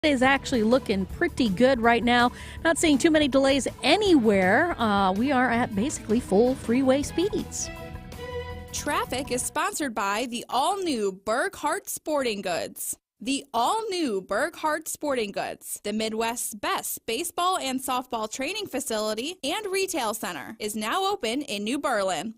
Is actually looking pretty good right now. Not seeing too many delays anywhere. We are at basically full freeway speeds. Traffic is sponsored by the all-new Burghardt Sporting Goods. The all-new Burghardt Sporting Goods, the Midwest's best baseball and softball training facility and retail center, is now open in New Berlin.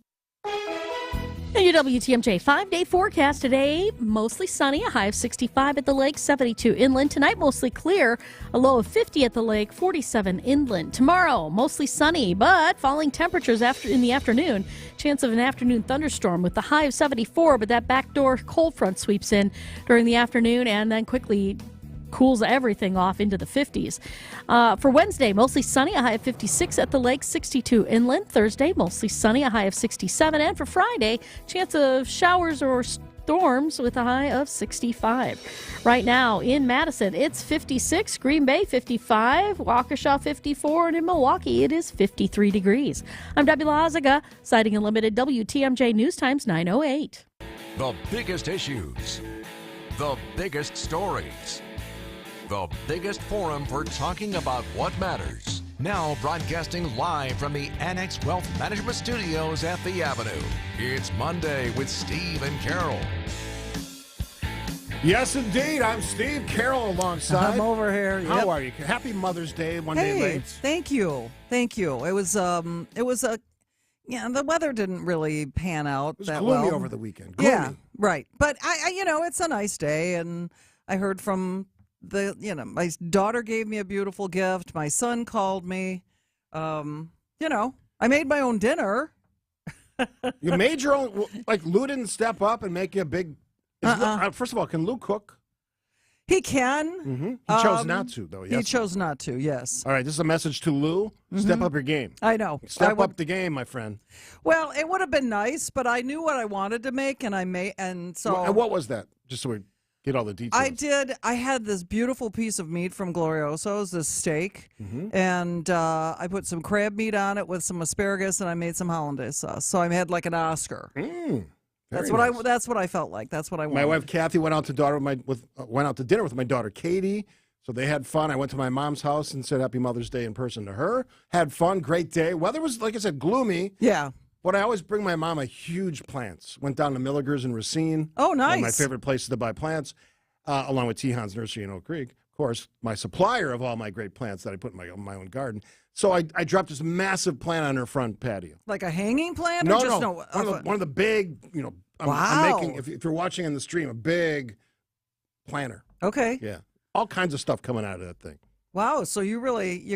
And your WTMJ 5-day forecast today, mostly sunny, a high of 65 at the lake, 72 inland. Tonight, mostly clear, a low of 50 at the lake, 47 inland. Tomorrow, mostly sunny, but falling temperatures in the afternoon. Chance of an afternoon thunderstorm with the high of 74, but that backdoor cold front sweeps in during the afternoon and then quickly cools everything off into the 50s. For Wednesday, mostly sunny, a high of 56 at the lake, 62 inland. Thursday, mostly sunny, a high of 67. And for Friday, chance of showers or storms with a high of 65. Right now in Madison, it's 56, Green Bay 55, Waukesha 54, and in Milwaukee, it is 53 degrees. I'm Debbie Lazaga, citing a limited WTMJ News Times 908. The biggest issues, the biggest stories, the biggest forum for talking about what matters. Now broadcasting live from the Annex Wealth Management Studios at the Avenue. It's Monday with Steve and Carol. Yes, indeed. I'm Steve. Carol alongside. I'm over here. Yep. How are you? Happy Mother's Day. One day late. Thank you. It was the weather didn't really pan out It was that gloomy well. over the weekend. Gloomy. Yeah, right. But I it's a nice day, and I heard from my daughter gave me a beautiful gift. My son called me. I made my own dinner. You made your own. Like Lou didn't step up and make you a big. First of all, can Lou cook? He can. Mm-hmm. He chose not to, though. Yes. He chose not to. Yes. All right. This is a message to Lou. Mm-hmm. Step up your game. I know. Step up the game, my friend. Well, it would have been nice, but I knew what I wanted to make, and I made. And so. And what was that? Just so we get all the details. I had this beautiful piece of meat from Glorioso's, this steak, and I put some crab meat on it with some asparagus, and I made some hollandaise sauce. So I had like an Oscar. That's what I felt like. That's what I wanted. My wife Kathy went out to dinner with my daughter Katie. So they had fun. I went to my mom's house and said Happy Mother's Day in person to her. Had fun, great day. Weather was, like I said, gloomy. Yeah. But I always bring my mom a huge plants. Went down to Milliger's in Racine. Oh, nice. One of my favorite places to buy plants, along with Tehan's Nursery in Oak Creek. Of course, my supplier of all my great plants that I put in my own garden. So I dropped this massive plant on her front patio. Like a hanging plant? No, or just no. One of the big, I'm making, if you're watching in the stream, a big planter. Okay. Yeah. All kinds of stuff coming out of that thing. Wow, so you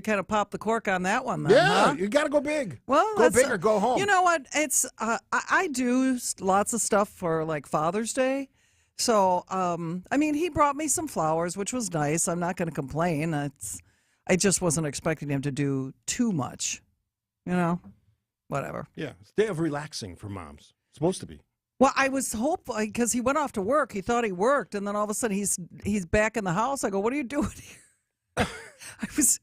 kind of popped the cork on that one then, yeah, huh? You got to go big. Well, go big or go home. You know what? It's I do lots of stuff for like Father's Day. So, he brought me some flowers, which was nice. I'm not going to complain. I just wasn't expecting him to do too much. Whatever. Yeah, it's a day of relaxing for moms. It's supposed to be. Well, I was hopeful because he went off to work. He thought he worked, and then all of a sudden he's back in the house. I go, "What are you doing here?" I was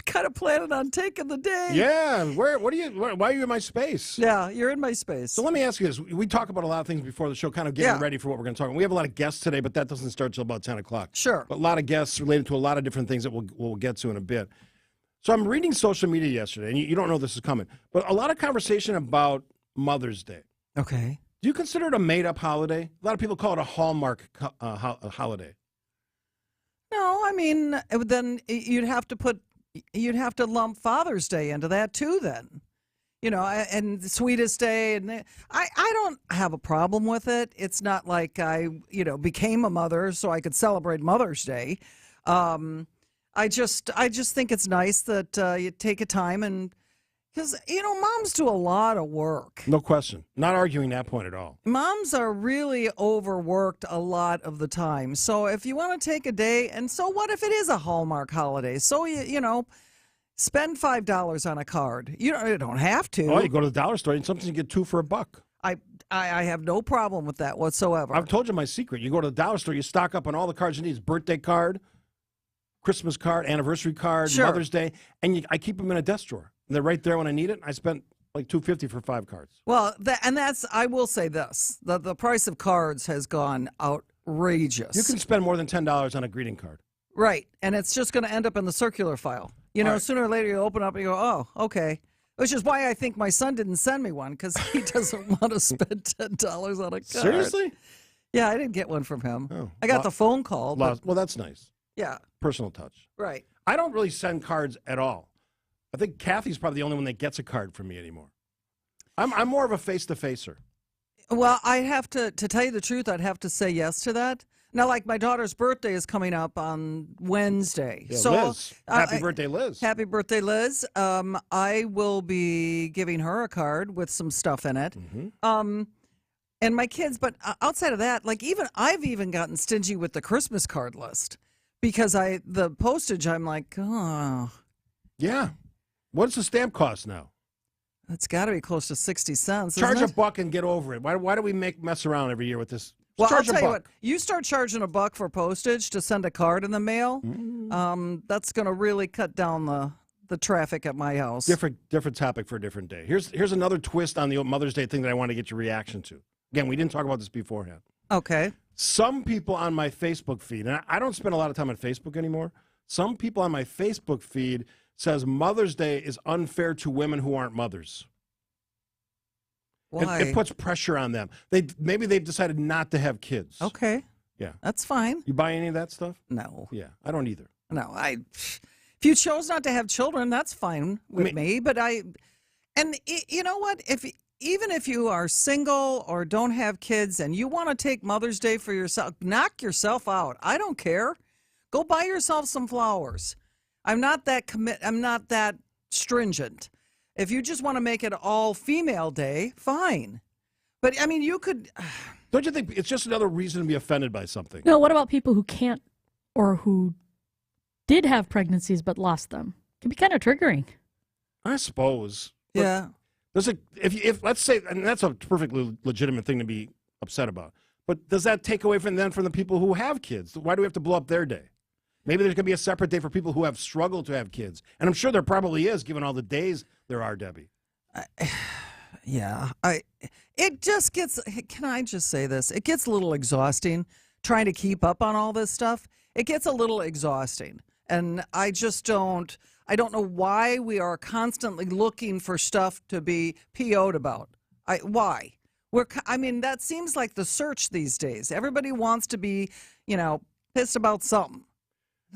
kind of planning on taking the day. Yeah, why are you in my space? Yeah, you're in my space. So let me ask you this. We talk about a lot of things before the show, kind of getting ready for what we're going to talk about. We have a lot of guests today, but that doesn't start till about 10 o'clock. Sure. But a lot of guests related to a lot of different things that we'll get to in a bit. So I'm reading social media yesterday, and you don't know this is coming, but a lot of conversation about Mother's Day. Okay. Do you consider it a made-up holiday? A lot of people call it a Hallmark holiday. No, then you'd have to lump Father's Day into that too. Then, and Sweetest Day, and I don't have a problem with it. It's not like I became a mother so I could celebrate Mother's Day. I just think it's nice that you take a time and. Because, moms do a lot of work. No question. Not arguing that point at all. Moms are really overworked a lot of the time. So if you want to take a day, and so what if it is a Hallmark holiday? So, spend $5 on a card. You don't have to. Oh, you go to the dollar store and sometimes you get $2 for $1. I have no problem with that whatsoever. I've told you my secret. You go to the dollar store, you stock up on all the cards you need. It's birthday card, Christmas card, anniversary card, sure. Mother's Day, and I keep them in a desk drawer. They're right there when I need it. I spent like $250 for 5 cards. Well, I will say this: the price of cards has gone outrageous. You can spend more than $10 on a greeting card. Right. And it's just going to end up in the circular file. You know, All right. sooner or later you open up and you go, oh, okay. Which is why I think my son didn't send me one, because he doesn't want to spend $10 on a card. Seriously? Yeah, I didn't get one from him. Oh. I got the phone call. But, Well, that's nice. yeah, Personal touch. right. I don't really send cards at all. I think Kathy's probably the only one that gets a card from me anymore. I'm more of a face-to-facer. Well, I have to tell you the truth, I'd have to say yes to that. Now, like my daughter's birthday is coming up on Wednesday. Yeah, so Liz. Happy birthday, Liz. Happy birthday, Liz. I will be giving her a card with some stuff in it. And my kids, but outside of that, like I've even gotten stingy with the Christmas card list because the postage, I'm like, oh. Yeah. What's the stamp cost now? It's got to be close to 60 cents. Charge isn't a it? buck and get over it. Why do we mess around every year with this? Well, I'll Charge tell a you buck. what. You start charging a buck for postage to send a card in the mail. That's going to really cut down the traffic at my house. Different topic for a different day. Here's another twist on the Mother's Day thing that I want to get your reaction to. Again, we didn't talk about this beforehand. Okay. Some people on my Facebook feed, and I don't spend a lot of time on Facebook anymore. Some people on my Facebook feed says Mother's Day is unfair to women who aren't mothers. Why? It puts pressure on them. Maybe they've decided not to have kids. Okay. Yeah. That's fine. You buy any of that stuff? No. Yeah, I don't either. No, if you chose not to have children, that's fine with me. But you know what? Even if you are single or don't have kids and you want to take Mother's Day for yourself, knock yourself out. I don't care. Go buy yourself some flowers. I'm not that stringent. If you just want to make it all female day, fine. But I mean, you could. Don't you think it's just another reason to be offended by something? No, what about people who can't or who did have pregnancies but lost them? It can be kind of triggering. I suppose. But Yeah. There's if let's say, and that's a perfectly legitimate thing to be upset about. But does that take away from the people who have kids? Why do we have to blow up their day? Maybe there's going to be a separate day for people who have struggled to have kids. And I'm sure there probably is, given all the days there are, Debbie. Yeah. It just gets, can I just say this? It gets a little exhausting trying to keep up on all this stuff. It gets a little exhausting. And I don't know why we are constantly looking for stuff to be PO'd about. Why? That seems like the search these days. Everybody wants to be, pissed about something.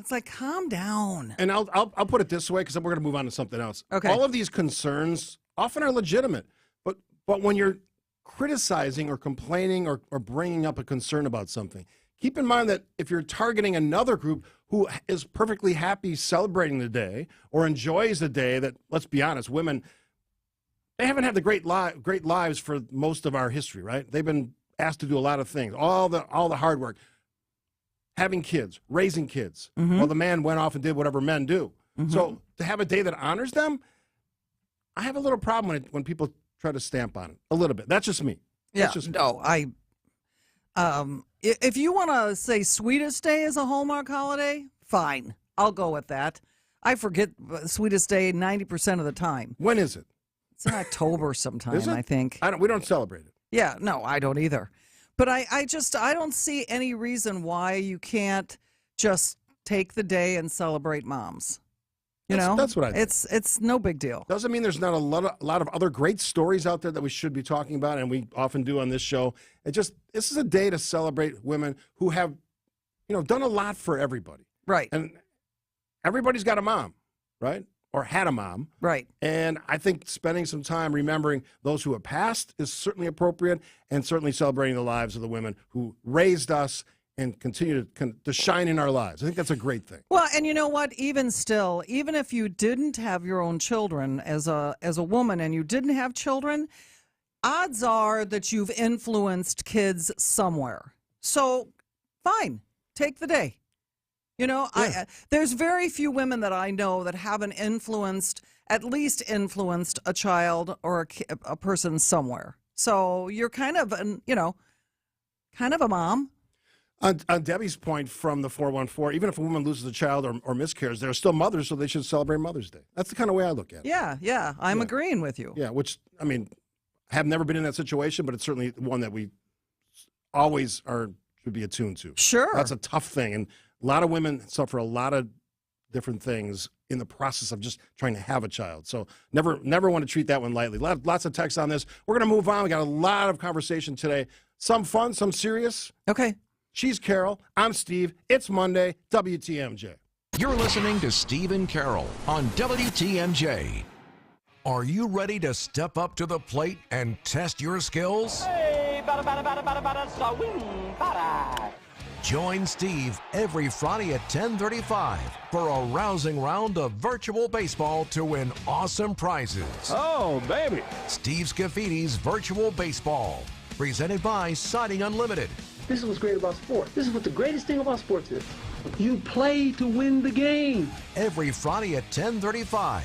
It's like, calm down. And I'll put it this way, because we're going to move on to something else. Okay. All of these concerns often are legitimate, but when you're criticizing or complaining or bringing up a concern about something, keep in mind that if you're targeting another group who is perfectly happy celebrating the day or enjoys the day, that, let's be honest, women, they haven't had the great lives for most of our history, right? They've been asked to do a lot of things, all the hard work. Having kids, raising kids. Well, the man went off and did whatever men do. So to have a day that honors them, I have a little problem when people try to stamp on it. A little bit. That's just me. Yeah. Just, no, if you want to say Sweetest Day is a Hallmark holiday, fine. I'll go with that. I forget Sweetest Day 90% of the time. when is it? It's in October sometime, Is it? I think. We don't celebrate it. Yeah, no, I don't either. But I don't see any reason why you can't just take the day and celebrate moms. That's what I think. It's no big deal. Doesn't mean there's not a lot of other great stories out there that we should be talking about, and we often do on this show. This is a day to celebrate women who have, done a lot for everybody. Right. And everybody's got a mom, right? Or had a mom. Right. And I think spending some time remembering those who have passed is certainly appropriate, and certainly celebrating the lives of the women who raised us and continue to shine in our lives. I think that's a great thing. Well, and you know what? Even still, even if you didn't have your own children as a woman and you didn't have children, odds are that you've influenced kids somewhere. So, fine, take the day. Yeah. There's very few women that I know that haven't at least influenced a child or a person somewhere. So you're kind of a mom. On Debbie's point from the 414, even if a woman loses a child or miscarries, they're still mothers, so they should celebrate Mother's Day. That's the kind of way I look at it. Yeah, I'm agreeing with you. Yeah, which, have never been in that situation, but it's certainly one that we always should be attuned to. Sure. That's a tough thing, and A lot of women suffer a lot of different things in the process of just trying to have a child. So never want to treat that one lightly. Lots of texts on this. We're going to move on. We got a lot of conversation today. Some fun, some serious. Okay. She's Carol. I'm Steve. It's Monday. WTMJ. You're listening to Steve and Carol on WTMJ. Are you ready to step up to the plate and test your skills? Hey, bada, bada, bada, bada, bada, swing, bada. Join Steve every Friday at 10:35 for a rousing round of virtual baseball to win awesome prizes. Oh, baby. Steve Scaffidi's Virtual Baseball, presented by Siding Unlimited. This is what's great about sports. This is what the greatest thing about sports is. You play to win the game. Every Friday at 10:35.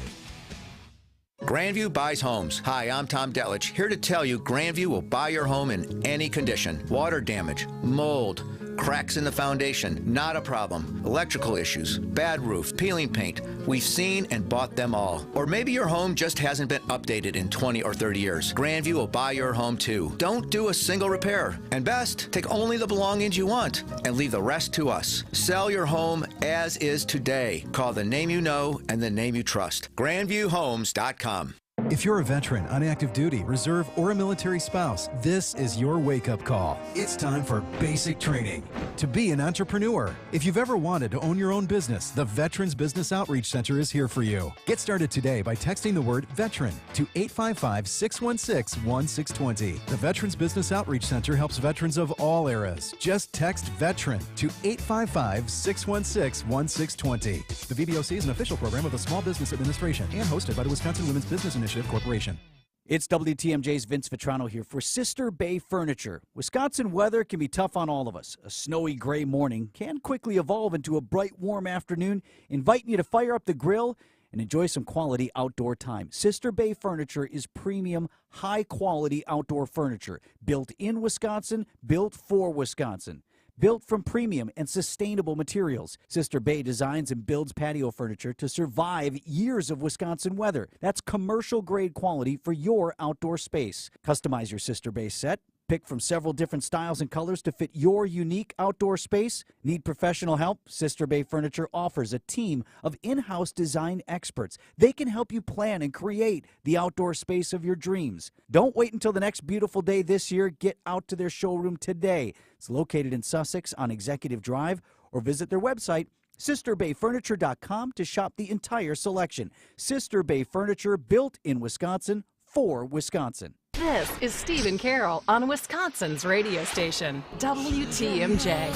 Grandview buys homes. Hi, I'm Tom Detlich, here to tell you Grandview will buy your home in any condition. Water damage, mold, cracks in the foundation, not a problem. Electrical issues, bad roof, peeling paint. We've seen and bought them all. Or maybe your home just hasn't been updated in 20 or 30 years. Grandview will buy your home too. Don't do a single repair. And best, take only the belongings you want and leave the rest to us. Sell your home as is today. Call the name you know and the name you trust. GrandviewHomes.com. If you're a veteran on active duty, reserve, or a military spouse, this is your wake-up call. It's time for basic training to be an entrepreneur. If you've ever wanted to own your own business, the Veterans Business Outreach Center is here for you. Get started today by texting the word VETERAN to 855-616-1620. The Veterans Business Outreach Center helps veterans of all eras. Just text VETERAN to 855-616-1620. The VBOC is an official program of the Small Business Administration and hosted by the Wisconsin Women's Business Initiative Corporation. It's WTMJ's Vince Vitrano here for Sister Bay Furniture. Wisconsin weather can be tough on all of us. A snowy gray morning can quickly evolve into a bright, warm afternoon, inviting you to fire up the grill and enjoy some quality outdoor time. Sister Bay Furniture is premium, high-quality outdoor furniture, built in Wisconsin, built for Wisconsin. Built from premium and sustainable materials, Sister Bay designs and builds patio furniture to survive years of Wisconsin weather. That's commercial-grade quality for your outdoor space. Customize your Sister Bay set. Pick from several different styles and colors to fit your unique outdoor space. Need professional help? Sister Bay Furniture offers a team of in-house design experts. They can help you plan and create the outdoor space of your dreams. Don't wait until the next beautiful day this year. Get out to their showroom today. It's located in Sussex on Executive Drive, or visit their website, sisterbayfurniture.com, to shop the entire selection. Sister Bay Furniture, built in Wisconsin for Wisconsin. This is Steve and Carol on Wisconsin's radio station, WTMJ.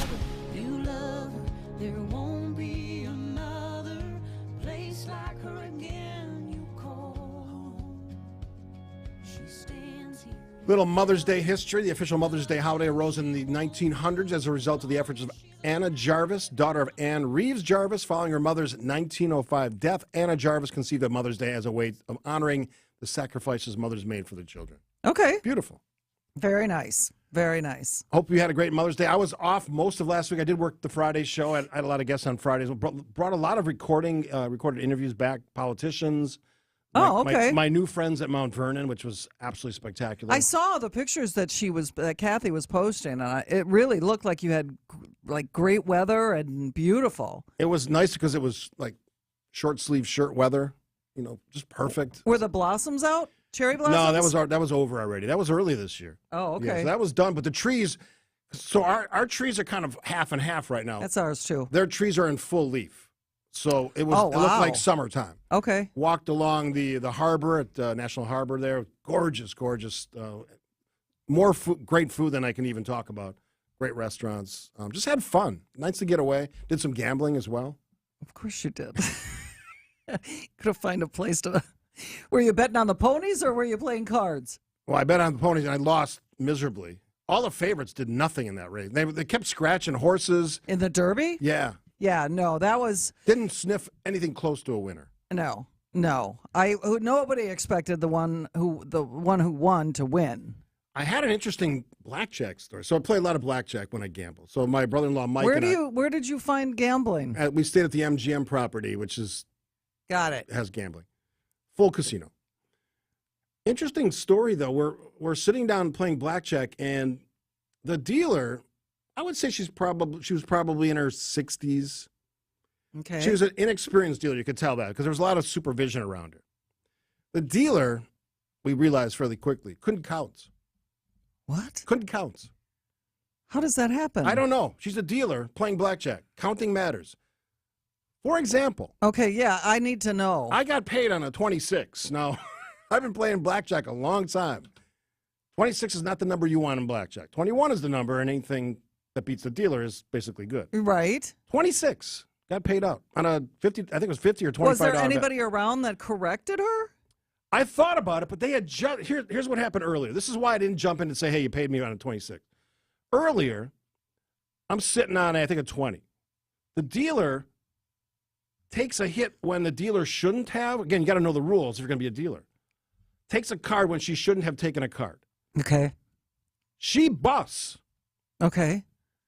You love, there won't be another place like her again. You call home. She stands here. Little Mother's Day history. The official Mother's Day holiday arose in the 1900s as a result of the efforts of Anna Jarvis, daughter of Anne Reeves Jarvis. Following her mother's 1905 death, Anna Jarvis conceived of Mother's Day as a way of honoring the sacrifices mothers made for their children. Okay. Beautiful. Very nice. Very nice. Hope you had a great Mother's Day. I was off most of last week. I did work the Friday show. I had a lot of guests on Fridays. Brought a lot of recorded interviews back, politicians. My new friends at Mount Vernon, which was absolutely spectacular. I saw the pictures that Kathy was posting, and it really looked like you had like great weather and beautiful. It was nice because it was like short sleeve shirt weather, just perfect. Were the blossoms out? Cherry blossoms? No, that was over already. That was early this year. Oh, okay. Yeah, so that was done, but the trees. So our trees are kind of half and half right now. That's ours too. Their trees are in full leaf. So it was. Oh, It looked like summertime. Okay. Walked along the harbor at National Harbor there. Gorgeous. More food, great food than I can even talk about. Great restaurants. Just had fun. Nice to get away. Did some gambling as well. Of course you did. Could have found a place to. Were you betting on the ponies or were you playing cards? Well, I bet on the ponies and I lost miserably. All the favorites did nothing in that race. They kept scratching horses. In the Derby? Yeah. Yeah, no, that was... Didn't sniff anything close to a winner. No. Nobody expected the one who won to win. I had an interesting blackjack story. So I play a lot of blackjack when I gamble. So my brother-in-law Mike Where did you find gambling? we stayed at the MGM property, which is... Got it. Has gambling. Full casino. Interesting story, though. We're sitting down playing blackjack, and the dealer, I would say she was probably in her 60s. Okay. She was an inexperienced dealer. You could tell that because there was a lot of supervision around her. The dealer, we realized fairly quickly, couldn't count. What? Couldn't count. How does that happen? I don't know. She's a dealer playing blackjack. Counting matters. For example. Okay, yeah, I need to know. I got paid on a 26. Now, I've been playing blackjack a long time. 26 is not the number you want in blackjack. 21 is the number, and anything that beats the dealer is basically good. Right. 26 got paid out on a 50. I think it was 50 or 25. Was there anybody around that corrected her? I thought about it, but they had just here's what happened earlier. This is why I didn't jump in and say, "Hey, you paid me on a 26." Earlier, I'm sitting on I think a 20. The dealer takes a hit when the dealer shouldn't have. Again, you got to know the rules if you're going to be a dealer. Takes a card when she shouldn't have taken a card. Okay. She busts. Okay.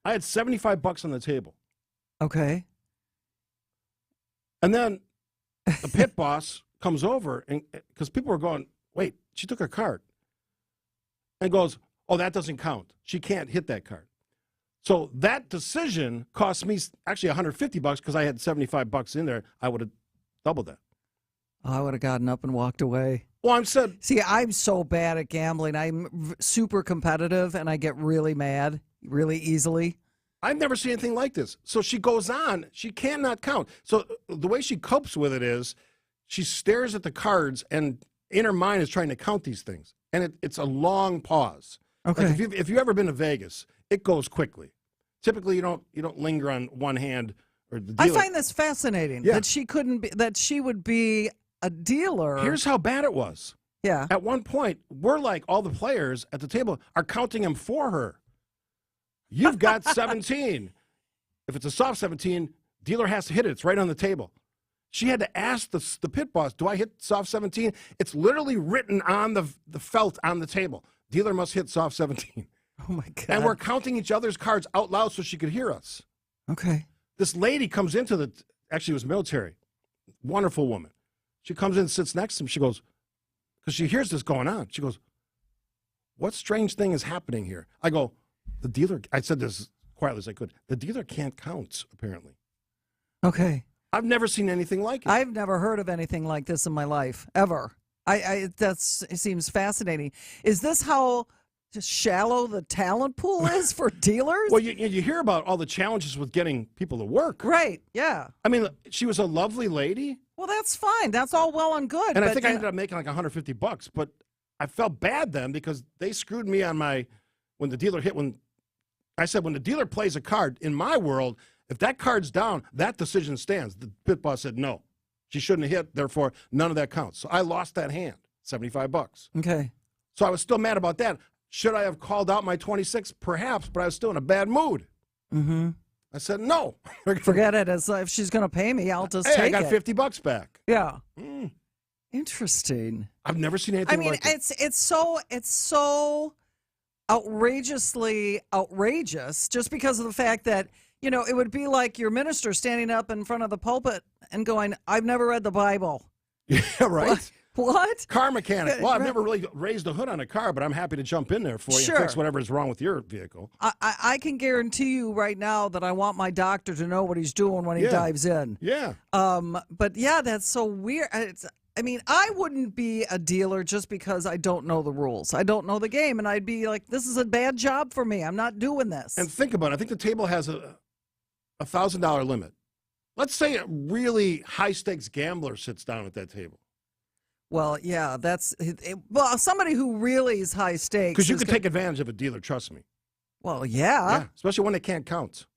I had $75 on the table. Okay. And then the pit boss comes over, and because people were going, wait, she took a card. And goes, oh, that doesn't count. She can't hit that card. So that decision cost me actually $150 because I had $75 in there. I would have doubled that. Oh, I would have gotten up and walked away. Well, I'm said. See, I'm so bad at gambling. I'm super competitive, and I get really mad really easily. I've never seen anything like this. So she goes on. She cannot count. So the way she copes with it is she stares at the cards, and in her mind is trying to count these things. And it's a long pause. Okay. Like if you've ever been to Vegas, it goes quickly. Typically, you don't linger on one hand or the dealer. I find this fascinating that she would be a dealer. Here's how bad it was. Yeah. At one point, we're like all the players at the table are counting them for her. You've got 17. If it's a soft 17, dealer has to hit it. It's right on the table. She had to ask the pit boss, do I hit soft 17? It's literally written on the felt on the table. Dealer must hit soft 17. Oh, my God. And we're counting each other's cards out loud so she could hear us. Okay. This lady comes into actually it was military, wonderful woman. She comes in and sits next to him. She goes, because she hears this going on. She goes, what strange thing is happening here? I go, the dealer, I said this as quietly as I could, the dealer can't count, apparently. Okay. I've never seen anything like it. I've never heard of anything like this in my life, ever. It seems fascinating. Is this how just shallow the talent pool is for dealers? Well, you hear about all the challenges with getting people to work. Right, yeah. I mean, she was a lovely lady. Well, that's fine. That's all well and good. And I think I ended up making like $150, but I felt bad then because they screwed me on when the dealer hit, when the dealer plays a card, in my world, if that card's down, that decision stands. The pit boss said no. She shouldn't have hit, therefore none of that counts. So I lost that hand, $75. Okay. So I was still mad about that. Should I have called out my 26? Perhaps, but I was still in a bad mood. Mm-hmm. I said, no. Forget it. If she's going to pay me, I'll just hey, take it. I got $50 back. Yeah. Interesting. I've never seen anything like it. It's so outrageously outrageous just because of the fact that, it would be like your minister standing up in front of the pulpit and going, I've never read the Bible. Yeah, right. What? Car mechanic. Well, I've never really raised the hood on a car, but I'm happy to jump in there for you and fix whatever is wrong with your vehicle. I can guarantee you right now that I want my doctor to know what he's doing when he dives in. Yeah. But yeah, that's so weird. I wouldn't be a dealer just because I don't know the rules. I don't know the game, and I'd be like, this is a bad job for me. I'm not doing this. And think about it. I think the table has a $1,000 limit. Let's say a really high-stakes gambler sits down at that table. Well, yeah, somebody who really is high stakes. Because you could take advantage of a dealer, trust me. Well, yeah. Especially when they can't count.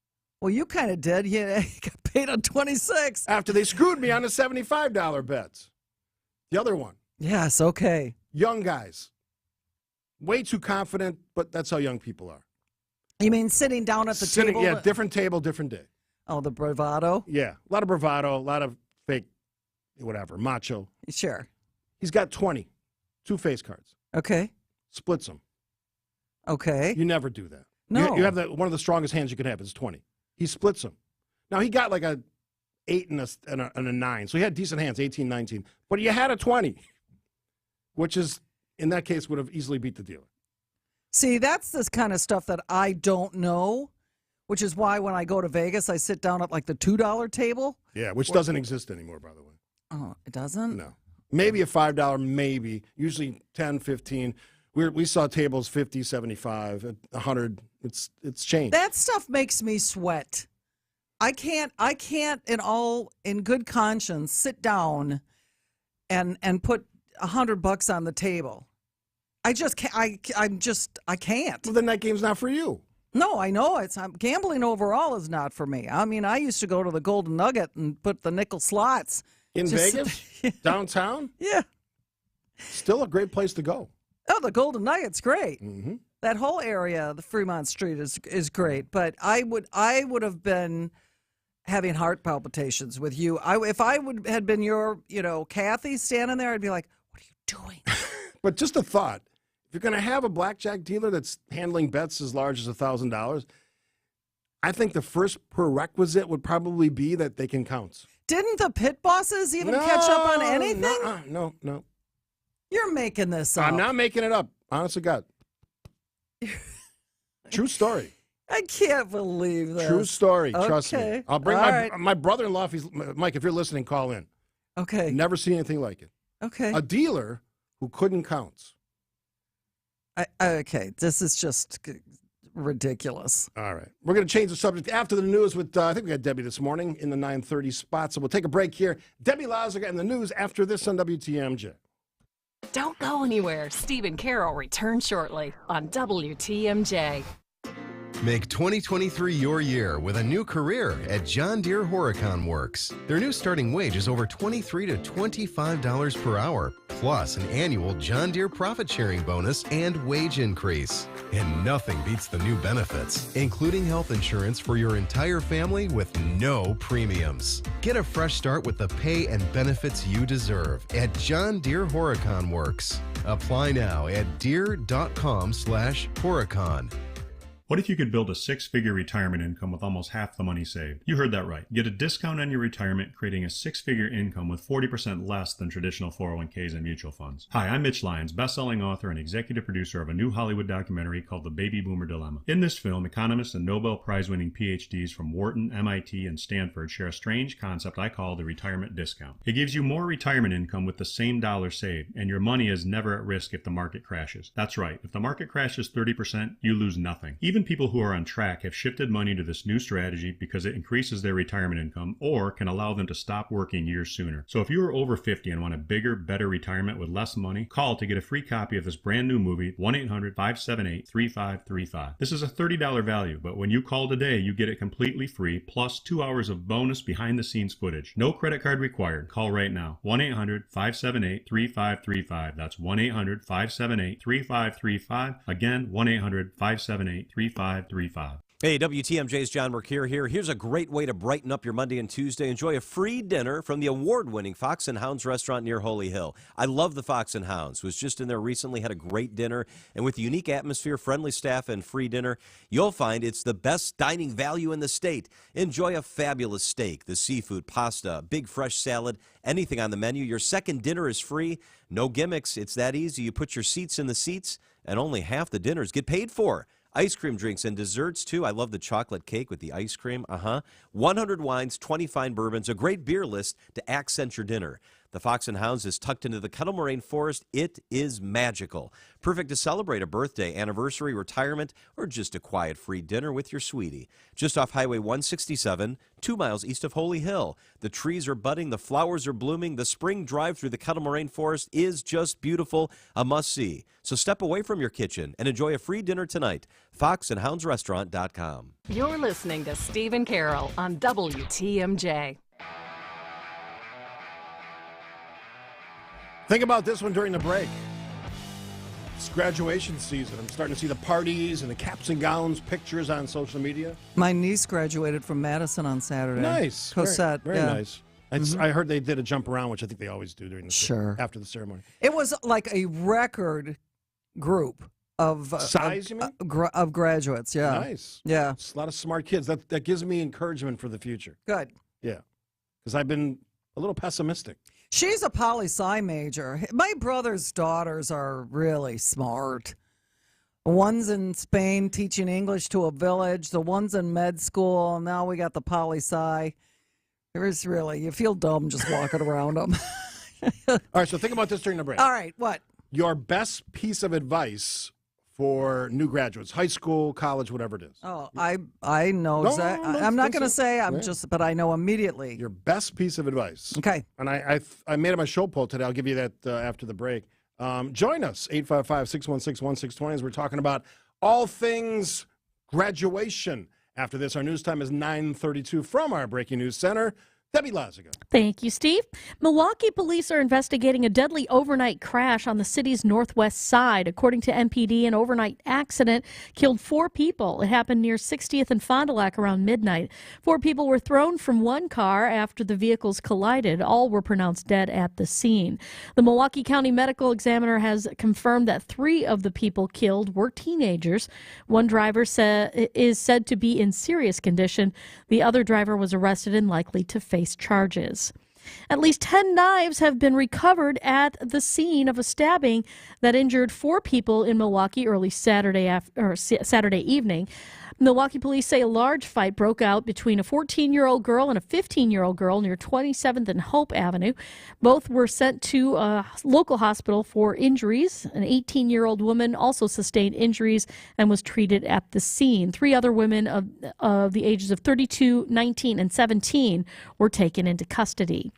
Well, you kind of did. You got paid on 26. After they screwed me on the $75 bets. The other one. Yes, okay. Young guys. Way too confident, but that's how young people are. You mean sitting down at the table? Yeah, different table, different day. Oh, the bravado? Yeah, a lot of bravado, a lot of fake, whatever, macho. Sure. He's got 20, 2 face cards. Okay. Splits them. Okay. You never do that. No. You have one of the strongest hands you can have is 20. He splits them. Now, he got like a 8 and a 9, so he had decent hands, 18, 19. But you had a 20, which is, in that case, would have easily beat the dealer. See, that's this kind of stuff that I don't know. which is why when I go to Vegas, I sit down at like the $2 table. Yeah, which doesn't exist anymore, by the way. Oh, it doesn't? No. Maybe a $5, maybe. Usually 10, 15. We saw tables 50, 75, 100. It's changed. That stuff makes me sweat. I can't in good conscience sit down and put $100 on the table. I just can't. I can't. Well, then that game's not for you. No, I know gambling overall is not for me. I mean, I used to go to the Golden Nugget and put the nickel slots in Vegas, downtown. Yeah, still a great place to go. Oh, the Golden Nugget's great. Mm-hmm. That whole area, the Fremont Street, is great. But I would have been having heart palpitations with you. If I had been your, Kathy standing there, I'd be like, "What are you doing?" But just a thought: if you're going to have a blackjack dealer that's handling bets as large as $1,000, I think the first prerequisite would probably be that they can count. Didn't the pit bosses even catch up on anything? No. You're making this up. I'm not making it up. Honest to God. True story. I can't believe that. True story. Trust me. I'll bring my brother-in-law. Mike, if you're listening, call in. Okay. Never seen anything like it. Okay. A dealer who couldn't count. Okay. This is just ridiculous. All right. We're going to change the subject after the news with, I think we got Debbie this morning in the 9:30 spot. So we'll take a break here. Debbie Lazaga and the news after this on WTMJ. Don't go anywhere. Steve and Carol return shortly on WTMJ. Make 2023 your year with a new career at John Deere Horicon Works. Their new starting wage is over $23 to $25 per hour, plus an annual John Deere profit-sharing bonus and wage increase. And nothing beats the new benefits, including health insurance for your entire family with no premiums. Get a fresh start with the pay and benefits you deserve at John Deere Horicon Works. Apply now at deere.com/Horicon. What if you could build a six-figure retirement income with almost half the money saved? You heard that right. Get a discount on your retirement, creating a six-figure income with 40% less than traditional 401ks and mutual funds. Hi, I'm Mitch Lyons, best-selling author and executive producer of a new Hollywood documentary called The Baby Boomer Dilemma. In this film, economists and Nobel Prize-winning PhDs from Wharton, MIT, and Stanford share a strange concept I call the retirement discount. It gives you more retirement income with the same dollar saved, and your money is never at risk if the market crashes. That's right. If the market crashes 30%, you lose nothing. Even people who are on track have shifted money to this new strategy because it increases their retirement income or can allow them to stop working years sooner. So if you are over 50 and want a bigger, better retirement with less money, call to get a free copy of this brand new movie, 1-800-578-3535. This is a $30 value, but when you call today, you get it completely free, plus 2 hours of bonus behind-the-scenes footage. No credit card required. Call right now. 1-800-578-3535. That's 1-800-578-3535. Again, 1-800-578-3535. Hey, WTMJ's John Mercure here. Here's a great way to brighten up your Monday and Tuesday. Enjoy a free dinner from the award-winning Fox and Hounds restaurant near Holy Hill. I love the Fox and Hounds. Was just in there recently, had a great dinner. And with the unique atmosphere, friendly staff, and free dinner, you'll find it's the best dining value in the state. Enjoy a fabulous steak, the seafood, pasta, big fresh salad, anything on the menu. Your second dinner is free. No gimmicks. It's that easy. You put your seats in the seats, and only half the dinners get paid for. Ice cream drinks and desserts, too. I love the chocolate cake with the ice cream. 100 wines, 20 fine bourbons, a great beer list to accent your dinner. The Fox and Hounds is tucked into the Kettle Moraine Forest. It is magical. Perfect to celebrate a birthday, anniversary, retirement, or just a quiet free dinner with your sweetie. Just off Highway 167, 2 miles east of Holy Hill. The trees are budding, the flowers are blooming. The spring drive through the Kettle Moraine Forest is just beautiful, a must-see. So step away from your kitchen and enjoy a free dinner tonight. FoxandHoundsRestaurant.com. You're listening to Steve and Carol on WTMJ. Think about this one during the break. It's graduation season. I'm starting to see the parties and the caps and gowns pictures on social media. My niece graduated from Madison on Saturday. Nice. Cosette. Very nice. I heard they did a jump around, which I think they always do during the after the ceremony. It was like a record group of size, you mean? Of graduates. Yeah. Nice. Yeah. It's a lot of smart kids. That gives me encouragement for the future. Good. Yeah. Because I've been a little pessimistic. She's a poli-sci major. My brother's daughters are really smart. One's in Spain teaching English to a village. The one's in med school. And now we got the poli-sci. There's really, you feel dumb just walking around them. All right, so think about this during the break. All right, what? Your best piece of advice for new graduates, high school, college, whatever it is. Oh, I know. No, exactly. no, I'm not going to so. say. Yeah. But I know immediately. Your best piece of advice. Okay. And I made it my show poll today. I'll give you that after the break. Join us, 855-616-1620, as we're talking about all things graduation. After this, our news time is 9:32 from our Breaking News Center. Debbie Laziga. Thank you, Steve. Milwaukee police are investigating a deadly overnight crash on the city's northwest side. According to MPD, an overnight accident killed 4 people. It happened near 60th and Fond du Lac around midnight. 4 people were thrown from one car after the vehicles collided. All were pronounced dead at the scene. The Milwaukee County Medical Examiner has confirmed that 3 of the people killed were teenagers. One driver is said to be in serious condition. The other driver was arrested and likely to face charges. At least 10 knives have been recovered at the scene of a stabbing that injured 4 people in Milwaukee early Saturday evening. Milwaukee police say a large fight broke out between a 14-year-old girl and a 15-year-old girl near 27th and Hope Avenue. Both were sent to a local hospital for injuries. An 18-year-old woman also sustained injuries and was treated at the scene. 3 other women of the ages of 32, 19, and 17 were taken into custody.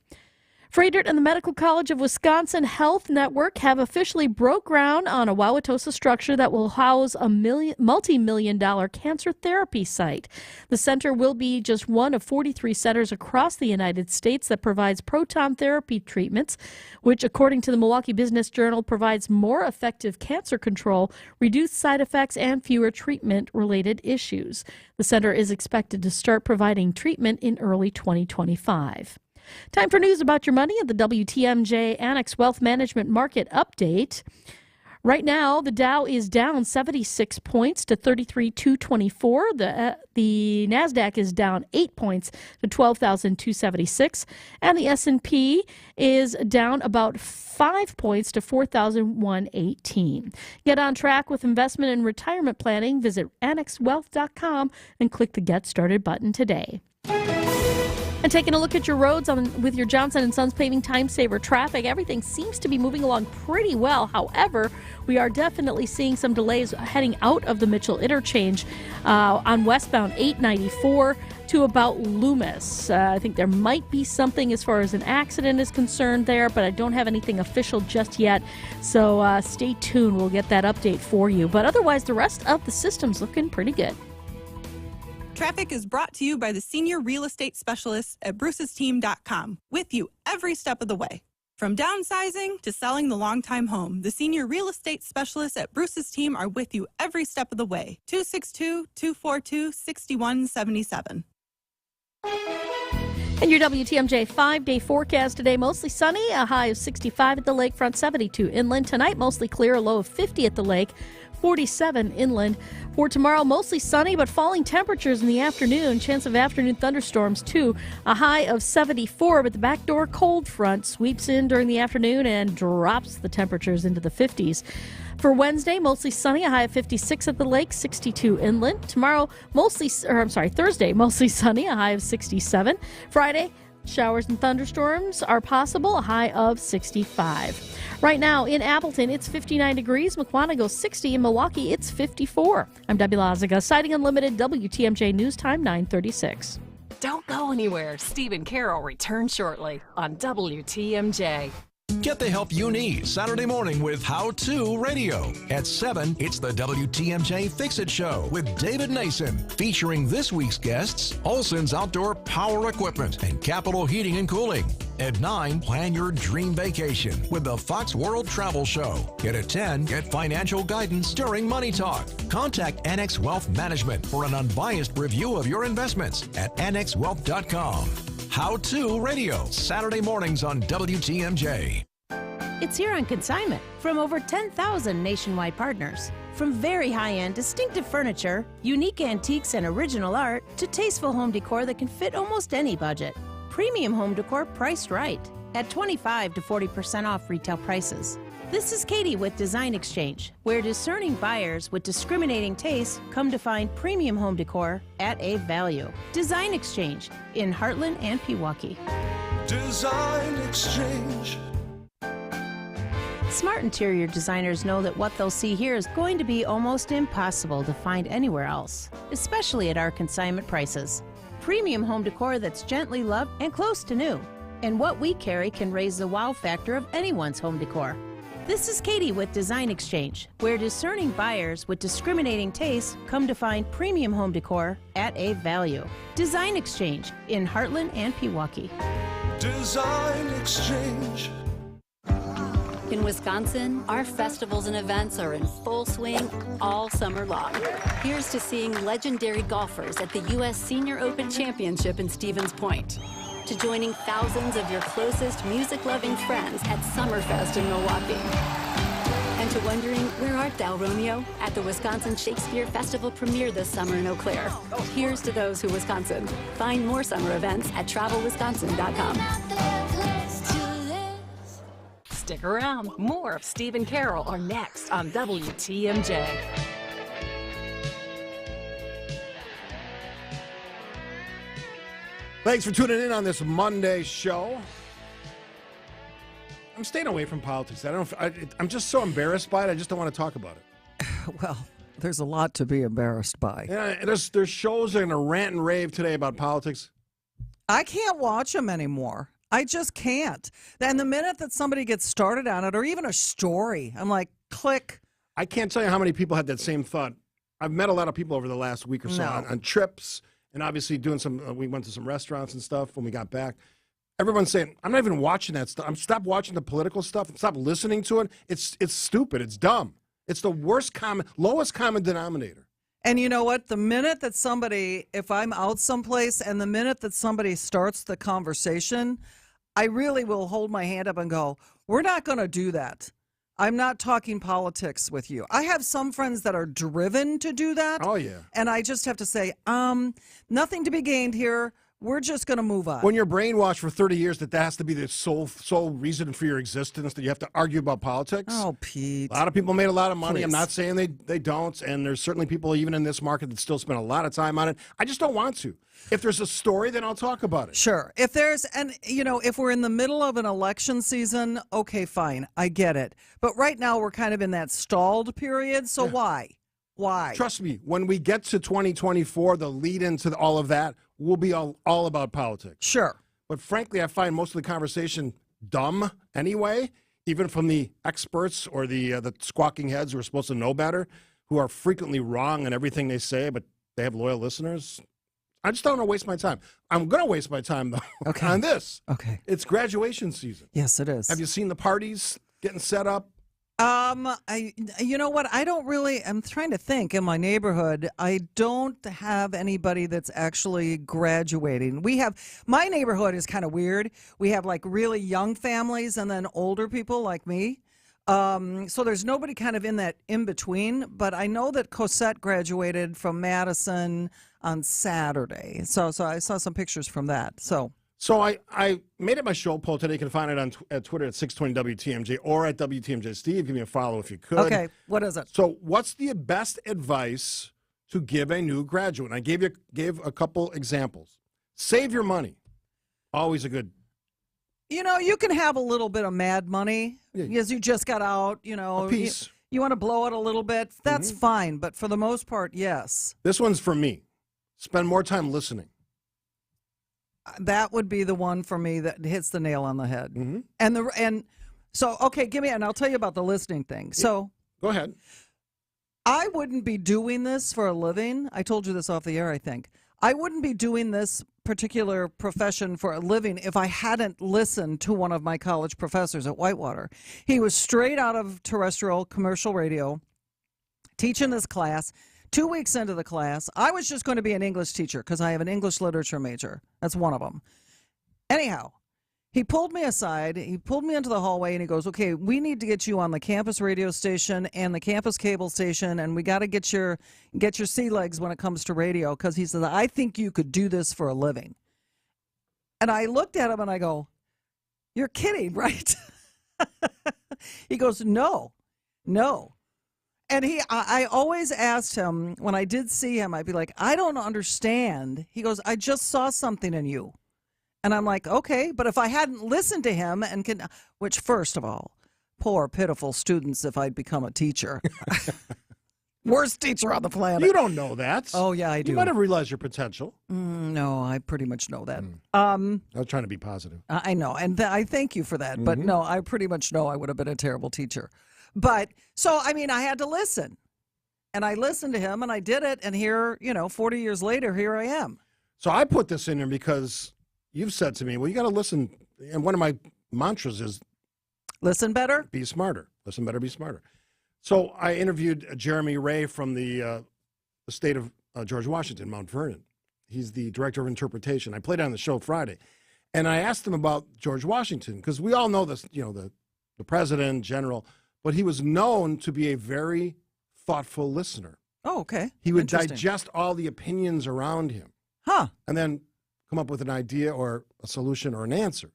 Frederick and the Medical College of Wisconsin Health Network have officially broke ground on a Wauwatosa structure that will house a multi-million-dollar cancer therapy site. The center will be just one of 43 centers across the United States that provides proton therapy treatments, which, according to the Milwaukee Business Journal, provides more effective cancer control, reduced side effects, and fewer treatment-related issues. The center is expected to start providing treatment in early 2025. Time for news about your money at the WTMJ Annex Wealth Management Market Update. Right now, the Dow is down 76 points to 33,224. The NASDAQ is down 8 points to 12,276. And the S&P is down about 5 points to 4,118. Get on track with investment and retirement planning. Visit annexwealth.com and click the Get Started button today. And taking a look at your roads with your Johnson & Sons Paving Time Saver traffic, everything seems to be moving along pretty well. However, we are definitely seeing some delays heading out of the Mitchell interchange on westbound 894 to about Loomis. I think there might be something as far as an accident is concerned there, but I don't have anything official just yet. So stay tuned. We'll get that update for you. But otherwise, the rest of the system's looking pretty good. Traffic is brought to you by the senior real estate specialists at brucesteam.com, with you every step of the way. From downsizing to selling the long-time home, the senior real estate specialists at Bruce's Team are with you every step of the way. 262-242-6177. And your WTMJ 5-day forecast today, mostly sunny, a high of 65 at the lakefront, 72 inland. Tonight, mostly clear, a low of 50 at the lake, 47 inland. For tomorrow, mostly sunny, but falling temperatures in the afternoon. Chance of afternoon thunderstorms, too. A high of 74, but the backdoor cold front sweeps in during the afternoon and drops the temperatures into the 50s. For Wednesday, mostly sunny, a high of 56 at the lake, 62 inland. Thursday, mostly sunny, a high of 67. Friday, showers and thunderstorms are possible, a high of 65. Right now in Appleton, it's 59 degrees. Mukwonago, 60. In Milwaukee, it's 54. I'm Debbie Laziga, Sighting Unlimited, WTMJ News Time, 9:36. Don't go anywhere. Steve and Carol return shortly on WTMJ. Get the help you need Saturday morning with How To Radio. At 7, it's the WTMJ Fix-It Show with David Nason, featuring this week's guests, Olson's Outdoor Power Equipment and Capital Heating and Cooling. At 9, plan your dream vacation with the Fox World Travel Show. And at 10, get financial guidance during Money Talk. Contact Annex Wealth Management for an unbiased review of your investments at annexwealth.com. How To Radio, Saturday mornings on WTMJ. It's here on consignment from over 10,000 nationwide partners. From very high-end, distinctive furniture, unique antiques and original art, to tasteful home decor that can fit almost any budget. Premium home decor priced right. at 25 to 40% off retail prices. This is Katie with Design Exchange, where discerning buyers with discriminating tastes come to find premium home decor at a value. Design Exchange in Heartland and Pewaukee. Design Exchange. Smart interior designers know that what they'll see here is going to be almost impossible to find anywhere else, especially at our consignment prices. Premium home decor that's gently loved and close to new. And what we carry can raise the wow factor of anyone's home decor. This is Katie with Design Exchange, where discerning buyers with discriminating tastes come to find premium home decor at a value. Design Exchange in Heartland and Pewaukee. Design Exchange. In Wisconsin, our festivals and events are in full swing all summer long. Here's to seeing legendary golfers at the U.S. Senior Open Championship in Stevens Point, to joining thousands of your closest music-loving friends at Summerfest in Milwaukee, and to wondering, where art thou, Romeo, at the Wisconsin Shakespeare Festival premiere this summer in Eau Claire. Here's to those who Wisconsin. Find more summer events at travelwisconsin.com. Stick around. More of Steve and Carol are next on WTMJ. Thanks for tuning in on this Monday show. I'm staying away from politics. I'm just so embarrassed by it. I just don't want to talk about it. Well, there's a lot to be embarrassed by. Yeah, there's shows that are going to rant and rave today about politics. I can't watch them anymore. I just can't. And the minute that somebody gets started on it, or even a story, I'm like, click. I can't tell you how many people had that same thought. I've met a lot of people over the last week or so on trips, and obviously doing some. We went to some restaurants and stuff when we got back. Everyone's saying, "I'm not even watching that stuff. Stop watching the political stuff. Stop listening to it. It's stupid. It's dumb. It's the lowest common denominator." And you know what? The minute that somebody, if I'm out someplace, and the minute that somebody starts the conversation, I really will hold my hand up and go, we're not going to do that. I'm not talking politics with you. I have some friends that are driven to do that. Oh, yeah. And I just have to say, nothing to be gained here. We're just going to move on. When you're brainwashed for 30 years that has to be the sole reason for your existence, that you have to argue about politics. Oh, Pete. A lot of people made a lot of money. Please. I'm not saying they don't. And there's certainly people even in this market that still spend a lot of time on it. I just don't want to. If there's a story, then I'll talk about it. Sure. If we're in the middle of an election season, okay, fine. I get it. But right now we're kind of in that stalled period. So why? Why? Trust me, when we get to 2024, the lead into all of that will be all about politics. Sure. But frankly, I find most of the conversation dumb anyway, even from the experts or the squawking heads who are supposed to know better, who are frequently wrong in everything they say, but they have loyal listeners. I just don't want to waste my time. I'm going to waste my time, though, on this. Okay. It's graduation season. Yes, it is. Have you seen the parties getting set up? You know what? I'm trying to think in my neighborhood. I don't have anybody that's actually graduating. My neighborhood is kind of weird. We have like really young families and then older people like me. So there's nobody kind of in that in between, but I know that Cosette graduated from Madison on Saturday. So I saw some pictures from that. So I made it my show poll today. You can find it at Twitter at 620 WTMJ or at WTMJ Steve. Give me a follow if you could. Okay, what is it? So what's the best advice to give a new graduate? And I gave a couple examples. Save your money. Always a good. You can have a little bit of mad money because you just got out, A piece. You want to blow it a little bit. That's fine. But for the most part, yes. This one's for me. Spend more time listening. That would be the one for me that hits the nail on the head. Mm-hmm. And so, okay, and I'll tell you about the listening thing. So go ahead. I wouldn't be doing this for a living. I told you this off the air, I think. I wouldn't be doing this particular profession for a living if I hadn't listened to one of my college professors at Whitewater. He was straight out of terrestrial commercial radio, teaching this class. 2 weeks into the class, I was just going to be an English teacher because I have an English literature major. That's one of them. Anyhow, he pulled me aside. He pulled me into the hallway and he goes, okay, we need to get you on the campus radio station and the campus cable station, and we got to get your sea legs when it comes to radio, because he says, I think you could do this for a living. And I looked at him and I go, You're kidding, right? He goes, no. And I always asked him, when I did see him, I'd be like, I don't understand. He goes, I just saw something in you. And I'm like, okay, but if I hadn't listened to him which first of all, poor pitiful students if I'd become a teacher. Worst teacher on the planet. You don't know that. Oh, yeah, I do. You might have realized your potential. No, I pretty much know that. I was trying to be positive. I know, and I thank you for that. But no, I pretty much know I would have been a terrible teacher. But, so, I mean, I had to listen. And I listened to him, and I did it, and here, 40 years later, here I am. So I put this in there because you've said to me, well, you got to listen. And one of my mantras is, listen better? Be smarter. Listen better, be smarter. So I interviewed Jeremy Ray from the state of George Washington, Mount Vernon. He's the director of interpretation. I played on the show Friday. And I asked him about George Washington, because we all know this, the president, general, but he was known to be a very thoughtful listener. Oh, okay. He would digest all the opinions around him. Huh. And then come up with an idea or a solution or an answer.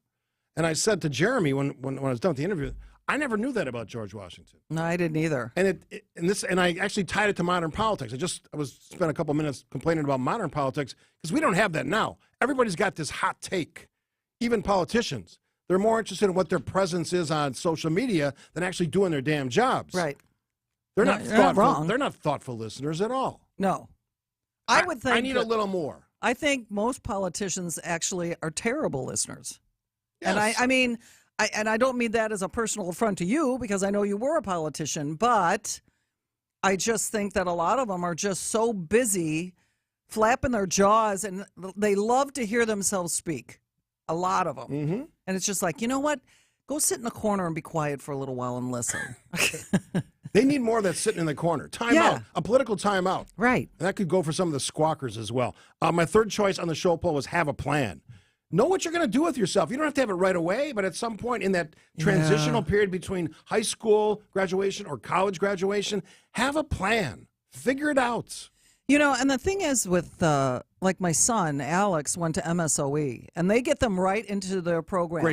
And I said to Jeremy when I was done with the interview, I never knew that about George Washington. No, I didn't either. And I actually tied it to modern politics. I was spent a couple minutes complaining about modern politics because we don't have that now. Everybody's got this hot take. Even politicians, they're more interested in what their presence is on social media than actually doing their damn jobs. Right. They're No, not you're thoughtful. not wrong. They're not thoughtful listeners at all. No. I would think I need a little more. I think most politicians actually are terrible listeners. Yes. And I mean, I don't mean that as a personal affront to you, because I know you were a politician, but I just think that a lot of them are just so busy flapping their jaws, and they love to hear themselves speak. A lot of them. Mm-hmm. And it's just like, you know what? Go sit in a corner and be quiet for a little while and listen. They need more of that sitting in the corner. Time out. A political timeout. Right. And that could go for some of the squawkers as well. My third choice on the show poll was have a plan. Know what you're going to do with yourself. You don't have to have it right away, but at some point in that transitional period between high school graduation or college graduation, have a plan. Figure it out. And the thing is with, like my son, Alex, went to MSOE, and they get them right into their program.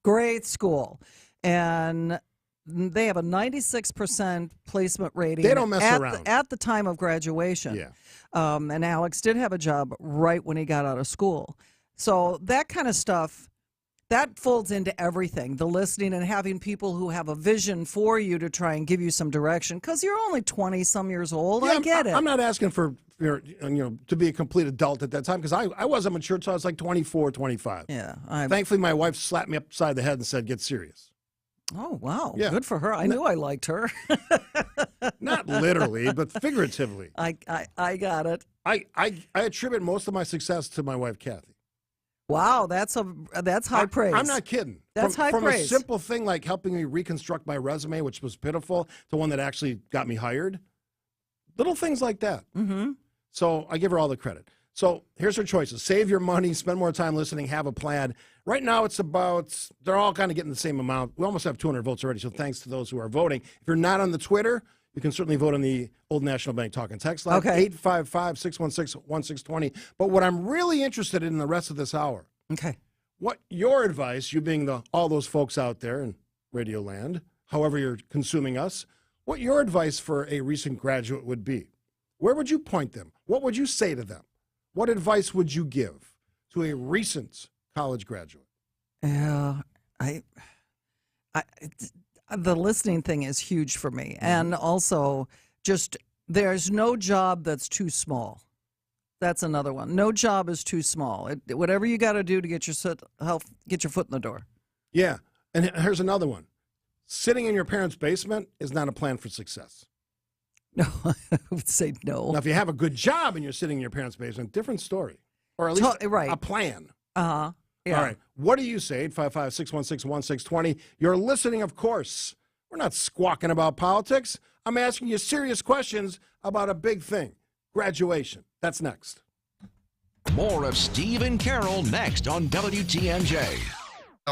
Great school. And they have a 96% placement rating. They don't mess around. At the time of graduation. Yeah. And Alex did have a job right when he got out of school. So that kind of stuff, that folds into everything. The listening and having people who have a vision for you to try and give you some direction, because you're only 20-some years old. Yeah, I get it. I'm not asking for to be a complete adult at that time, because I wasn't mature until I was like 24, 25. Yeah. Thankfully, my wife slapped me upside the head and said, get serious. Oh, wow. Yeah. Good for her. I knew I liked her. Not literally, but figuratively. I got it. I attribute most of my success to my wife, Kathy. Wow, that's high praise. I'm not kidding. That's high praise. From a praise. simple thing like helping me reconstruct my resume, which was pitiful, to one that actually got me hired. Little things like that. Mm-hmm. So I give her all the credit. So here's her choices. Save your money, spend more time listening, have a plan. Right now it's about, they're all kind of getting the same amount. We almost have 200 votes already, so thanks to those who are voting. If you're not on the Twitter, you can certainly vote on the Old National Bank Talk and Text line, Okay. 855-616-1620. But what I'm really interested in the rest of this hour, okay, what your advice, you being all those folks out there in Radio Land, however you're consuming us, what your advice for a recent graduate would be. Where would you point them? What would you say to them? What advice would you give to a recent college graduate? Yeah, the listening thing is huge for me. Mm-hmm. And also, just there's no job that's too small. That's another one. No job is too small. Whatever you got to do to get your foot in the door. Yeah, and here's another one. Sitting in your parents' basement is not a plan for success. No, I would say no. Now, if you have a good job and you're sitting in your parents' basement, different story. Or at least a plan. Uh-huh. Yeah. All right. What do you say? 855-616-1620. You're listening, of course. We're not squawking about politics. I'm asking you serious questions about a big thing. Graduation. That's next. More of Steve and Carol next on WTMJ.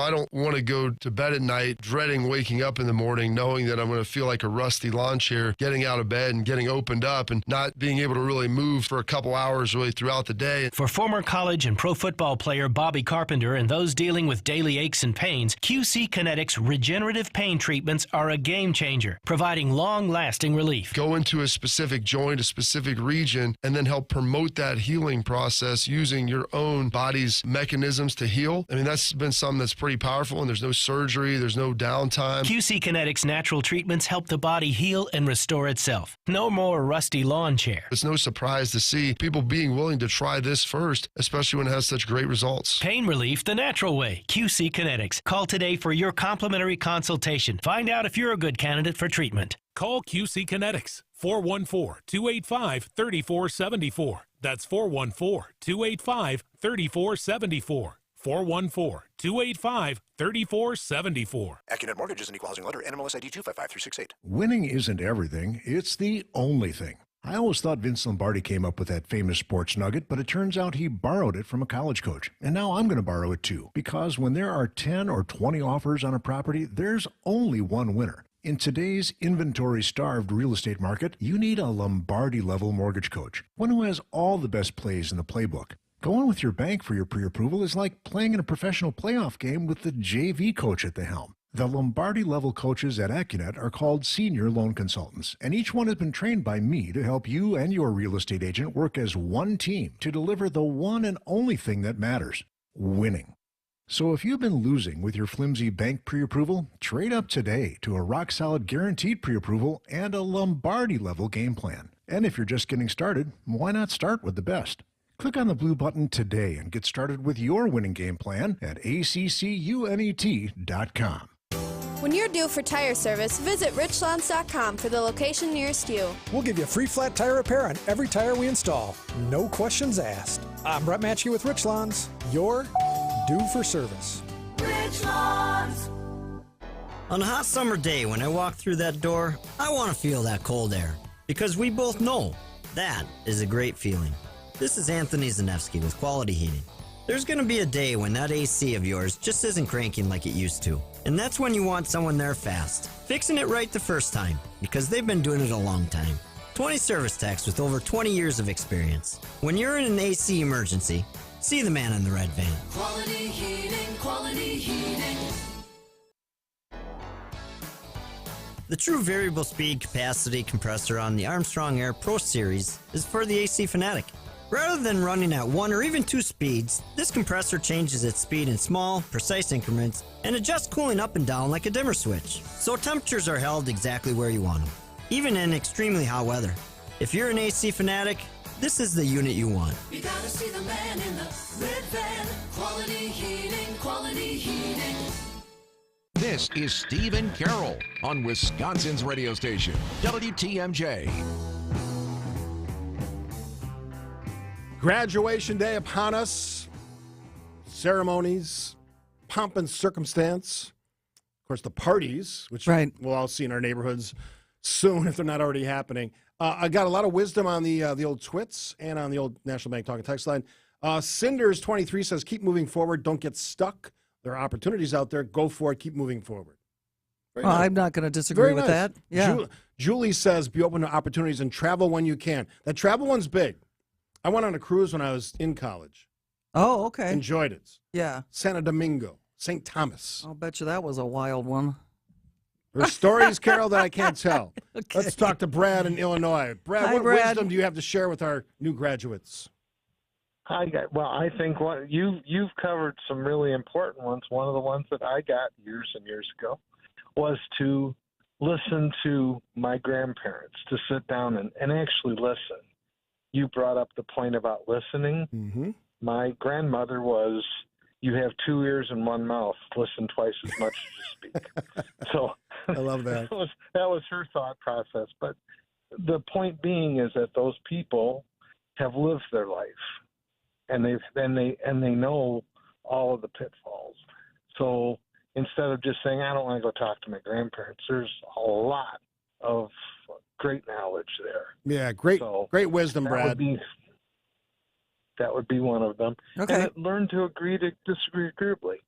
I don't want to go to bed at night dreading waking up in the morning knowing that I'm going to feel like a rusty lawn chair getting out of bed and getting opened up and not being able to really move for a couple hours really throughout the day. For former college and pro football player Bobby Carpenter and those dealing with daily aches and pains, QC Kinetics regenerative pain treatments are a game changer, providing long-lasting relief. Go into a specific joint, a specific region, and then help promote that healing process using your own body's mechanisms to heal. I mean, that's been something that's pretty powerful, and there's no surgery, there's no downtime. QC Kinetics natural treatments help the body heal and restore itself. No more rusty lawn chair. It's no surprise to see people being willing to try this first, especially when it has such great results. Pain relief the natural way. QC Kinetics. Call today for your complimentary consultation. Find out if you're a good candidate for treatment. Call QC Kinetics, 414-285-3474. That's 414-285-3474. 414-285-3474. Accunet Mortgage is an equal housing lender. NMLS ID 255368. Winning isn't everything. It's the only thing. I always thought Vince Lombardi came up with that famous sports nugget, but it turns out he borrowed it from a college coach. And now I'm going to borrow it too, because when there are 10 or 20 offers on a property, there's only one winner. In today's inventory-starved real estate market, you need a Lombardi-level mortgage coach, one who has all the best plays in the playbook. Going with your bank for your pre-approval is like playing in a professional playoff game with the JV coach at the helm. The Lombardi-level coaches at Accunet are called senior loan consultants, and each one has been trained by me to help you and your real estate agent work as one team to deliver the one and only thing that matters, winning. So if you've been losing with your flimsy bank pre-approval, trade up today to a rock-solid guaranteed pre-approval and a Lombardi-level game plan. And if you're just getting started, why not start with the best? Click on the blue button today and get started with your winning game plan at accunet.com. When you're due for tire service, visit richlands.com for the location nearest you. We'll give you a free flat tire repair on every tire we install. No questions asked. I'm Brett Matchke with Richlands. You're due for service. Richlands. On a hot summer day when I walk through that door, I want to feel that cold air. Because we both know that is a great feeling. This is Anthony Zanevsky with Quality Heating. There's going to be a day when that AC of yours just isn't cranking like it used to. And that's when you want someone there fast, fixing it right the first time, because they've been doing it a long time. 20 service techs with over 20 years of experience. When you're in an AC emergency, see the man in the red van. Quality heating, quality heating. The true variable speed capacity compressor on the Armstrong Air Pro Series is for the AC fanatic. Rather than running at 1 or even 2 speeds, this compressor changes its speed in small, precise increments and adjusts cooling up and down like a dimmer switch, so temperatures are held exactly where you want them, even in extremely hot weather. If you're an AC fanatic, this is the unit you want. You gotta see the man in the red van. Quality heating, quality heating. This is Stephen Carroll on Wisconsin's radio station, WTMJ. Graduation day upon us. Ceremonies, pomp and circumstance. Of course, the parties, which we'll all see in our neighborhoods soon if they're not already happening. I got a lot of wisdom on the old twits and on the old National Bank Talking Text line. Cinders 23 says, keep moving forward. Don't get stuck. There are opportunities out there. Go for it. Keep moving forward. Well, I'm not going to disagree with that. Yeah. Julie says, be open to opportunities and travel when you can. That travel one's big. I went on a cruise when I was in college. Oh, okay. Enjoyed it. Yeah. Santa Domingo, St. Thomas. I'll bet you that was a wild one. There's stories, Carol, that I can't tell. Okay. Let's talk to Brad in Illinois. Brad, what wisdom do you have to share with our new graduates? Well, I think you've covered some really important ones. One of the ones that I got years and years ago was to listen to my grandparents, to sit down and actually listen. You brought up the point about listening. Mm-hmm. My grandmother was, you have 2 ears and 1 mouth, listen twice as much as you speak. So I love that. that was her thought process. But the point being is that those people have lived their life, and they know all of the pitfalls. So instead of just saying, I don't want to go talk to my grandparents, there's a lot of great knowledge there. Yeah, great wisdom, Brad. That would be one of them. Okay. And learn to agree to disagree agreeably.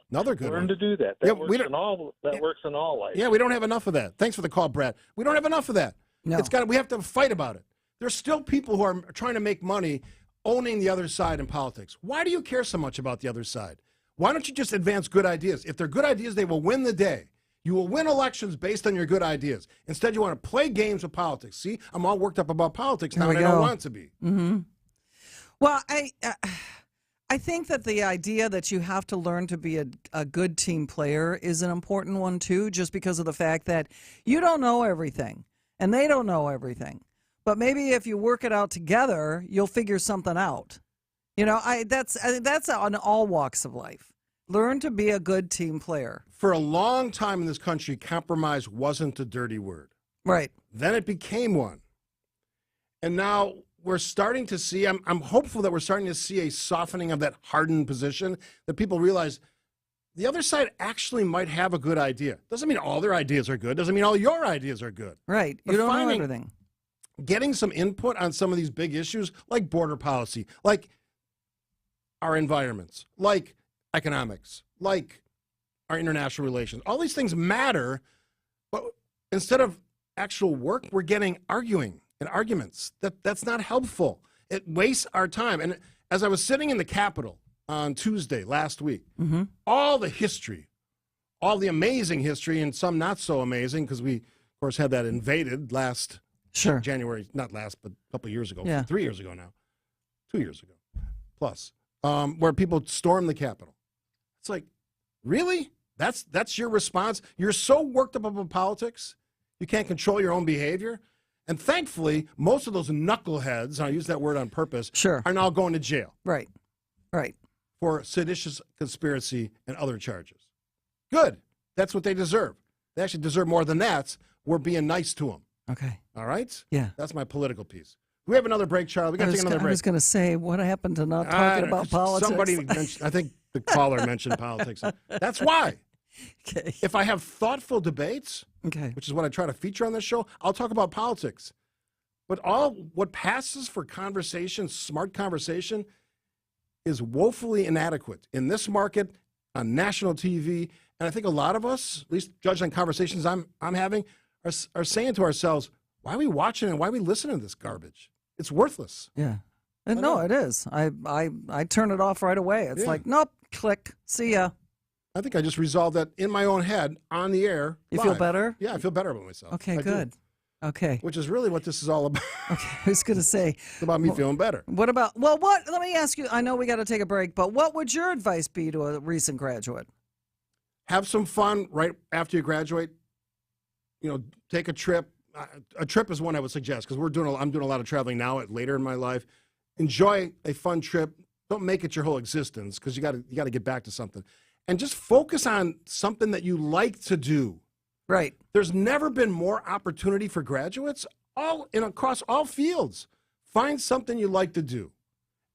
Another good Learn one. to do that. That works in all life. Yeah, we don't have enough of that. Thanks for the call, Brad. We don't have enough of that. No. We have to fight about it. There's still people who are trying to make money owning the other side in politics. Why do you care so much about the other side? Why don't you just advance good ideas? If they're good ideas, they will win the day. You will win elections based on your good ideas. Instead, you want to play games with politics. See, I'm all worked up about politics now, and I don't want to be. Mm-hmm. Well, I think that the idea that you have to learn to be a good team player is an important one, too, just because of the fact that you don't know everything, and they don't know everything. But maybe if you work it out together, you'll figure something out. You know, that's on all walks of life. Learn to be a good team player. For a long time in this country, compromise wasn't a dirty word. Right. Then it became one. And now we're starting to see, I'm hopeful that we're starting to see a softening of that hardened position, that people realize the other side actually might have a good idea. Doesn't mean all their ideas are good. Doesn't mean all your ideas are good. Right. But You don't know everything. Getting some input on some of these big issues, like border policy, like our environments, like economics, like our international relations. All these things matter, but instead of actual work, we're getting arguing and arguments. That's not helpful. It wastes our time. And as I was sitting in the Capitol on Tuesday last week, all the history, all the amazing history, and some not so amazing, because we, of course, had that invaded last January, not last, but a couple of years ago, 3 years ago now, 2 years ago, plus, where people stormed the Capitol. It's like, really? That's your response? You're so worked up about politics, you can't control your own behavior? And thankfully, most of those knuckleheads, and I use that word on purpose, are now going to jail. Right. Right. For seditious conspiracy and other charges. Good. That's what they deserve. They actually deserve more than that. We're being nice to them. Okay. All right? Yeah. That's my political piece. We have another break, Charlie. We got to take another break. I was going to say, what happened to not talking about politics? Somebody mentioned, I think the caller mentioned politics. That's why. Okay. If I have thoughtful debates, which is what I try to feature on this show, I'll talk about politics. But what passes for conversation, smart conversation, is woefully inadequate in this market, on national TV. And I think a lot of us, at least judged on conversations I'm having, are saying to ourselves, why are we watching and why are we listening to this garbage? It's worthless. Yeah. And no, it is. I turn it off right away. It's like, nope, click, see ya. I think I just resolved that in my own head on the air. You live. feel better? Yeah, I feel better about myself. Okay, I good. do. Okay. Which is really what this is all about. Okay, I was going to say. It's about me feeling better. What about, let me ask you, I know we got to take a break, but what would your advice be to a recent graduate? Have some fun right after you graduate. You know, take a trip. A trip is one I would suggest because I'm doing a lot of traveling now later in my life. Enjoy a fun trip. Don't make it your whole existence because you got to get back to something. And just focus on something that you like to do. Right. There's never been more opportunity for graduates across all fields. Find something you like to do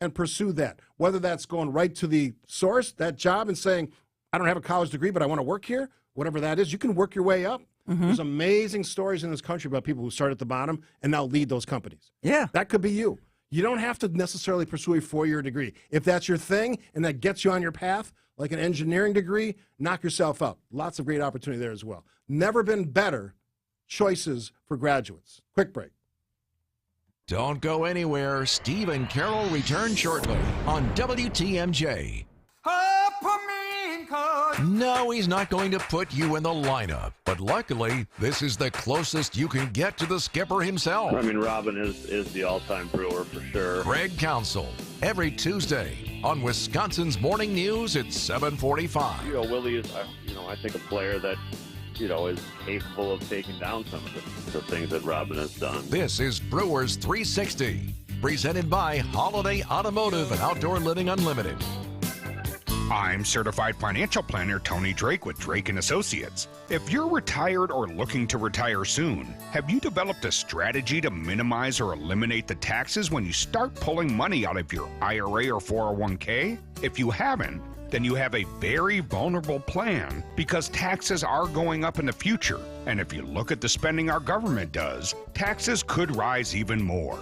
and pursue that. Whether that's going right to the source, that job, and saying, I don't have a college degree, but I want to work here. Whatever that is, you can work your way up. There's amazing stories in this country about people who start at the bottom and now lead those companies. Yeah. That could be you. You don't have to necessarily pursue a 4-year degree. If that's your thing and that gets you on your path, like an engineering degree, knock yourself up. Lots of great opportunity there as well. Never been better choices for graduates. Quick break. Don't go anywhere. Steve and Carol return shortly on WTMJ. No, he's not going to put you in the lineup. But luckily, this is the closest you can get to the skipper himself. I mean, Robin is the all-time Brewer for sure. Greg Council, every Tuesday on Wisconsin's Morning News at 7:45. You know, Willie is, I think, a player that, is capable of taking down some of the things that Robin has done. This is Brewers 360, presented by Holiday Automotive and Outdoor Living Unlimited. I'm certified financial planner Tony Drake with Drake & Associates. If you're retired or looking to retire soon, have you developed a strategy to minimize or eliminate the taxes when you start pulling money out of your IRA or 401k? If you haven't, then you have a very vulnerable plan because taxes are going up in the future. And if you look at the spending our government does, taxes could rise even more.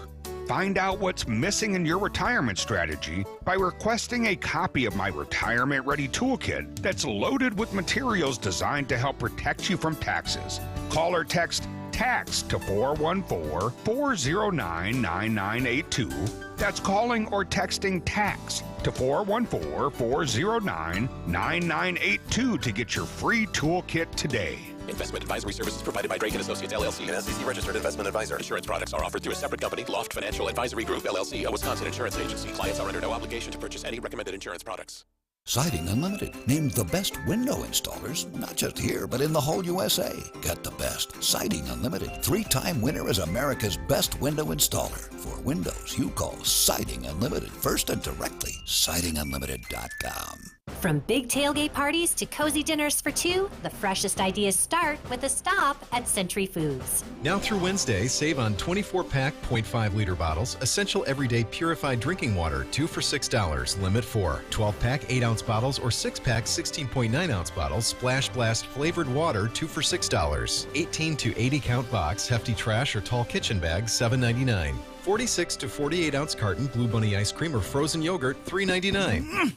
Find out what's missing in your retirement strategy by requesting a copy of my Retirement Ready Toolkit that's loaded with materials designed to help protect you from taxes. Call or text TAX to 414-409-9982. That's calling or texting TAX to 414-409-9982 to get your free toolkit today. Investment advisory services provided by Drake & Associates, LLC, an SEC-registered investment advisor. Insurance products are offered through a separate company, Loft Financial Advisory Group, LLC, a Wisconsin insurance agency. Clients are under no obligation to purchase any recommended insurance products. Siding Unlimited, named the best window installers, not just here, but in the whole USA. Get the best. Siding Unlimited, 3-time winner as America's best window installer. For windows, you call Siding Unlimited first and directly. SidingUnlimited.com. From big tailgate parties to cozy dinners for two, the freshest ideas start with a stop at Century Foods. Now through Wednesday, save on 24-pack 0.5-liter bottles, essential everyday purified drinking water, 2 for $6, limit 4. 12-pack 8-ounce bottles or 6-pack 16.9-ounce bottles, Splash Blast flavored water, 2 for $6. 18 to 80 count box, hefty trash or tall kitchen bags, $7.99. 46 to 48-ounce carton, Blue Bunny ice cream or frozen yogurt, $3.99.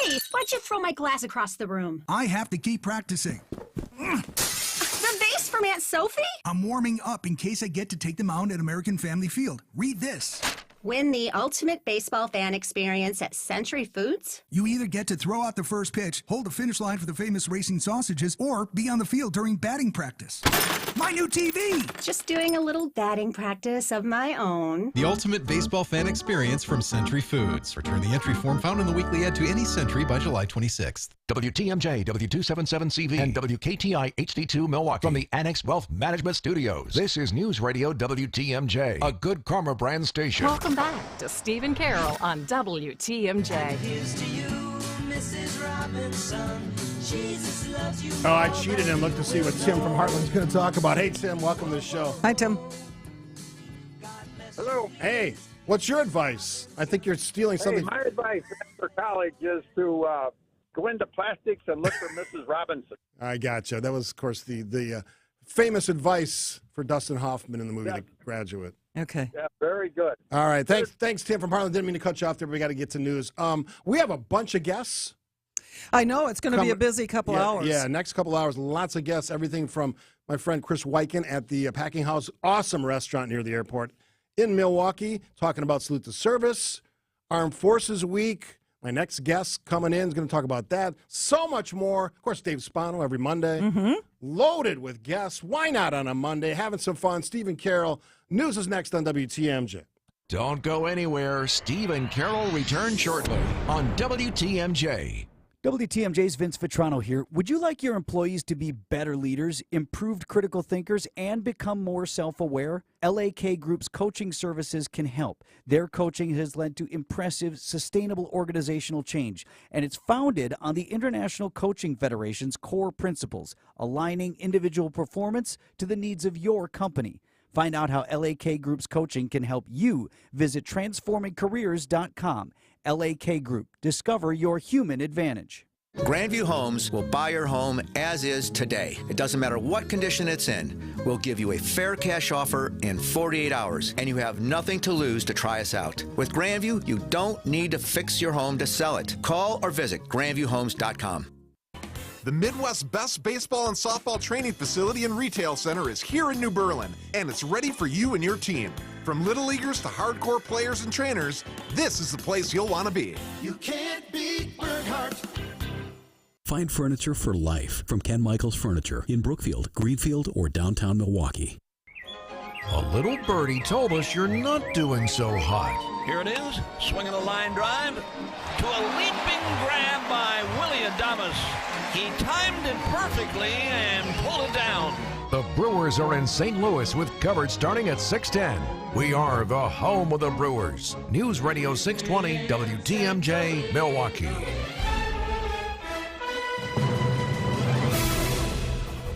Hey, why'd you throw my glass across the room? I have to keep practicing. The vase from Aunt Sophie? I'm warming up in case I get to take them out at American Family Field. Read this. Win the ultimate baseball fan experience at Century Foods? You either get to throw out the first pitch, hold the finish line for the famous racing sausages, or be on the field during batting practice. My new TV! Just doing a little batting practice of my own. The ultimate baseball fan experience from Century Foods. Return the entry form found in the weekly ad to any Century by July 26th. WTMJ, W277CV, and WKTI HD2 Milwaukee from the Annex Wealth Management Studios. This is News Radio WTMJ, a Good Karma brand station. Welcome back to Steve and Carol on WTMJ. Oh, I cheated and looked to see what Tim from Heartland's going to talk about. Hey, Tim, welcome to the show. Hi, Tim. Hello. Hey, what's your advice? I think you're stealing something. My advice after college is to go into plastics and look for Mrs. Robinson. I gotcha. That was, of course, the famous advice for Dustin Hoffman in the movie The Graduate. Okay. Yeah, very good. All right. Thanks, Tim from Harlan. Didn't mean to cut you off there, but we got to get to news. We have a bunch of guests. I know. It's going to be a busy couple hours. Yeah, next couple hours. Lots of guests. Everything from my friend Chris Wyken at the Packing House, awesome restaurant near the airport in Milwaukee, talking about Salute to Service, Armed Forces Week. My next guest coming in is going to talk about that. So much more. Of course, Dave Spano every Monday. Loaded with guests. Why not on a Monday? Having some fun. Steve and Carol. News is next on WTMJ. Don't go anywhere. Steve and Carol return shortly on WTMJ. WTMJ's Vince Vitrano here. Would you like your employees to be better leaders, improved critical thinkers, and become more self-aware? LAK Group's coaching services can help. Their coaching has led to impressive, sustainable organizational change, and it's founded on the International Coaching Federation's core principles, aligning individual performance to the needs of your company. Find out how LAK Group's coaching can help you. Visit transformingcareers.com. LAK Group. Discover your human advantage. Grandview Homes will buy your home as is today. It doesn't matter what condition it's in. We'll give you a fair cash offer in 48 hours, and you have nothing to lose to try us out. With Grandview, you don't need to fix your home to sell it. Call or visit grandviewhomes.com. The Midwest's best baseball and softball training facility and retail center is here in New Berlin, and it's ready for you and your team. From little leaguers to hardcore players and trainers, this is the place you'll want to be. You can't beat Bernhardt. Find furniture for life from Ken Michaels Furniture in Brookfield, Greenfield, or downtown Milwaukee. A little birdie told us you're not doing so hot. Here it is, swinging a line drive to a leaping grab by Willie Adames. He timed it perfectly and pulled it down. The Brewers are in St. Louis with coverage starting at 6:10. We are the home of the Brewers. News Radio 620 WTMJ, Milwaukee.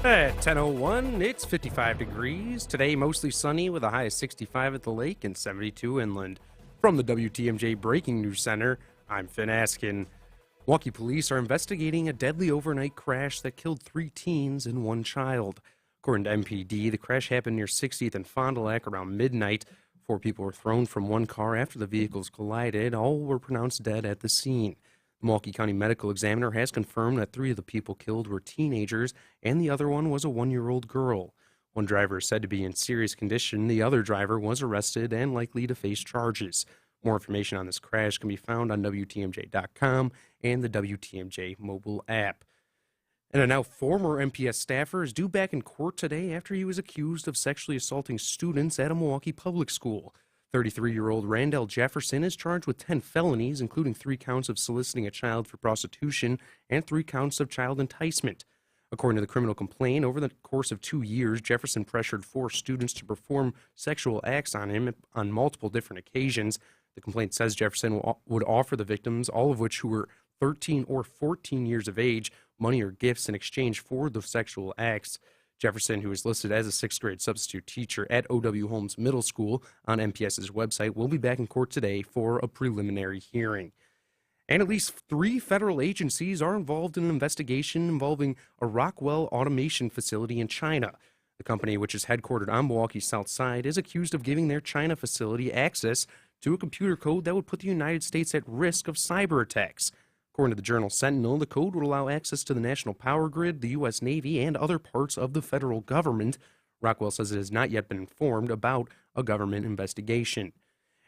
At 10:01, it's 55 degrees. Today, mostly sunny with a high of 65 at the lake and 72 inland. From the WTMJ Breaking News Center, I'm Finn Askin. Milwaukee police are investigating a deadly overnight crash that killed 3 teens and 1 child. According to MPD, the crash happened near 60th and Fond du Lac around midnight. 4 people were thrown from one car after the vehicles collided. All were pronounced dead at the scene. The Milwaukee County Medical Examiner has confirmed that 3 of the people killed were teenagers, and the other one was a 1-year-old girl. One driver is said to be in serious condition. The other driver was arrested and likely to face charges. More information on this crash can be found on WTMJ.com and the WTMJ mobile app. And a now former MPS staffer is due back in court today after he was accused of sexually assaulting students at a Milwaukee public school. 33-year-old Randall Jefferson is charged with 10 felonies, including 3 counts of soliciting a child for prostitution and 3 counts of child enticement. According to the criminal complaint, over the course of 2 years, Jefferson pressured 4 students to perform sexual acts on him on multiple different occasions. The complaint says Jefferson would offer the victims, all of which who were 13 or 14 years of age, money or gifts in exchange for the sexual acts. Jefferson, who is listed as a 6th grade substitute teacher at O.W. Holmes Middle School on MPS's website, will be back in court today for a preliminary hearing. And at least 3 federal agencies are involved in an investigation involving a Rockwell automation facility in China. The company, which is headquartered on Milwaukee's South Side, is accused of giving their China facility access to a computer code that would put the United States at risk of cyber attacks. According to the Journal Sentinel, the code would allow access to the national power grid, the U.S. Navy, and other parts of the federal government. Rockwell says it has not yet been informed about a government investigation.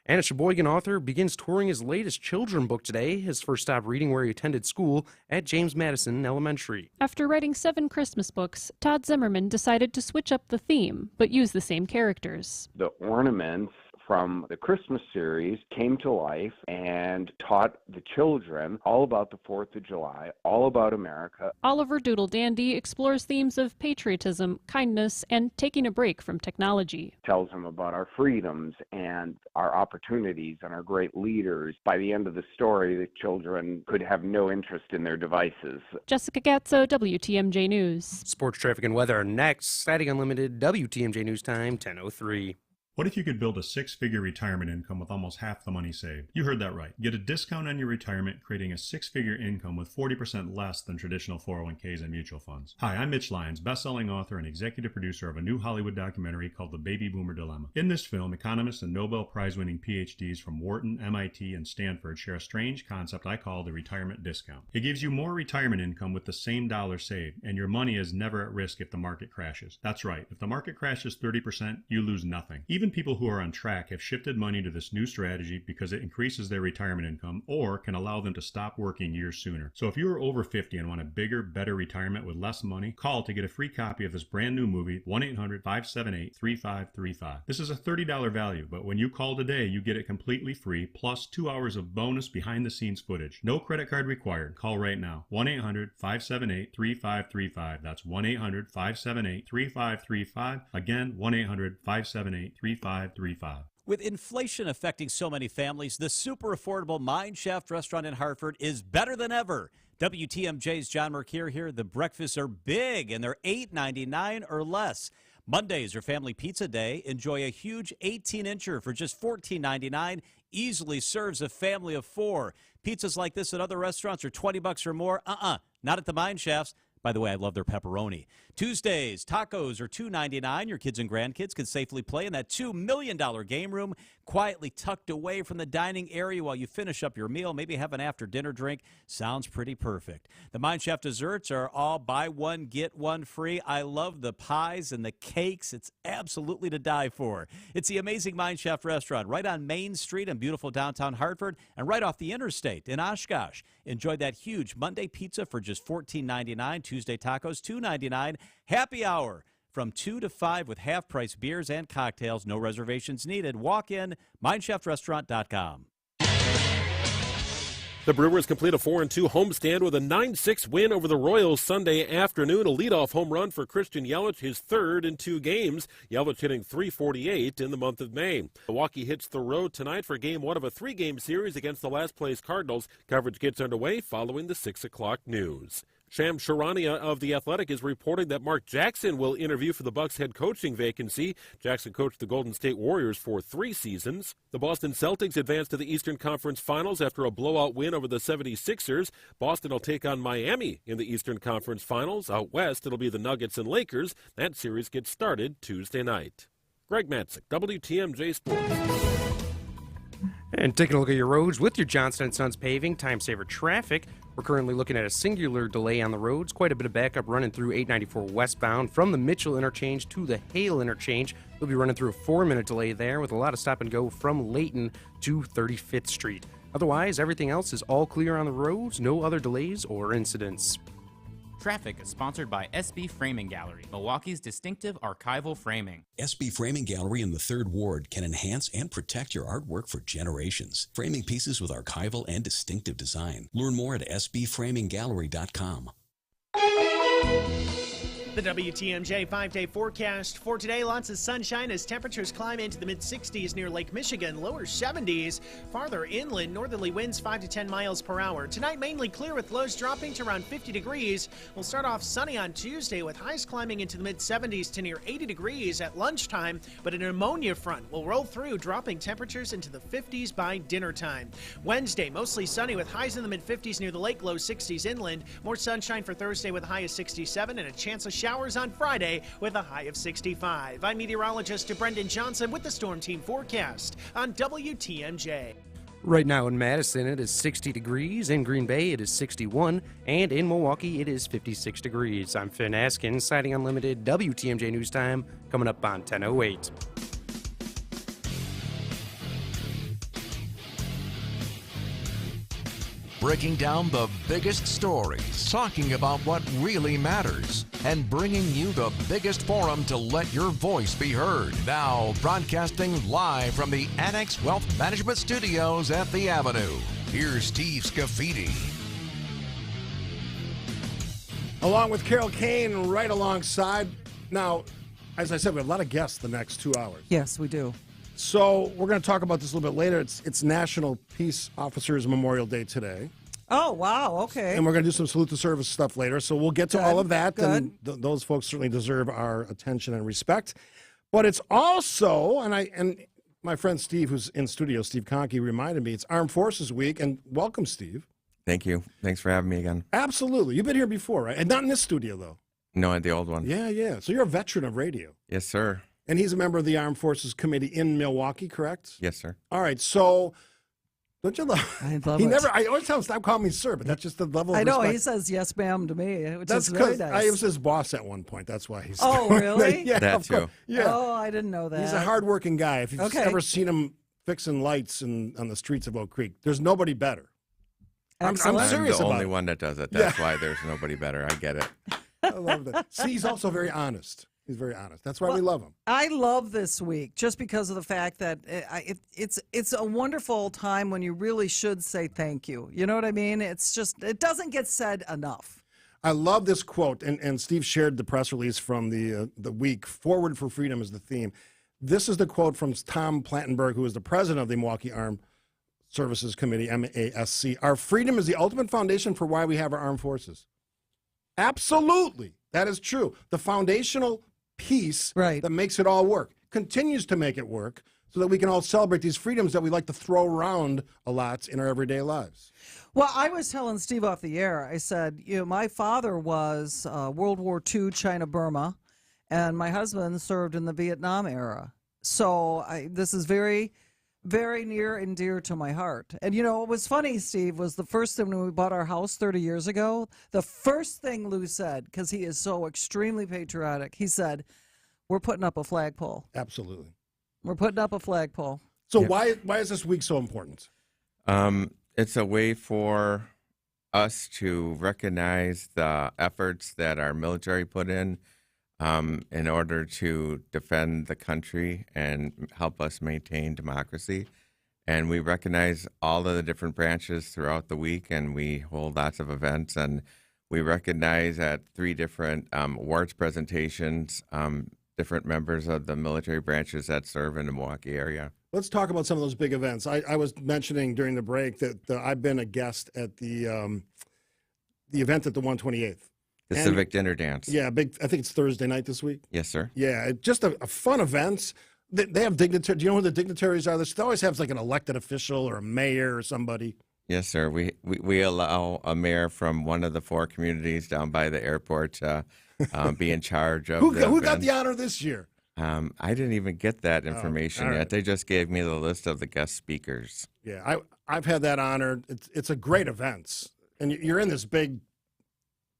And a Sheboygan author begins touring his latest children's book today, his first stop reading where he attended school at James Madison Elementary. After writing 7 Christmas books, Todd Zimmerman decided to switch up the theme, but use the same characters. The ornaments from the Christmas series came to life and taught the children all about the 4th of July, all about America. Oliver Doodle Dandy explores themes of patriotism, kindness, and taking a break from technology. Tells them about our freedoms and our opportunities and our great leaders. By the end of the story, the children could have no interest in their devices. Jessica Gatzo, WTMJ News. Sports, traffic, and weather are next. Static Unlimited, WTMJ News Time, 10:03. What if you could build a 6-figure retirement income with almost half the money saved? You heard that right. Get a discount on your retirement, creating a 6-figure income with 40% less than traditional 401ks and mutual funds. Hi, I'm Mitch Lyons, best-selling author and executive producer of a new Hollywood documentary called The Baby Boomer Dilemma. In this film, economists and Nobel Prize-winning PhDs from Wharton, MIT, and Stanford share a strange concept I call the retirement discount. It gives you more retirement income with the same dollar saved, and your money is never at risk if the market crashes. That's right. If the market crashes 30%, you lose nothing. Even people who are on track have shifted money to this new strategy because it increases their retirement income or can allow them to stop working years sooner. So if you are over 50 and want a bigger, better retirement with less money, call to get a free copy of this brand new movie, 1-800-578-3535. This is a $30 value, but when you call today, you get it completely free, plus 2 hours of bonus behind-the-scenes footage. No credit card required. Call right now. 1-800-578-3535. That's 1-800-578-3535. Again, 1-800-578-3535. With inflation affecting so many families, the super affordable Mine Shaft restaurant in Hartford is better than ever. WTMJ's John Mercure here. The breakfasts are big and they're $8.99 or less. Mondays are family pizza day. Enjoy a huge 18-incher for just $14.99. Easily serves a family of 4. Pizzas like this at other restaurants are $20 or more. Not at the Mine Shafts. By the way, I love their pepperoni. Tuesdays, tacos are $2.99. Your kids and grandkids can safely play in that $2 million game room, quietly tucked away from the dining area while you finish up your meal, maybe have an after-dinner drink. Sounds pretty perfect. The Mine Shaft desserts are all buy one, get one free. I love the pies and the cakes. It's absolutely to die for. It's the amazing Mine Shaft restaurant right on Main Street in beautiful downtown Hartford and right off the interstate in Oshkosh. Enjoy that huge Monday pizza for just $14.99. Tuesday tacos, $2.99. Happy hour from 2 to 5 with half-price beers and cocktails. No reservations needed. Walk in, mineshaftrestaurant.com. The Brewers complete a 4-2 homestand with a 9-6 win over the Royals Sunday afternoon. A leadoff home run for Christian Yelich, his third in 2 games. Yelich hitting .348 in the month of May. Milwaukee hits the road tonight for Game 1 of a 3-game series against the last-place Cardinals. Coverage gets underway following the 6 o'clock news. Sham Charania of The Athletic is reporting that Mark Jackson will interview for the Bucks head coaching vacancy. Jackson coached the Golden State Warriors for 3 seasons. The Boston Celtics advanced to the Eastern Conference Finals after a blowout win over the 76ers. Boston will take on Miami in the Eastern Conference Finals. Out west, it'll be the Nuggets and Lakers. That series gets started Tuesday night. Greg Matzik, WTMJ Sports. And taking a look at your roads with your Johnson & Sons Paving Time Saver Traffic. We're currently looking at a singular delay on the roads. Quite a bit of backup running through 894 westbound from the Mitchell interchange to the Hale interchange. We'll be running through a 4-minute delay there with a lot of stop and go from Layton to 35th Street. Otherwise, everything else is all clear on the roads. No other delays or incidents. Traffic is sponsored by SB Framing Gallery, Milwaukee's distinctive archival framing. SB Framing Gallery in the 3rd Ward can enhance and protect your artwork for generations. Framing pieces with archival and distinctive design. Learn more at sbframinggallery.com. The WTMJ 5-day forecast for today, lots of sunshine as temperatures climb into the mid-60s near Lake Michigan, lower 70s. Farther inland, northerly winds 5 to 10 miles per hour. Tonight, mainly clear with lows dropping to around 50 degrees. We'll start off sunny on Tuesday with highs climbing into the mid-70s to near 80 degrees at lunchtime, but an ammonia front will roll through, dropping temperatures into the 50s by dinner time. Wednesday, mostly sunny with highs in the mid-50s near the lake, low 60s inland. More sunshine for Thursday with a high of 67 and a chance of showers on Friday with a high of 65. I'm meteorologist Brendan Johnson with the Storm Team forecast on WTMJ. Right now in Madison, it is 60 degrees. In Green Bay, it is 61. And in Milwaukee, it is 56 degrees. I'm Finn Askin, Sighting Unlimited, WTMJ News Time, coming up on 10:08. Breaking down the biggest stories, talking about what really matters, and bringing you the biggest forum to let your voice be heard. Now, broadcasting live from the Annex Wealth Management Studios at the Avenue, here's Steve Scaffidi. Along with Carol Kane right alongside. Now, as I said, we have a lot of guests the next 2 hours. Yes, we do. So we're going to talk about this a little bit later. It's National Peace Officers Memorial Day today. Oh, wow, okay. And we're going to do some salute to service stuff later. So we'll get to all of that. And those folks certainly deserve our attention and respect. But it's also, and my friend Steve, who's in studio, Steve Conkey, reminded me, it's Armed Forces Week. And welcome, Steve. Thank you. Thanks for having me again. Absolutely. You've been here before, right? And not in this studio, though. No, at the old one. Yeah. So you're a veteran of radio. Yes, sir. And he's a member of the Armed Forces Committee in Milwaukee, correct? Yes, sir. All right, so don't you love? I love it. I always tell him stop calling me sir, but that's just the level of I know respect. he says yes, ma'am, to me, which That's is very because nice. I was his boss at one point. That's why he's. Oh, really? Yeah, that of too. course. Yeah. Oh, I didn't know that. He's a hardworking guy. If you've Okay. ever seen him fixing lights on the streets of Oak Creek, there's nobody better. I'm Excellent. serious I'm the about only it. one that does it. That's why there's nobody better. I get it. I love that. See, he's also very honest. He's very honest. That's why we love him. I love this week just because of the fact that it's a wonderful time when you really should say thank you. You know what I mean? It's just, it doesn't get said enough. I love this quote, and Steve shared the press release from the week. Forward for Freedom is the theme. This is the quote from Tom Plattenberg, who is the president of the Milwaukee Armed Services Committee, MASC. Our freedom is the ultimate foundation for why we have our armed forces. Absolutely. That is true. The foundational piece that makes it all work continues to make it work so that we can all celebrate these freedoms that we like to throw around a lot in our everyday lives. Well, I was telling Steve off the air, I said, my father was World War II, China-Burma, and my husband served in the Vietnam era. So this is very, very near and dear to my heart. And, what was funny, Steve, was the first thing when we bought our house 30 years ago, the first thing Lou said, because he is so extremely patriotic, he said, we're putting up a flagpole. Absolutely. We're putting up a flagpole. So why is this week so important? It's a way for us to recognize the efforts that our military put in order to defend the country and help us maintain democracy. And we recognize all of the different branches throughout the week, and we hold lots of events. And we recognize at 3 different awards presentations different members of the military branches that serve in the Milwaukee area. Let's talk about some of those big events. I was mentioning during the break that I've been a guest at the event at the 128th. The Civic Dinner Dance. Yeah, I think it's Thursday night this week. Yes, sir. Yeah, just a fun event. They have dignitaries. Do you know who the dignitaries are? They always have like an elected official or a mayor or somebody. Yes, sir. We allow a mayor from one of the 4 communities down by the airport to be in charge of Who got the honor this year? I didn't even get that information all yet. right. They just gave me the list of the guest speakers. Yeah, I've had that honor. It's a great event, and you're in this big.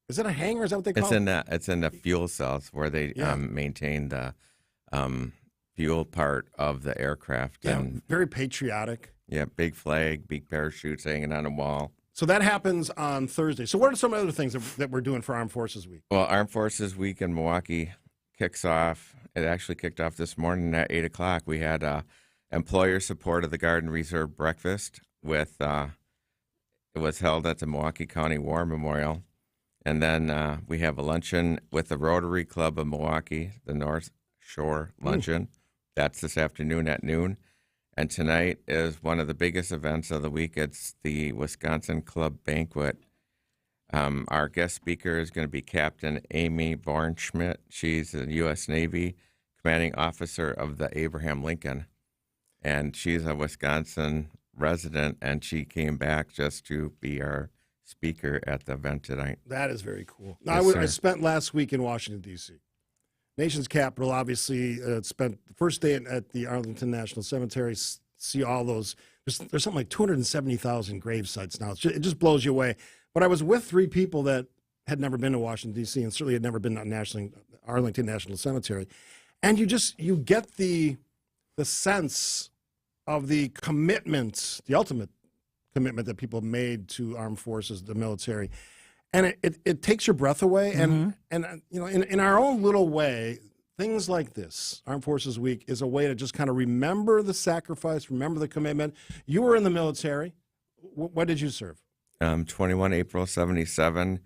Is it a hangar? Is that what they call it? It's in the fuel cells where they Yeah. maintain the fuel part of the aircraft. Yeah, And very patriotic. yeah, big flag, big parachutes hanging on a wall. So that happens on Thursday. So what are some other things that we're doing for Armed Forces Week? Well, Armed Forces Week in Milwaukee kicks off. It actually kicked off this morning at 8 o'clock. We had employer support of the Guard and Reserve breakfast with it was held at the Milwaukee County War Memorial. And then we have a luncheon with the Rotary Club of Milwaukee, the North Shore Luncheon. That's this afternoon at noon. And tonight is one of the biggest events of the week. It's the Wisconsin Club Banquet. Our guest speaker is going to be Captain Amy Bornschmidt. She's a U.S. Navy commanding officer of the Abraham Lincoln. And she's a Wisconsin resident, and she came back just to be our speaker at the event tonight. That is very cool. Yes, I sir. spent last week in Washington, D.C. Nation's capital, obviously. Spent the first day at the Arlington National Cemetery, see all those. There's something like 270,000 grave sites now. It just blows you away. But I was with three people that had never been to Washington, D.C., and certainly had never been to Arlington National Cemetery. And you get the sense of the commitment, the ultimate commitment that people made to armed forces, the military. And it takes your breath away. And you know, in our own little way, things like this, Armed Forces Week, is a way to just kind of remember the sacrifice, remember the commitment. You were in the military. What did you serve? 21 April 77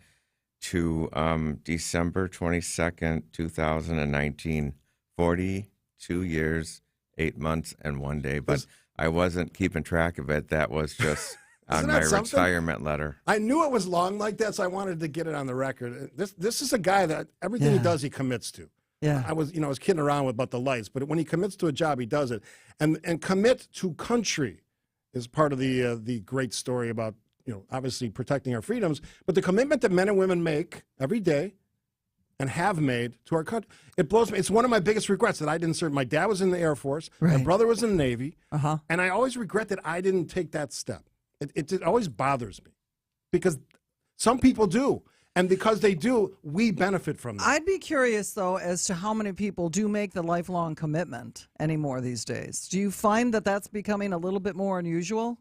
to December 22nd, 2019. 42 years, 8 months, and 1 day. But I wasn't keeping track of it. That was just on my retirement letter. I knew it was long like that, so I wanted to get it on the record. This is a guy that everything he does, he commits to. Yeah. I was kidding around about the lights, but when he commits to a job, he does it. And commit to country is part of the great story about, obviously protecting our freedoms, but the commitment that men and women make every day and have made to our country. It blows me. It's one of my biggest regrets that I didn't serve. My dad was in the Air Force. My brother was in the Navy. And I always regret that I didn't take that step. It always bothers me because some people do. And because they do, we benefit from that. I'd be curious, though, as to how many people do make the lifelong commitment anymore these days. Do you find that that's becoming a little bit more unusual?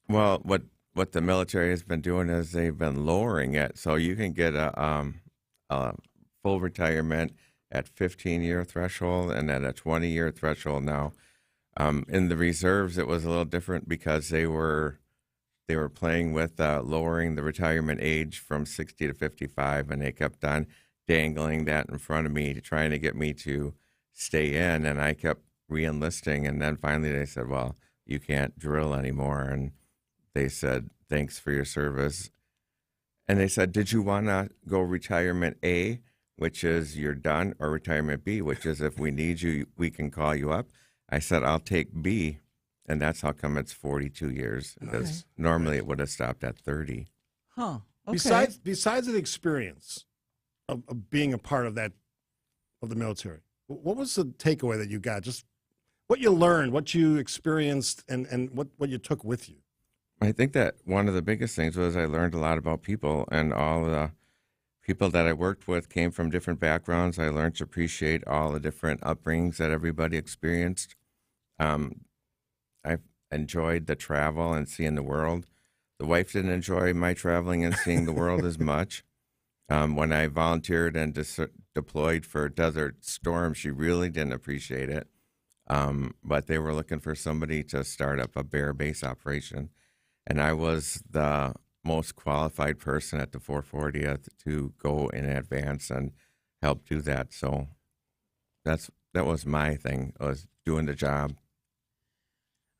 Well, what the military has been doing is they've been lowering it. So you can get a full retirement at 15-year threshold and at a 20-year threshold now. In the reserves, it was a little different because they were playing with lowering the retirement age from 60 to 55, and they kept on dangling that in front of me, trying to get me to stay in, and I kept re-enlisting, and then finally they said, well, you can't drill anymore, and they said, thanks for your service. And they said, did you want to go retirement A, which is you're done, or retirement B, which is if we need you, we can call you up? I said, I'll take B. And that's how come it's 42 years, because normally it would have stopped at 30. Huh. Okay. Besides the experience of being a part of the military, what was the takeaway that you got? Just what you learned, what you experienced, and what you took with you? I think that one of the biggest things was I learned a lot about people, and all the people that I worked with came from different backgrounds. I learned to appreciate all the different upbringings that everybody experienced. I enjoyed the travel and seeing the world. The wife didn't enjoy my traveling and seeing the world as much. When I volunteered and deployed for Desert Storm, she really didn't appreciate it. But they were looking for somebody to start up a bear base operation. And I was the most qualified person at the 440th to go in advance and help do that. So that was my thing, was doing the job.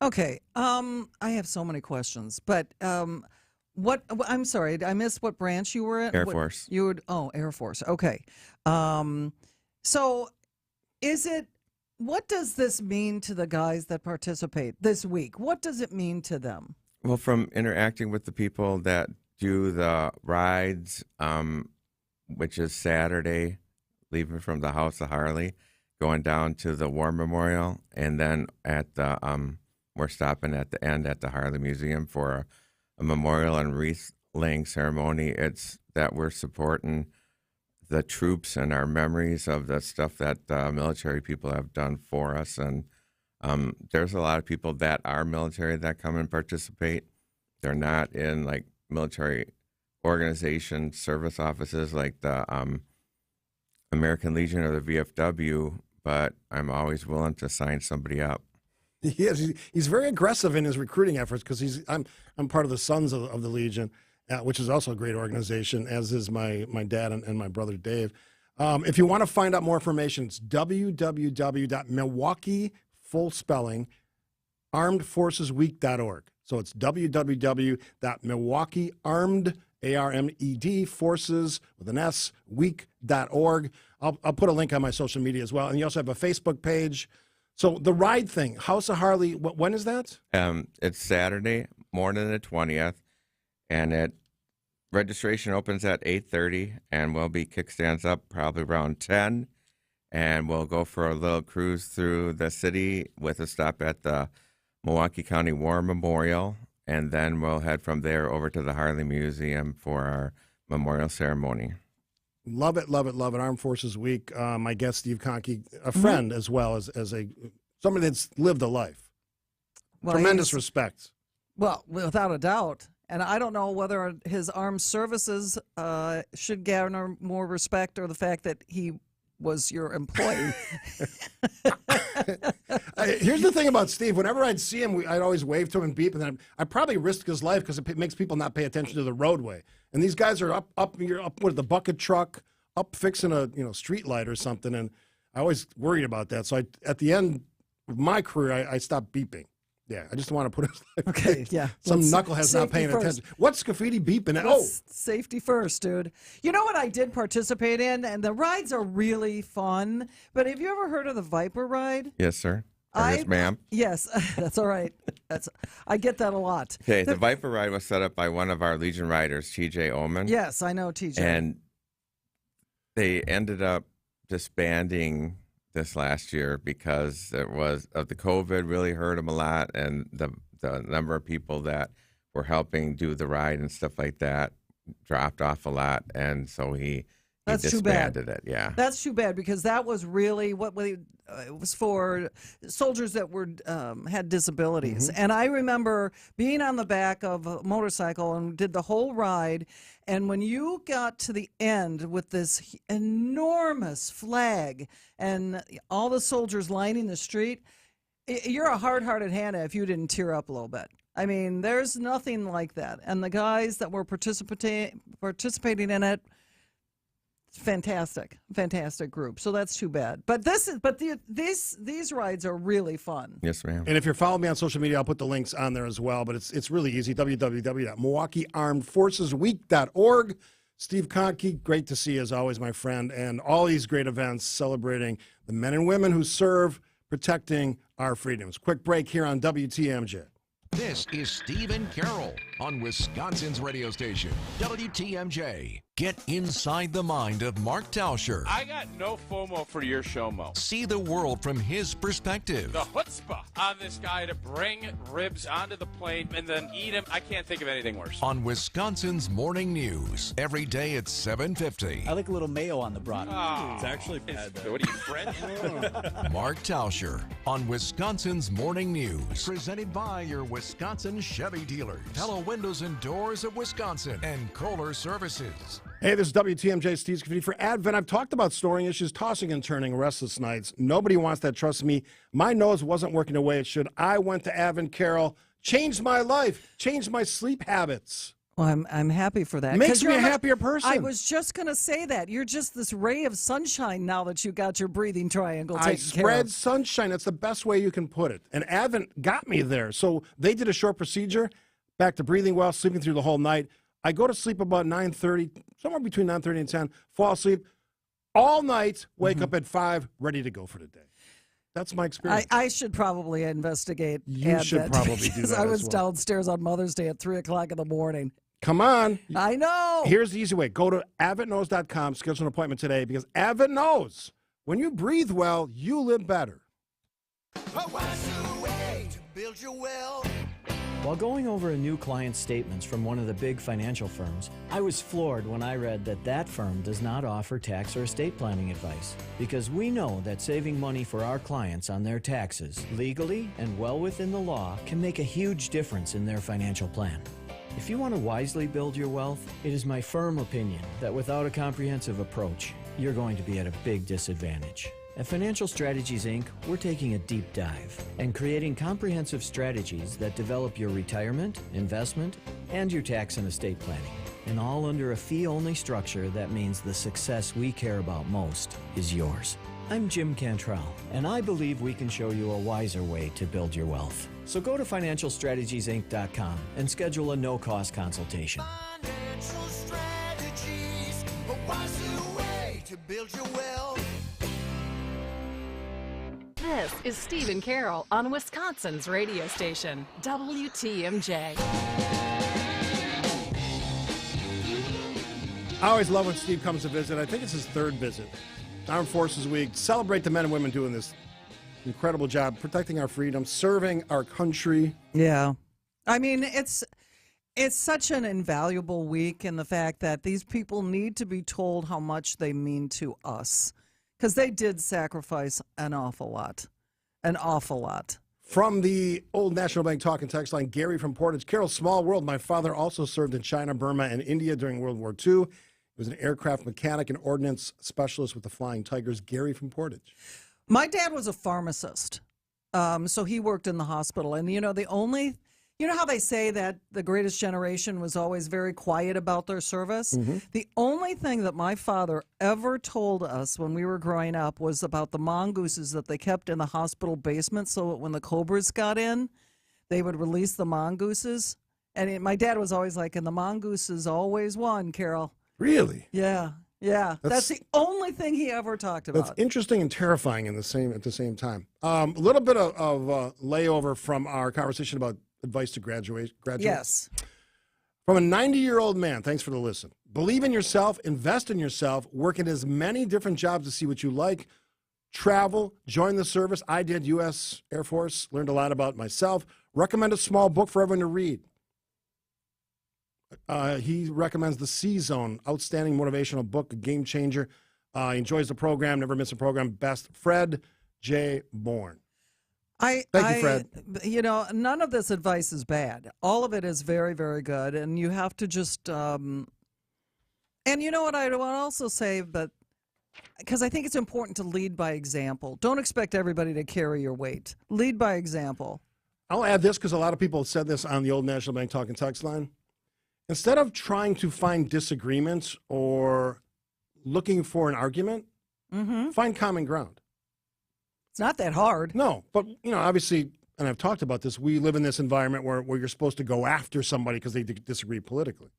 Okay. I have so many questions, but I'm sorry, I missed what branch you were in. Air Force. Air Force. Okay. So what does this mean to the guys that participate this week? What does it mean to them? Well, from interacting with the people that do the rides, which is Saturday, leaving from the House of Harley, going down to the War Memorial, and then at the we're stopping at the end at the Harley Museum for a memorial and wreath laying ceremony. It's that we're supporting the troops and our memories of the stuff that military people have done for us. And there's a lot of people that are military that come and participate. They're not in like military organization service offices like the American Legion or the VFW, but I'm always willing to sign somebody up. He is. He's very aggressive in his recruiting efforts because I'm part of the Sons of the Legion, which is also a great organization, as is my dad and my brother Dave. If you want to find out more information, it's www.Milwaukee, full spelling, armedforcesweek.org. So it's www.MilwaukeeArmed, ARMED, forces with an S, week.org. I'll put a link on my social media as well. And you also have a Facebook page. So the ride thing, House of Harley, when is that? It's Saturday morning the 20th, and registration opens at 8:30, and we'll be kickstands up probably around 10, and we'll go for a little cruise through the city with a stop at the Milwaukee County War Memorial, and then we'll head from there over to the Harley Museum for our memorial ceremony. Love it, love it, love it. Armed Forces Week. My guest, Steve Conkey, a friend as well as somebody that's lived a life. Well, Tremendous respect. Well, without a doubt. And I don't know whether his armed services should garner more respect or the fact that he was your employee. Here's the thing about Steve. Whenever I'd see him, I'd always wave to him and beep, and then I'd probably risk his life because it makes people not pay attention to the roadway. And these guys are up with the bucket truck, up fixing a street light or something, and I always worried about that. So at the end of my career, I stopped beeping. Yeah, I just want to put it okay. Yeah, some knucklehead's not paying attention. What's Scaffidi beeping? Safety first, dude. You know what I did participate in, and the rides are really fun. But have you ever heard of the Viper ride? Yes, sir. Yes, ma'am. Yes, that's all right. I get that a lot. Okay, the Viper ride was set up by one of our Legion riders, TJ Oman. Yes, I know TJ. And they ended up disbanding this last year because it was of the COVID really hurt him a lot, and the number of people that were helping do the ride and stuff like that dropped off a lot, and so he disbanded it. Yeah, that's too bad because that was really what it was for soldiers that were had disabilities. And I remember being on the back of a motorcycle and did the whole ride. And when you got to the end with this enormous flag and all the soldiers lining the street, you're a hard-hearted Hannah if you didn't tear up a little bit. I mean, there's nothing like that. And the guys that were participating in it, fantastic group. So that's too bad. But these rides are really fun. Yes, ma'am. And if you're following me on social media, I'll put the links on there as well. But it's really easy. www.MilwaukeeArmedForcesWeek.org. Steve Conkey, great to see you as always, my friend, and all these great events celebrating the men and women who serve, protecting our freedoms. Quick break here on WTMJ. This is Steve and Carol on Wisconsin's radio station, WTMJ. Get inside the mind of Mark Tauscher. I got no FOMO for your show, Mo. See the world from his perspective. The chutzpah on this guy to bring ribs onto the plane and then eat them. I can't think of anything worse. On Wisconsin's Morning News, every day at 7:50. I like a little mayo on the brat. Oh, it's actually bad. What are you, Fred? Mark Tauscher on Wisconsin's Morning News. Presented by your Wisconsin Chevy dealers. Hello Windows and Doors of Wisconsin and Kohler Services. Hey, this is WTMJ Steve Scaffidi. For Advent, I've talked about snoring issues, tossing and turning, restless nights. Nobody wants that, trust me. My nose wasn't working the way it should. I went to Advent, Carol, changed my life, changed my sleep habits. Well, I'm happy for that. Makes me a happier person. I was just going to say that. You're just this ray of sunshine now that you got your breathing triangle taken care of. I spread sunshine. That's the best way you can put it. And Advent got me there. So they did a short procedure, back to breathing well, sleeping through the whole night. I go to sleep about 9:30, somewhere between 9:30 and 10, fall asleep all night, wake up at 5, ready to go for the day. That's my experience. I should probably investigate. You should probably do that. I was downstairs on Mother's Day at 3 o'clock in the morning. Come on. I know. Here's the easy way. Go to AdventKnows.com, schedule an appointment today because Advent knows When you breathe well, you live better. While going over a new client's statements from one of the big financial firms, I was floored when I read that firm does not offer tax or estate planning advice, because we know that saving money for our clients on their taxes, legally and well within the law, can make a huge difference in their financial plan. If you want to wisely build your wealth, it is my firm opinion that without a comprehensive approach, you're going to be at a big disadvantage. At Financial Strategies, Inc., we're taking a deep dive and creating comprehensive strategies that develop your retirement, investment, and your tax and estate planning. And all under a fee-only structure that means the success we care about most is yours. I'm Jim Cantrell, and I believe we can show you a wiser way to build your wealth. So go to financialstrategiesinc.com and schedule a no-cost consultation. Financial strategies, a wiser way to build your wealth. This is Stephen Carroll on Wisconsin's radio station, WTMJ. I always love when Steve comes to visit. I think it's his third visit. Armed Forces Week. Celebrate the men and women doing this incredible job, protecting our freedom, serving our country. Yeah. I mean, it's such an invaluable week in the fact that these people need to be told how much they mean to us. Because they did sacrifice an awful lot. An awful lot. From the Old National Bank talk and text line, Gary from Portage. Carol, small world. My father also served in China, Burma, and India during World War II. He was an aircraft mechanic and ordnance specialist with the Flying Tigers. Gary from Portage. My dad was a pharmacist. So he worked in the hospital. And, you know how they say that the greatest generation was always very quiet about their service? Mm-hmm. The only thing that my father ever told us when we were growing up was about the mongooses that they kept in the hospital basement so that when the cobras got in, they would release the mongooses. And my dad was always like, and the mongooses always won, Carol. Really? Yeah. Yeah. That's the only thing he ever talked about. That's interesting and terrifying at the same time. A little bit of layover from our conversation about advice to graduates. Yes. From a 90-year-old man, thanks for the listen. Believe in yourself, invest in yourself, work in as many different jobs to see what you like, travel, join the service. I did U.S. Air Force, learned a lot about myself. Recommend a small book for everyone to read. He recommends The C Zone, outstanding motivational book, a game changer. He enjoys the program, never miss a program. Best, Fred J. Bourne. Thank you, Fred. None of this advice is bad. All of it is very, very good. And you have to just, and you know what I want to also say, but because I think it's important to lead by example. Don't expect everybody to carry your weight. Lead by example. I'll add this because a lot of people have said this on the Old National Bank talk and text line. Instead of trying to find disagreements or looking for an argument, find common ground. It's not that hard. No, but, obviously, and I've talked about this, we live in this environment where you're supposed to go after somebody because they disagree politically.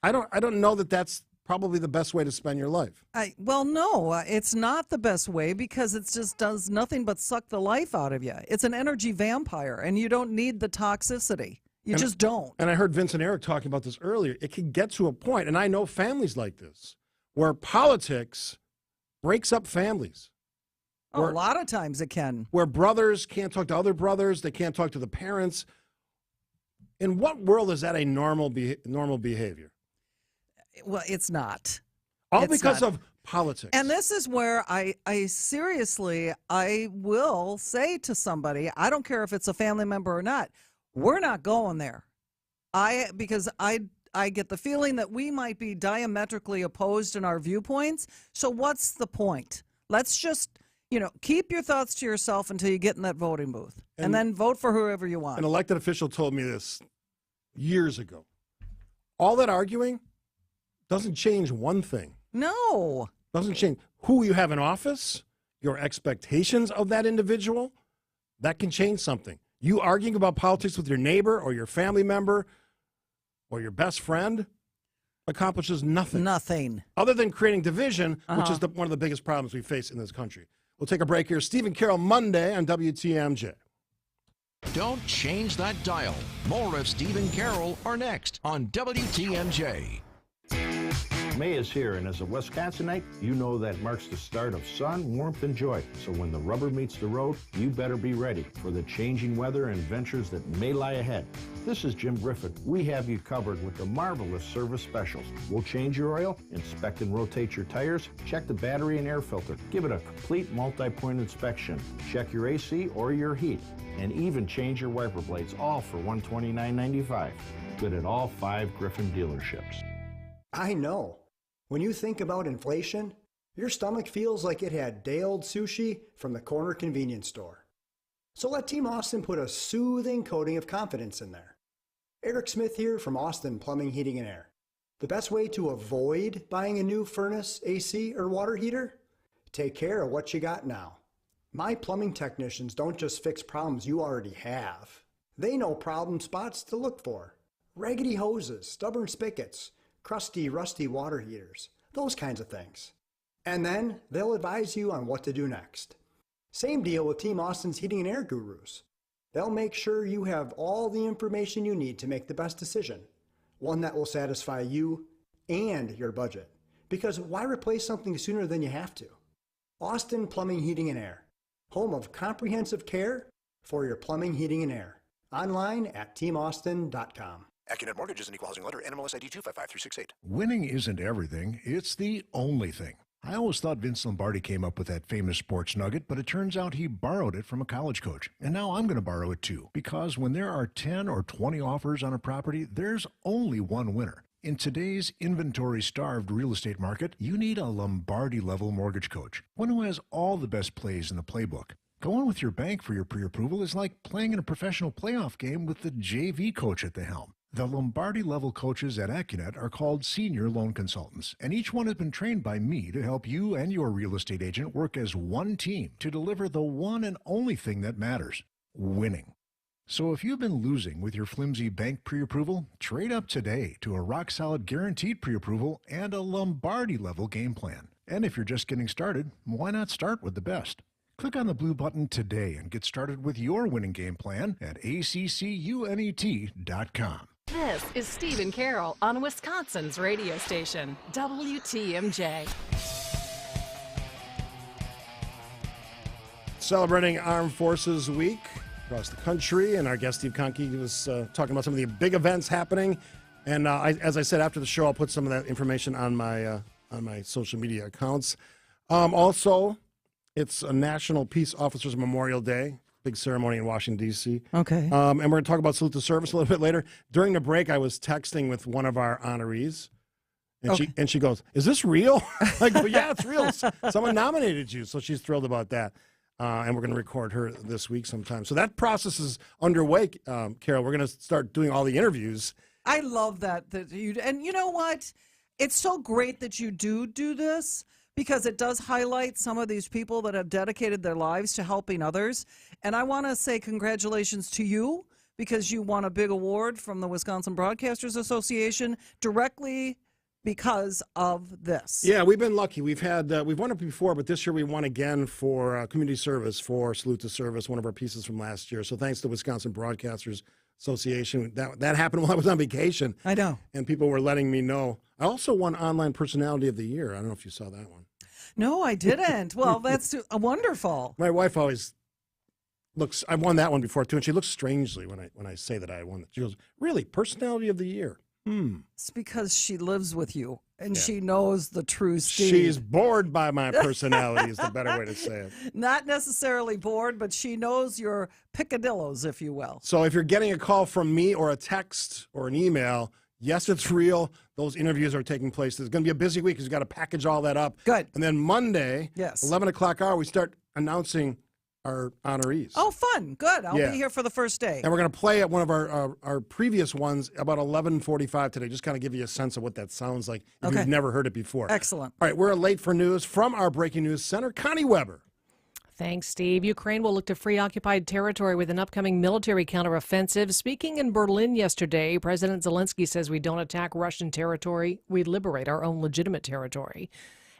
I don't know that that's probably the best way to spend your life. No, it's not the best way because it just does nothing but suck the life out of you. It's an energy vampire, and you don't need the toxicity. You just don't. And I heard Vince and Eric talking about this earlier. It can get to a point, and I know families like this, where politics breaks up families. A lot of times it can. Where brothers can't talk to other brothers, they can't talk to the parents. In what world is that a normal behavior? Well, it's not. All because of politics. And this is where I seriously, I will say to somebody, I don't care if it's a family member or not, we're not going there. Because I get the feeling that we might be diametrically opposed in our viewpoints. So what's the point? Let's just, keep your thoughts to yourself until you get in that voting booth. And then vote for whoever you want. An elected official told me this years ago. All that arguing doesn't change one thing. No. Doesn't change who you have in office, your expectations of that individual. That can change something. You arguing about politics with your neighbor or your family member or your best friend accomplishes nothing. Nothing. Other than creating division, which is one of the biggest problems we face in this country. We'll take a break here. Stephen Carroll, Monday on WTMJ. Don't change that dial. More of Stephen Carroll are next on WTMJ. May is here, and as a Wisconsinite, you know that marks the start of sun, warmth, and joy. So when the rubber meets the road, you better be ready for the changing weather and adventures that may lie ahead. This is Jim Griffith. We have you covered with the marvelous service specials. We'll change your oil, inspect and rotate your tires, check the battery and air filter, give it a complete multi-point inspection, check your AC or your heat, and even change your wiper blades, all for $129.95. Good at all 5 Griffin dealerships. I know. When you think about inflation, your stomach feels like it had day-old sushi from the corner convenience store. So let Team Austin put a soothing coating of confidence in there. Eric Smith here from Austin Plumbing, Heating, and Air. The best way to avoid buying a new furnace, AC, or water heater? Take care of what you got now. My plumbing technicians don't just fix problems you already have. They know problem spots to look for. Raggedy hoses, stubborn spigots, crusty, rusty water heaters, those kinds of things. And then they'll advise you on what to do next. Same deal with Team Austin's Heating and Air Gurus. They'll make sure you have all the information you need to make the best decision, one that will satisfy you and your budget. Because why replace something sooner than you have to? Austin Plumbing, Heating and Air, home of comprehensive care for your plumbing, heating, and air. Online at teamaustin.com. Accunet Mortgage is an equal housing lender. NMLS ID 255368. Winning isn't everything, it's the only thing. I always thought Vince Lombardi came up with that famous sports nugget, but it turns out he borrowed it from a college coach. And now I'm going to borrow it too, because when there are 10 or 20 offers on a property, there's only one winner. In today's inventory-starved real estate market, you need a Lombardi-level mortgage coach, one who has all the best plays in the playbook. Going with your bank for your pre-approval is like playing in a professional playoff game with the JV coach at the helm. The Lombardi-level coaches at Accunet are called senior loan consultants, and each one has been trained by me to help you and your real estate agent work as one team to deliver the one and only thing that matters, winning. So if you've been losing with your flimsy bank pre-approval, trade up today to a rock-solid guaranteed pre-approval and a Lombardi-level game plan. And if you're just getting started, why not start with the best? Click on the blue button today and get started with your winning game plan at accunet.com. This is Stephen Carroll on Wisconsin's radio station, WTMJ. Celebrating Armed Forces Week across the country, and our guest Steve Conkey was talking about some of the big events happening. And as I said, after the show, I'll put some of that information on my social media accounts. Also, it's a National Peace Officers Memorial Day. Big ceremony in Washington, D.C. Okay. And we're going to talk about Salute to Service a little bit later. During the break, I was texting with one of our honorees, and she goes, "Is this real?" I go, "Yeah, it's real. Someone nominated you." So she's thrilled about that. And we're going to record her this week sometime. So that process is underway, Carol. We're going to start doing all the interviews. I love that you, and you know what? It's so great that you do this, because it does highlight some of these people that have dedicated their lives to helping others. And I want to say congratulations to you, because you won a big award from the Wisconsin Broadcasters Association directly because of this. Yeah, we've been lucky. We've won it before, but this year we won again for community service, for Salute to Service, one of our pieces from last year. So thanks to Wisconsin Broadcasters Association. That happened while I was on vacation. I know. And people were letting me know. I also won Online Personality of the Year. I don't know if you saw that one. No, I didn't. Well, that's wonderful. My wife always looks, I won that one before too, and she looks strangely when I say that I won it. She goes, "Really? Personality of the Year?" It's because she lives with you, and she knows the true Steve. She's bored by my personality is the better way to say it. Not necessarily bored, but she knows your picadillos, if you will. So if you're getting a call from me or a text or an email, yes, it's real. Those interviews are taking place. There's going to be a busy week because we've got to package all that up. Good. And then Monday, yes, 11 o'clock hour, we start announcing our honorees. Oh, fun. Good. I'll Yeah. be here for the first day. And we're going to play at one of our previous ones about 11:45 today, just kind of give you a sense of what that sounds like if you've never heard it before. Excellent. All right, we're late for news from our Breaking News Center. Connie Weber. Thanks, Steve. Ukraine will look to free occupied territory with an upcoming military counteroffensive. Speaking in Berlin yesterday, President Zelensky says we don't attack Russian territory, we liberate our own legitimate territory.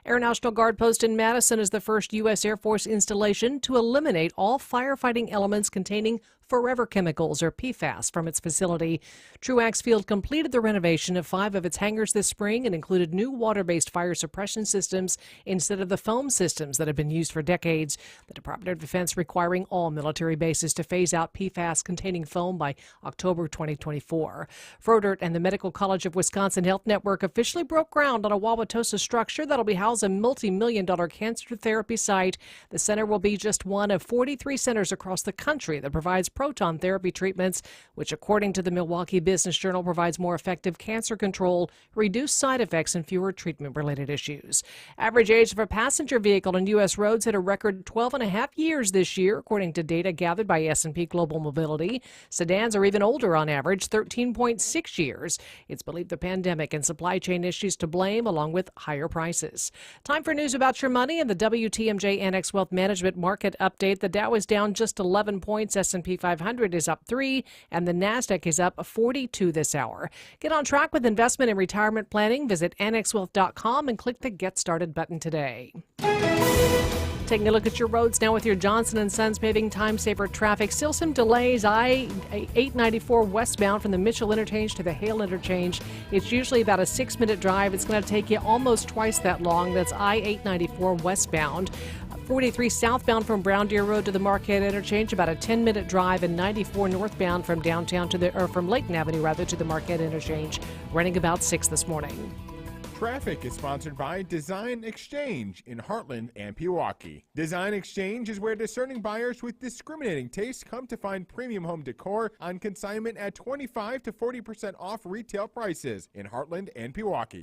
Air National Guard post in Madison is the first U.S. Air Force installation to eliminate all firefighting elements containing forever chemicals, or PFAS, from its facility. Truax Field completed the renovation of 5 of its hangars this spring and included new water-based fire suppression systems instead of the foam systems that have been used for decades. The Department of Defense requiring all military bases to phase out PFAS-containing foam by October 2024. Frodert and the Medical College of Wisconsin Health Network officially broke ground on a Wauwatosa structure that'll be housed a multi-million-dollar cancer therapy site. The center will be just one of 43 centers across the country that provides proton therapy treatments, which, according to the Milwaukee Business Journal, provides more effective cancer control, reduced side effects, and fewer treatment-related issues. Average age of a passenger vehicle on U.S. roads hit a record 12 and a half years this year, according to data gathered by S&P Global Mobility. Sedans are even older on average, 13.6 years. It's believed the pandemic and supply chain issues to blame, along with higher prices. Time for news about your money and the WTMJ Annex Wealth Management Market Update. The Dow is down just 11 points, S&P 500 is up 3, and the NASDAQ is up 42 this hour. Get on track with investment and retirement planning. Visit annexwealth.com and click the Get Started button today. Taking a look at your roads now with your Johnson & Sons Paving Time Saver traffic. Still some delays. I-894 westbound from the Mitchell Interchange to the Hale Interchange. It's usually about a 6-minute drive. It's going to take you almost twice that long. That's I-894 westbound. 43 southbound from Brown Deer Road to the Marquette Interchange, about a 10-minute drive, and 94 northbound from downtown from Layton Avenue to the Marquette Interchange, running about 6 this morning. Traffic is sponsored by Design Exchange in Heartland and Pewaukee. Design Exchange is where discerning buyers with discriminating tastes come to find premium home decor on consignment at 25 to 40% off retail prices in Heartland and Pewaukee.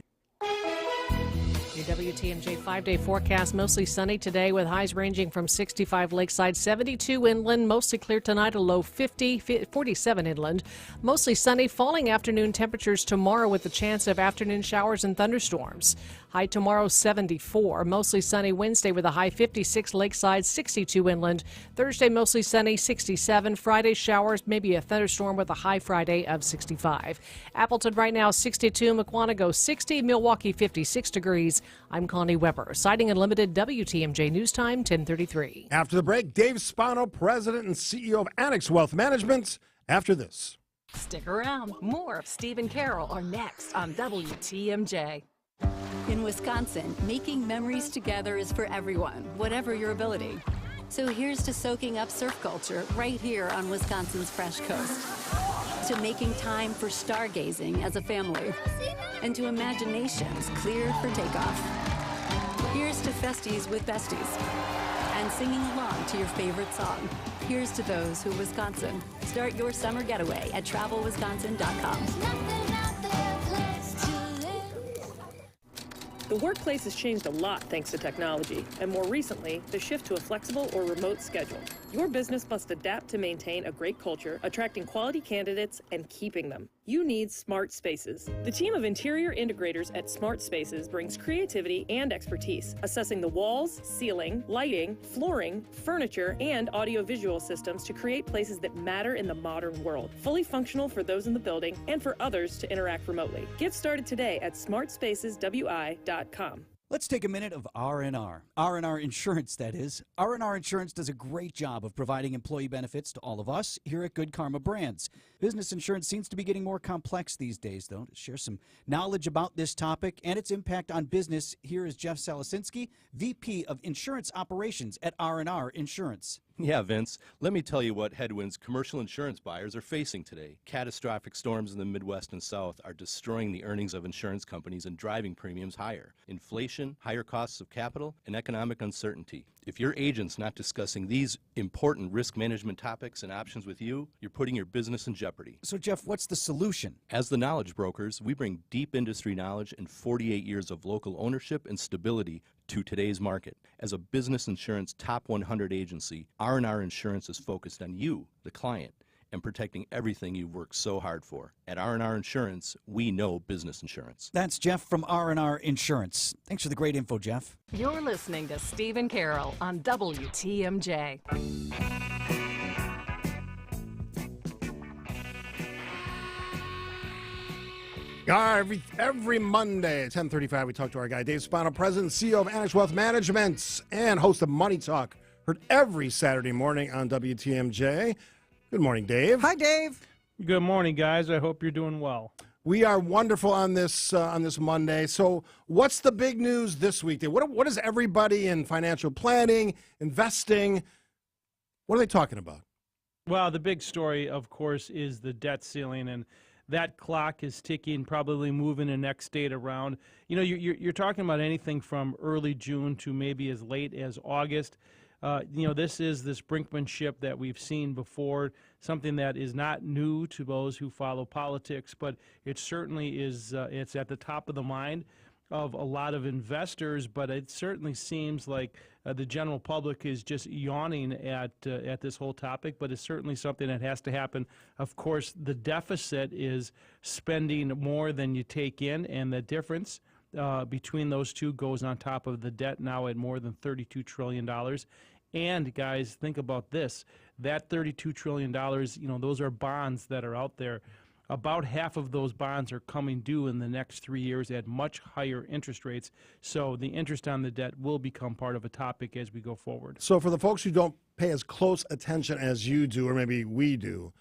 Your WTMJ 5-day forecast, mostly sunny today with highs ranging from 65 lakeside, 72 inland, mostly clear tonight, a low 47 inland. Mostly sunny, falling afternoon temperatures tomorrow with the chance of afternoon showers and thunderstorms. High tomorrow 74, mostly sunny Wednesday with a high 56 lakeside, 62 inland. Thursday mostly sunny, 67. Friday showers, maybe a thunderstorm with a high Friday of 65. Appleton right now 62, Mukwonago 60, Milwaukee 56 degrees. I'm Connie Weber. Siding Unlimited, WTMJ News Time 10:33. After the break, Dave Spano, President and CEO of Annex Wealth Management. After this. Stick around. More of Steve and Carol are next on WTMJ. In Wisconsin, making memories together is for everyone, whatever your ability. So here's to soaking up surf culture right here on Wisconsin's Fresh Coast. To making time for stargazing as a family. And to imaginations cleared for takeoff. Here's to festies with besties. And singing along to your favorite song. Here's to those who Wisconsin. Start your summer getaway at travelwisconsin.com. The workplace has changed a lot thanks to technology, and more recently, the shift to a flexible or remote schedule. Your business must adapt to maintain a great culture, attracting quality candidates and keeping them. You need Smart Spaces. The team of interior integrators at Smart Spaces brings creativity and expertise, assessing the walls, ceiling, lighting, flooring, furniture, and audiovisual systems to create places that matter in the modern world. Fully functional for those in the building and for others to interact remotely. Get started today at smartspaceswi.com. Let's take a minute of R&R. R&R Insurance, that is. R&R Insurance does a great job of providing employee benefits to all of us here at Good Karma Brands. Business insurance seems to be getting more complex these days, though. To share some knowledge about this topic and its impact on business, here is Jeff Salasinski, VP of Insurance Operations at R&R Insurance. Yeah, Vince, let me tell you what headwinds commercial insurance buyers are facing today. Catastrophic storms in the Midwest and South are destroying the earnings of insurance companies and driving premiums higher. Inflation, higher costs of capital, and economic uncertainty. If your agent's not discussing these important risk management topics and options with you, you're putting your business in jeopardy. So, Jeff, what's the solution? As the knowledge brokers, we bring deep industry knowledge and 48 years of local ownership and stability to today's market. As a business insurance top 100 agency, R&R Insurance is focused on you, the client, and protecting everything you've worked so hard for. At R&R Insurance, we know business insurance. That's Jeff from R&R Insurance. Thanks for the great info, Jeff. You're listening to Steve and Carol on WTMJ. Every Monday at 10:35, we talk to our guy, Dave Spano, President and CEO of Annex Wealth Management and host of Money Talk, heard every Saturday morning on WTMJ. Good morning, Dave. Hi, Dave. Good morning, guys. I hope you're doing well. We are wonderful on this Monday. So, what's the big news this week, Dave? What is everybody in financial planning, investing? What are they talking about? Well, the big story, of course, is the debt ceiling, and that clock is ticking, probably moving the next date around. You know, you're talking about anything from early June to maybe as late as August. You know, this is this brinkmanship that we've seen before, something that is not new to those who follow politics, but it certainly is, it's at the top of the mind of a lot of investors, but it certainly seems like the general public is just yawning at this whole topic, but it's certainly something that has to happen. Of course, the deficit is spending more than you take in, and the difference between those two goes on top of the debt now at more than $32 trillion. And guys, think about this. That $32 trillion, you know, those are bonds that are out there. About half of those bonds are coming due in the next 3 years at much higher interest rates. So the interest on the debt will become part of a topic as we go forward. So for the folks who don't pay as close attention as you do, or maybe we do,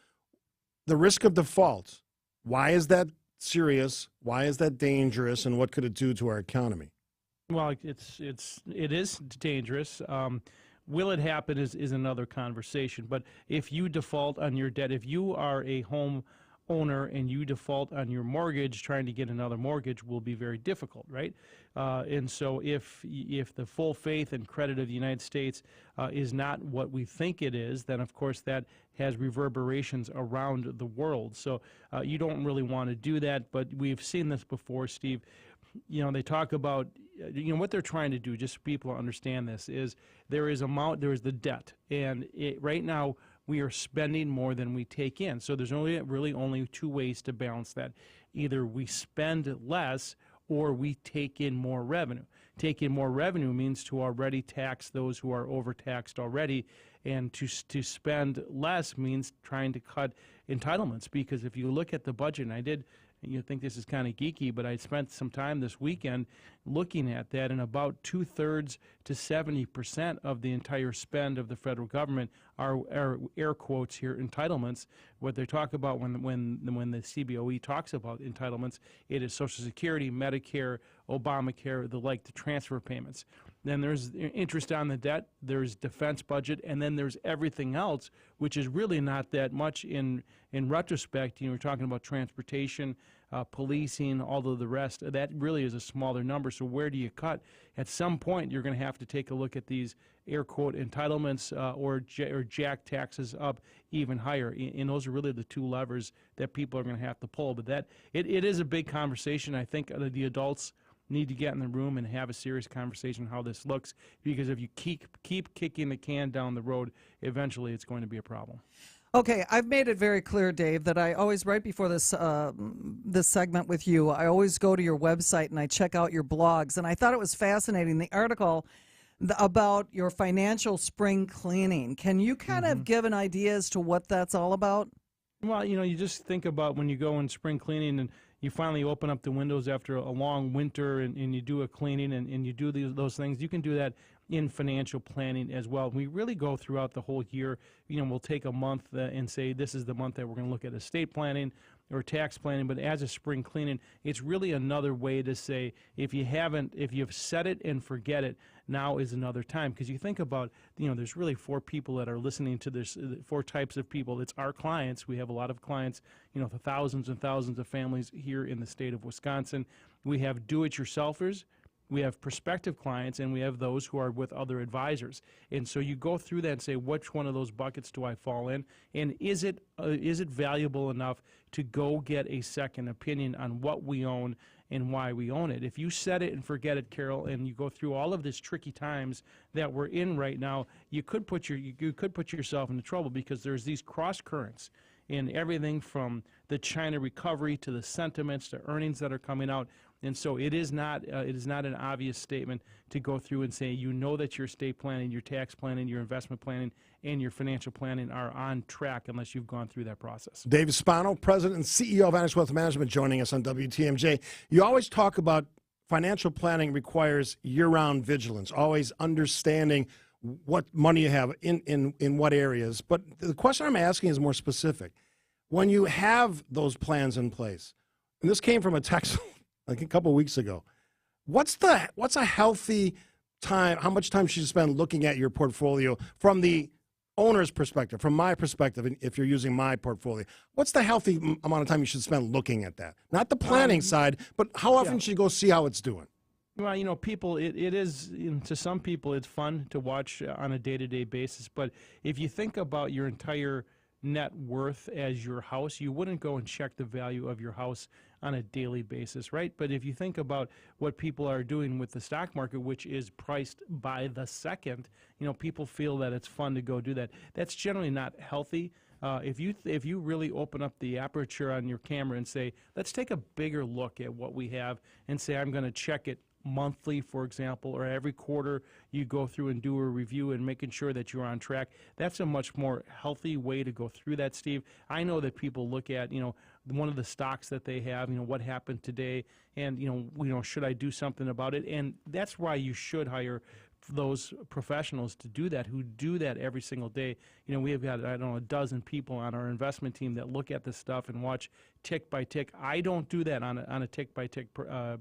the risk of default, why is that serious? Why is that dangerous? And what could it do to our economy? Well, it is dangerous. Will it happen is another conversation. But if you default on your debt, if you are a home owner and you default on your mortgage, trying to get another mortgage will be very difficult, right? And so if the full faith and credit of the United States is not what we think it is, then of course that has reverberations around the world. So you don't really want to do that, but we've seen this before, Steve. You know, they talk about, you know, what they're trying to do, just so people understand this, is there is the debt. And right now, we are spending more than we take in. So there's really only two ways to balance that. Either we spend less or we take in more revenue. Take in more revenue means to already tax those who are overtaxed already, and to spend less means trying to cut entitlements. Because if you look at the budget, and you think this is kind of geeky, but I spent some time this weekend looking at that, and about 2/3 to 70% of the entire spend of the federal government are air quotes here, entitlements. What they talk about when the CBOE talks about entitlements, it is Social Security, Medicare, Obamacare, the transfer payments. Then there's interest on the debt, there's defense budget, and then there's everything else, which is really not that much in retrospect. You know, we're talking about transportation, policing, all of the rest. That really is a smaller number. So where do you cut? At some point, you're going to have to take a look at these air quote entitlements or jack taxes up even higher. And those are really the two levers that people are going to have to pull. But it is a big conversation. I think the adults need to get in the room and have a serious conversation on how this looks, because if you keep kicking the can down the road, eventually it's going to be a problem. Okay, I've made it very clear, Dave, that I always, right before this this segment with you, I always go to your website and I check out your blogs. And I thought it was fascinating, the article about your financial spring cleaning. Can you kind of give an idea as to what that's all about? Well, you know, you just think about when you go in spring cleaning and you finally open up the windows after a long winter and you do a cleaning and you do those things. You can do that in financial planning as well. We really go throughout the whole year. You know, we'll take a month and say this is the month that we're going to look at estate planning or tax planning, but as a spring cleaning, it's really another way to say if you've set it and forget it, now is another time. Because you think about, you know, there's really four people that are listening to this, four types of people. It's our clients. We have a lot of clients, you know, the thousands and thousands of families here in the state of Wisconsin. We have do-it-yourselfers. We have prospective clients, and we have those who are with other advisors. And so you go through that and say, which one of those buckets do I fall in? And is it valuable enough to go get a second opinion on what we own and why we own it? If you set it and forget it, Carol, and you go through all of these tricky times that we're in right now, you could put yourself into trouble, because there's these cross currents in everything from the China recovery to the sentiments to earnings that are coming out. And so it is not an obvious statement to go through and say, you know, that your estate planning, your tax planning, your investment planning, and your financial planning are on track unless you've gone through that process. Dave Spano, President and CEO of Annex Wealth Management, joining us on WTMJ. You always talk about financial planning requires year-round vigilance, always understanding what money you have in what areas. But the question I'm asking is more specific. When you have those plans in place, and this came from a text like a couple of weeks ago, what's a healthy time, how much time should you spend looking at your portfolio from the owner's perspective, from my perspective, if you're using my portfolio? What's the healthy amount of time you should spend looking at that? Not the planning side, but how often should you go see how it's doing? Well, people, it is, to some people, it's fun to watch on a day-to-day basis. But if you think about your entire net worth as your house, you wouldn't go and check the value of your house on a daily basis, right? But if you think about what people are doing with the stock market, which is priced by the second, people feel that it's fun to go do that. That's generally not healthy. If you really open up the aperture on your camera and say, let's take a bigger look at what we have, and say, I'm going to check it monthly, for example, or every quarter you go through and do a review and making sure that you're on track. That's a much more healthy way to go through that, Steve. I know that people look at, one of the stocks that they have, what happened today, and, should I do something about it? And that's why you should hire those professionals to do that, who do that every single day. We have got, a dozen people on our investment team that look at this stuff and watch tick by tick. I don't do that on a tick by tick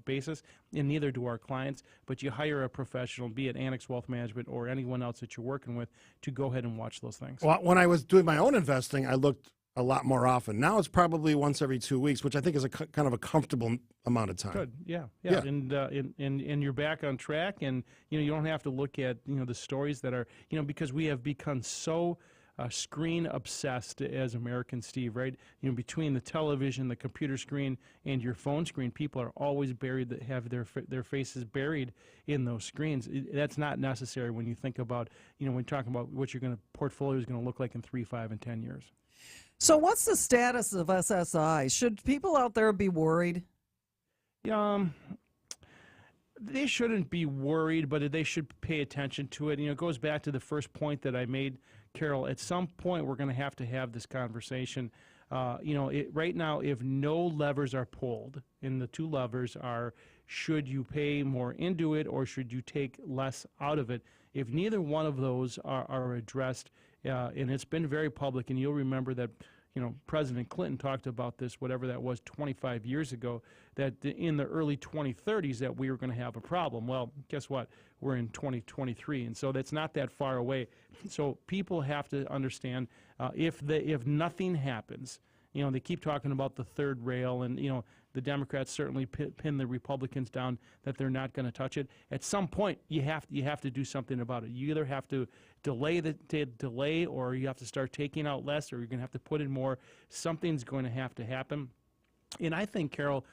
basis, and neither do our clients. But you hire a professional, be it Annex Wealth Management or anyone else that you're working with, to go ahead and watch those things. Well, when I was doing my own investing, I looked a lot more often. Now it's probably once every 2 weeks, which I think is a kind of a comfortable amount of time. Good, yeah. And you're back on track, and you don't have to look at the stories that are because we have become so screen obsessed as Americans, Steve. Right? Between the television, the computer screen, and your phone screen, people are always buried, that have their faces buried in those screens. That's not necessary when you think about when you're talking about what your portfolio is going to look like in 3, 5, and 10 years. So what's the status of SSI? Should people out there be worried? They shouldn't be worried, but they should pay attention to it. It goes back to the first point that I made, Carol. At some point, we're going to have this conversation. Right now, if no levers are pulled, and the two levers are, should you pay more into it or should you take less out of it? If neither one of those are addressed, and it's been very public, and you'll remember that President Clinton talked about this, whatever that was, 25 years ago, that in the early 2030s that we were going to have a problem. Well, guess what? We're in 2023, and so that's not that far away. So people have to understand if nothing happens, they keep talking about the third rail, and the Democrats certainly pin the Republicans down that they're not going to touch it. At some point, you have to do something about it. You either have to delay, or you have to start taking out less, or you're going to have to put in more. Something's going to happen. And I think, Carol,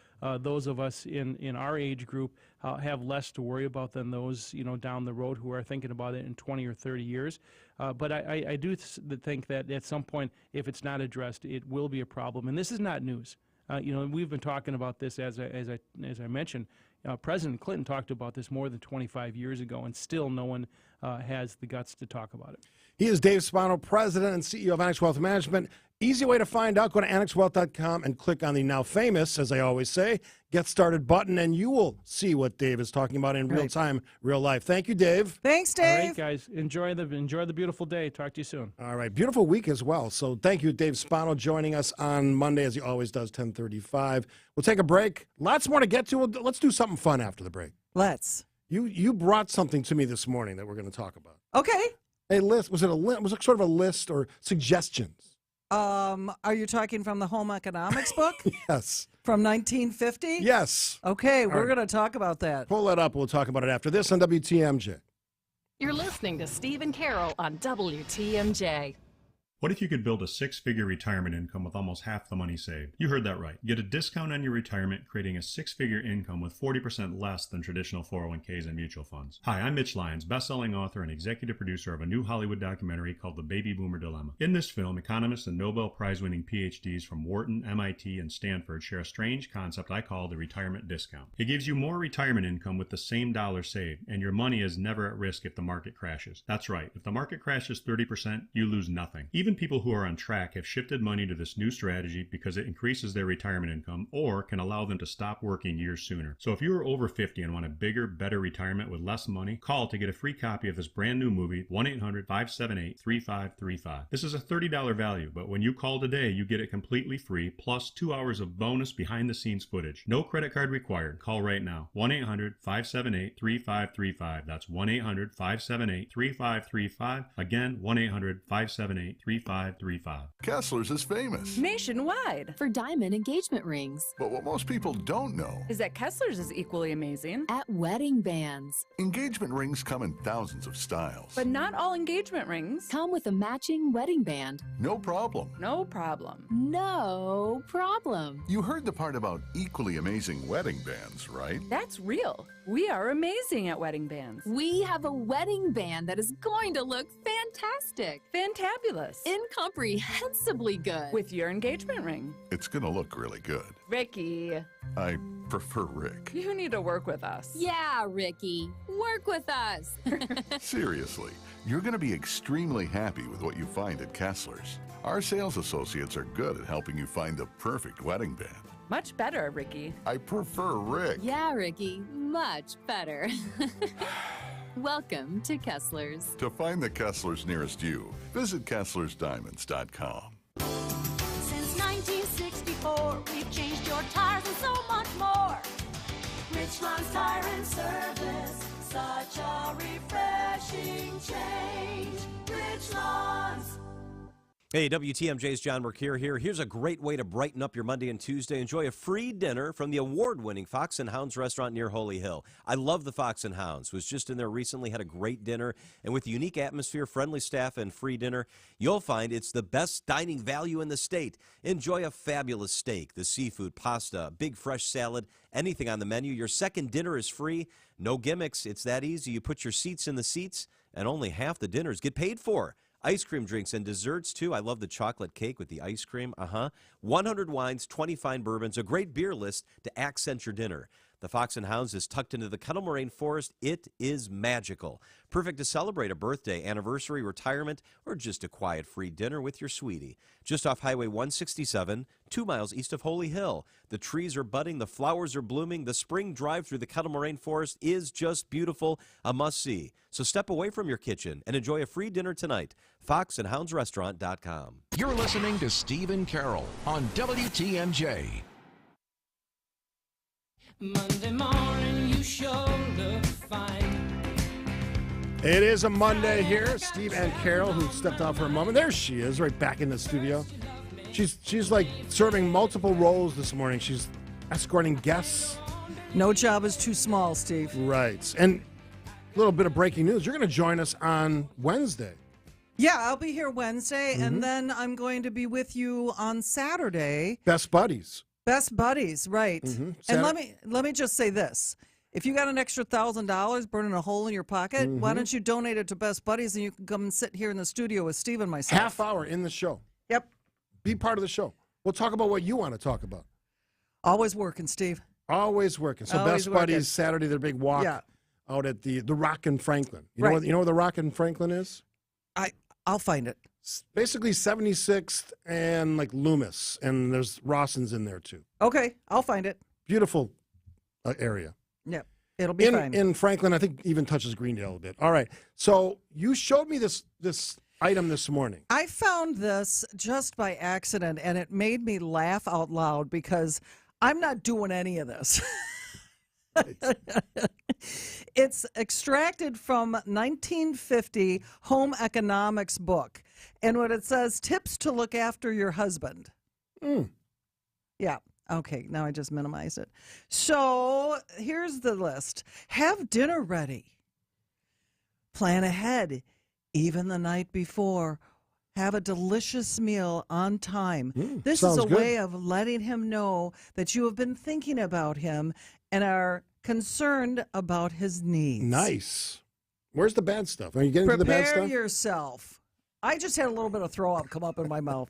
those of us in our age group have less to worry about than those down the road who are thinking about it in 20 or 30 years. But I do think that at some point, if it's not addressed, it will be a problem. And this is not news. We've been talking about this, as I mentioned. President Clinton talked about this more than 25 years ago, and still no one has the guts to talk about it. He is Dave Spano, President and CEO of Annex Wealth Management. Easy way to find out, go to annexwealth.com and click on the now famous, as I always say, Get Started button, and you will see what Dave is talking about in real time, real life. Thank you, Dave. Thanks, Dave. All right, guys. Enjoy the beautiful day. Talk to you soon. All right. Beautiful week as well. So thank you, Dave Spano, joining us on Monday, as he always does, 10:35. We'll take a break. Lots more to get to. Let's do something fun after the break. Let's. You brought something to me this morning that we're going to talk about. Okay. A list. Was it sort of a list or suggestions? Are you talking from the Home Economics book? Yes. From 1950? Yes. Okay, we're right. going to talk about that. Pull that up. We'll talk about it after this on WTMJ. You're listening to Steve and Carol on WTMJ. What if you could build a six-figure retirement income with almost half the money saved? You heard that right. Get a discount on your retirement, creating a six-figure income with 40% less than traditional 401ks and mutual funds. Hi, I'm Mitch Lyons, best-selling author and executive producer of a new Hollywood documentary called The Baby Boomer Dilemma. In this film, economists and Nobel Prize-winning PhDs from Wharton, MIT, and Stanford share a strange concept I call the retirement discount. It gives you more retirement income with the same dollar saved, and your money is never at risk if the market crashes. That's right. If the market crashes 30%, you lose nothing. Even Even people who are on track have shifted money to this new strategy because it increases their retirement income or can allow them to stop working years sooner. So if you are over 50 and want a bigger, better retirement with less money, call to get a free copy of this brand new movie, 1-800-578-3535. This is a $30 value, but when you call today, you get it completely free, plus 2 hours of bonus behind-the-scenes footage. No credit card required. Call right now. 1-800-578-3535. That's 1-800-578-3535. Again, 1-800-578-3535. Kessler's is famous nationwide for diamond engagement rings. But what most people don't know is that Kessler's is equally amazing at wedding bands. Engagement rings come in thousands of styles. But not all engagement rings come with a matching wedding band. No problem. No problem. No problem. You heard the part about equally amazing wedding bands, right? That's real. We are amazing at wedding bands. We have a wedding band that is going to look fantastic. Fantabulous. Incomprehensibly good. With your engagement ring. It's going to look really good. Ricky. I prefer Rick. You need to work with us. Yeah, Ricky. Work with us. Seriously, you're going to be extremely happy with what you find at Kessler's. Our sales associates are good at helping you find the perfect wedding band. Much better, Ricky. I prefer Rick. Yeah, Ricky. Much better. Welcome to Kessler's. To find the Kessler's nearest you, visit KesslersDiamonds.com. Since 1964, we've changed your tires and so much more. Richland's Tire and Service, such a refreshing change. Richland's. Hey, WTMJ's John Mercure here. Here's a great way to brighten up your Monday and Tuesday. Enjoy a free dinner from the award-winning Fox and Hounds restaurant near Holy Hill. I love the Fox and Hounds. Was just in there recently, had a great dinner. And with the unique atmosphere, friendly staff, and free dinner, you'll find it's the best dining value in the state. Enjoy a fabulous steak, the seafood, pasta, big fresh salad, anything on the menu. Your second dinner is free. No gimmicks. It's that easy. You put your seats in the seats, and only half the dinners get paid for. Ice cream, drinks, and desserts, too. I love the chocolate cake with the ice cream. 100 wines, 20 fine bourbons, a great beer list to accent your dinner. The Fox and Hounds is tucked into the Kettle Moraine Forest. It is magical. Perfect to celebrate a birthday, anniversary, retirement, or just a quiet free dinner with your sweetie. Just off Highway 167, 2 miles east of Holy Hill. The trees are budding, the flowers are blooming. The spring drive through the Kettle Moraine Forest is just beautiful, a must-see. So step away from your kitchen and enjoy a free dinner tonight. FoxandHoundsRestaurant.com. You're listening to Steve and Carol on WTMJ. Monday morning, you sure look fine. It is a Monday here. Steve and Carol, who stepped out for a moment. There she is, right back in the studio. She's like serving multiple roles this morning. She's escorting guests. No job is too small, Steve. Right. And a little bit of breaking news. You're going to join us on Wednesday. Yeah, I'll be here Wednesday, and then I'm going to be with you on Saturday. Best buddies. Best buddies, right. And let me just say this. If you got an extra $1,000 burning a hole in your pocket, why don't you donate it to Best Buddies, and you can come and sit here in the studio with Steve and myself. Half hour in the show. Yep. Be part of the show. We'll talk about what you want to talk about. Always working, Steve. Always working. So Always Best working. Buddies, Saturday, their big walk out at the Rock in Franklin. You know where the Rock in Franklin is? I'll find it. Basically 76th and like Loomis, and there's Rawson's in there too. Okay, I'll find it. Beautiful area. Yep, it'll be fine. In Franklin, I think even touches Greendale a bit. All right, so you showed me this item this morning. I found this just by accident, and it made me laugh out loud because I'm not doing any of this. It's extracted from 1950 home economics book, and what it says, tips to look after your husband. Yeah. Okay, now I just minimized it. So here's the list. Have dinner ready. Plan ahead, even the night before. Have a delicious meal on time. This is a way of letting him know that you have been thinking about him and are concerned about his needs. Nice. Where's the bad stuff? Are you getting to the bad stuff? Prepare yourself. I just had a little bit of throw up come up in my mouth.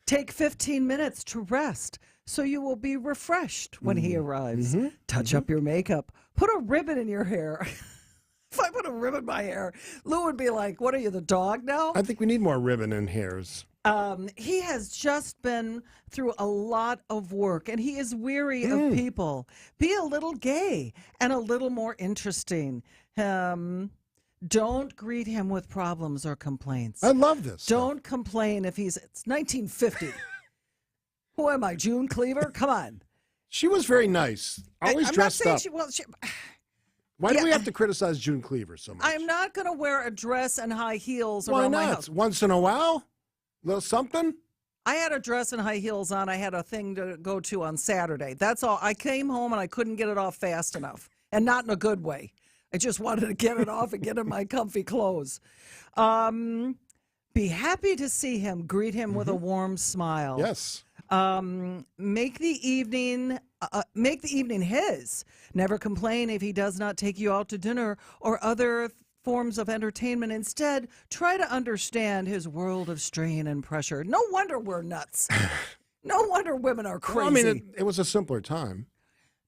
Take 15 minutes to rest so you will be refreshed when he arrives. Touch up your makeup. Put a ribbon in your hair. If I put a ribbon in my hair, Lou would be like, what are you, the dog now? I think we need more ribbon in hairs. He has just been through a lot of work, and he is weary of people. Be a little gay and a little more interesting. Don't greet him with problems or complaints. I love this. Don't complain if it's 1950. Who am I, June Cleaver? Come on. She was very nice. Always I'm dressed not saying up. Why Yeah. do we have to criticize June Cleaver so much? I'm not going to wear a dress and high heels Why around my not? house. Once in a while? Little something? I had a dress and high heels on. I had a thing to go to on Saturday. That's all. I came home and I couldn't get it off fast enough, and not in a good way. I just wanted to get it off and get in my comfy clothes. Be happy to see him. Greet him with a warm smile. Yes. Make the evening his. Never complain if he does not take you out to dinner or other forms of entertainment. Instead, try to understand his world of strain and pressure. No wonder we're nuts. No wonder women are crazy. Well, I mean, it was a simpler time.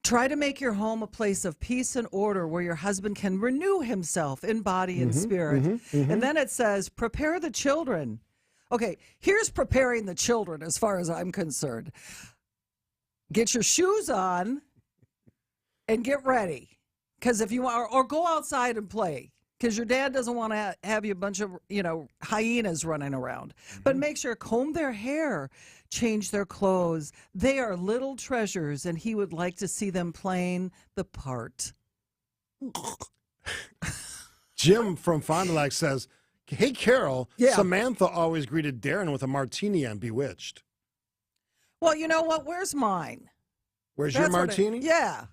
Try to make your home a place of peace and order where your husband can renew himself in body and spirit. And then it says, prepare the children. Okay, here's preparing the children as far as I'm concerned. Get your shoes on and get ready. Because if you want, or go outside and play. Because your dad doesn't want to have you a bunch of, hyenas running around. But make sure, comb their hair, change their clothes. They are little treasures, and he would like to see them playing the part. Jim from Fond du Lac says, hey, Carol, Yeah. Samantha always greeted Darren with a martini on Bewitched. Well, you know what? Where's mine? Where's your That's what martini? Yeah.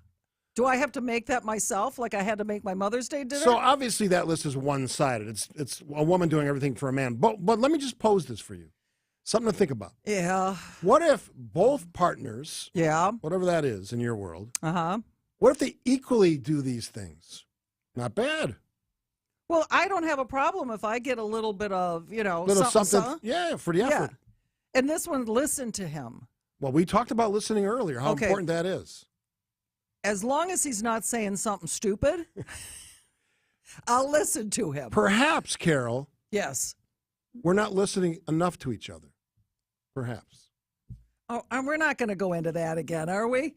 Do I have to make that myself like I had to make my Mother's Day dinner? So obviously that list is one-sided. It's a woman doing everything for a man. But let me just pose this for you. Something to think about. Yeah. What if both partners, yeah, whatever that is in your world, uh-huh, what if they equally do these things? Not bad. Well, I don't have a problem if I get a little bit of, Little something. Yeah, for the effort. Yeah. And this one, listen to him. Well, we talked about listening earlier, how Okay. important that is. As long as he's not saying something stupid, I'll listen to him. Perhaps, Carol, Yes. we're not listening enough to each other. Perhaps. Oh, and we're not going to go into that again, are we?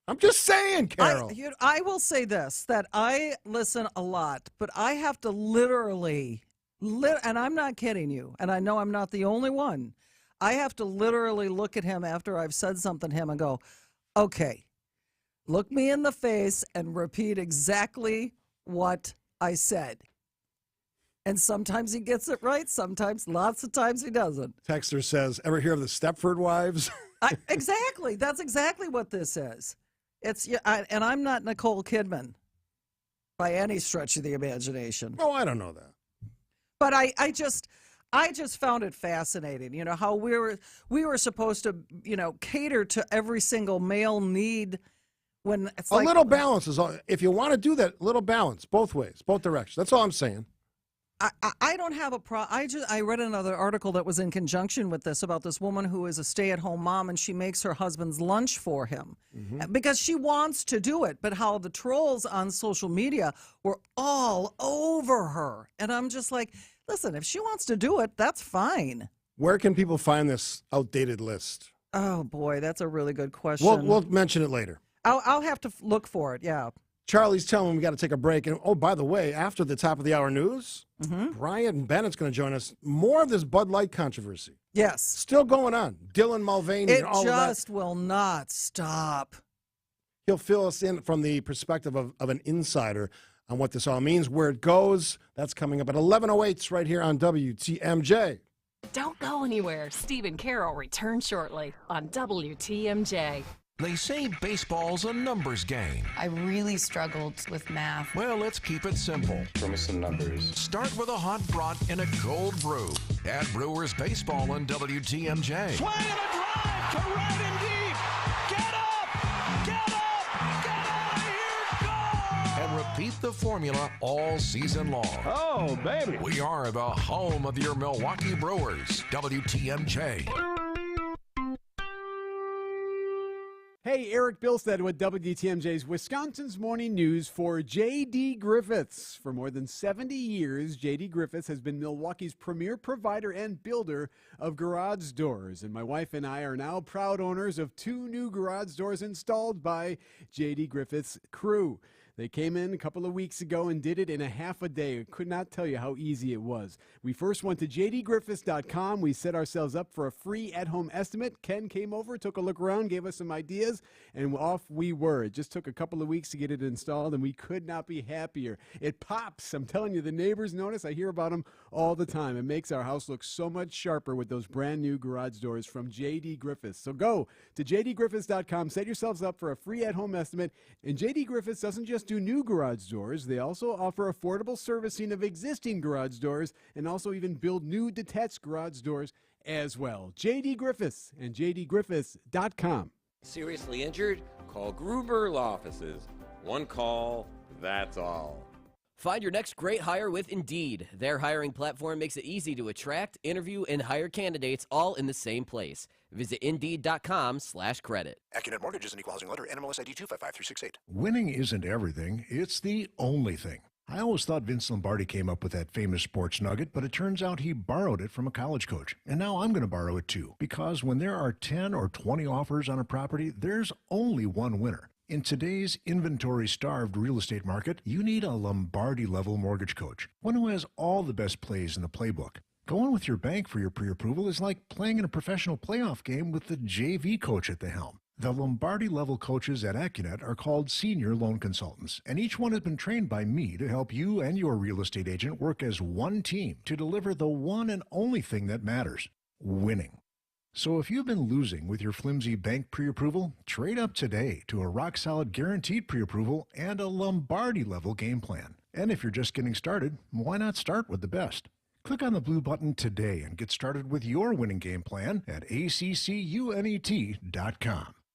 I'm just saying, Carol. I will say this, that I listen a lot, but I have to literally, and I'm not kidding you, and I know I'm not the only one, I have to literally look at him after I've said something to him and go, okay, look me in the face and repeat exactly what I said. And sometimes he gets it right, lots of times he doesn't. Texter says, ever hear of the Stepford Wives? Exactly. That's exactly what this is. And I'm not Nicole Kidman by any stretch of the imagination. Oh, I don't know that. But I just found it fascinating. How we were supposed to, cater to every single male need when it's like a little balance is all. If you want to do that, a little balance, both ways, both directions. That's all I'm saying. I don't have a problem. I read another article that was in conjunction with this about this woman who is a stay-at-home mom, and she makes her husband's lunch for him because she wants to do it. But how the trolls on social media were all over her, and I'm just like, listen, if she wants to do it, that's fine. Where can people find this outdated list? Oh boy, that's a really good question. We'll mention it later. I'll have to look for it. Yeah. Charlie's telling me we got to take a break. And, oh, by the way, after the top of the hour news, Brian Bennett's going to join us. More of this Bud Light controversy. Yes. Still going on. Dylan Mulvaney It and all of that. just will not stop. He'll fill us in from the perspective of an insider on what this all means, where it goes. That's coming up at 11:08 right here on WTMJ. Don't go anywhere. Steve and Carol return shortly on WTMJ. They say baseball's a numbers game. I really struggled with math. Well, let's keep it simple. Throw me some numbers. Start with a hot brat and a cold brew. Add Brewers baseball on WTMJ. Swing and a drive to right and deep. Get up! Get up! Get out of here! Go! And repeat the formula all season long. Oh, baby. We are the home of your Milwaukee Brewers. WTMJ. Hey, Eric Bilstead with WTMJ's Wisconsin's Morning News for J.D. Griffiths. For more than 70 years, J.D. Griffiths has been Milwaukee's premier provider and builder of garage doors. And my wife and I are now proud owners of 2 new garage doors installed by J.D. Griffiths' crew. They came in a couple of weeks ago and did it in a half a day. I could not tell you how easy it was. We first went to jdgriffiths.com. We set ourselves up for a free at-home estimate. Ken came over, took a look around, gave us some ideas, and off we were. It just took a couple of weeks to get it installed, and we could not be happier. It pops. I'm telling you, the neighbors notice. I hear about them all the time. It makes our house look so much sharper with those brand new garage doors from J.D. Griffiths. So go to jdgriffiths.com, set yourselves up for a free at-home estimate, and J.D. Griffiths doesn't just do new garage doors. They also offer affordable servicing of existing garage doors and also even build new detached garage doors as well. J.D. Griffiths and jdgriffiths.com. Seriously injured? Call Gruber Law Offices. One call, that's all. Find your next great hire with Indeed. Their hiring platform makes it easy to attract, interview, and hire candidates all in the same place. Visit Indeed.com/credit. Accunet Mortgage is an equal housing lender. NMLS ID 255368. Winning isn't everything, it's the only thing. I always thought Vince Lombardi came up with that famous sports nugget, but it turns out he borrowed it from a college coach. And now I'm going to borrow it too, because when there are 10 or 20 offers on a property, there's only one winner. In today's inventory-starved real estate market, you need a Lombardi-level mortgage coach, one who has all the best plays in the playbook. Going with your bank for your pre-approval is like playing in a professional playoff game with the JV coach at the helm. The Lombardi-level coaches at Accunet are called senior loan consultants, and each one has been trained by me to help you and your real estate agent work as one team to deliver the one and only thing that matters, winning. So if you've been losing with your flimsy bank pre-approval, trade up today to a rock-solid guaranteed pre-approval and a Lombardi-level game plan. And if you're just getting started, why not start with the best? Click on the blue button today and get started with your winning game plan at accunet.com.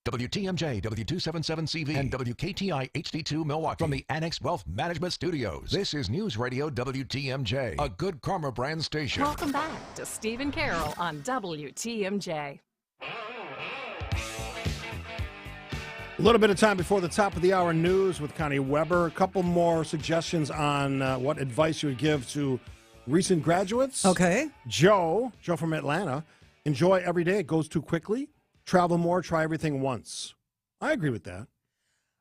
WTMJ, W277CV, and WKTI HD2 Milwaukee. From the Annex Wealth Management Studios, this is News Radio WTMJ, a Good Karma brand station. Welcome back to Steve and Carol on WTMJ. A little bit of time before the top of the hour news with Connie Weber. A couple more suggestions on what advice you would give to recent graduates. Okay. Joe from Atlanta. Enjoy every day. It goes too quickly. Travel more, try everything once. I agree with that.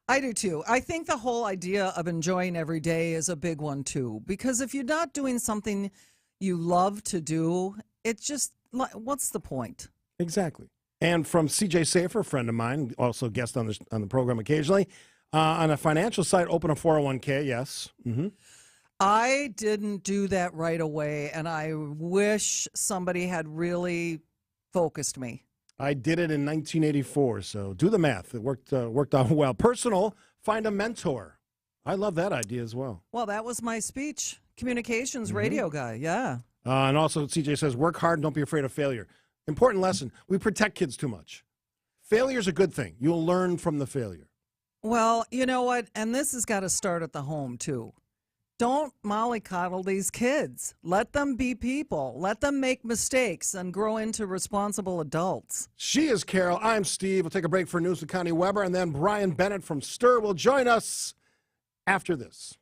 I do too. I think the whole idea of enjoying every day is a big one too, because if you're not doing something you love to do, it's just, what's the point? Exactly. And from CJ Safer, a friend of mine, also guest on the program occasionally, on a financial site, open a 401k, yes. Mm-hmm. I didn't do that right away, and I wish somebody had really focused me. I did it in 1984, so do the math. It worked out well. Personal, find a mentor. I love that idea as well. Well, that was my speech communications radio guy, yeah. And also, CJ says, work hard and don't be afraid of failure. Important lesson. We protect kids too much. Failure is a good thing. You'll learn from the failure. Well, you know what? And this has got to start at the home, too. Don't mollycoddle these kids. Let them be people. Let them make mistakes and grow into responsible adults. She is Carol. I'm Steve. We'll take a break for news with Connie Weber, and then Brian Bennett from Stir will join us after this.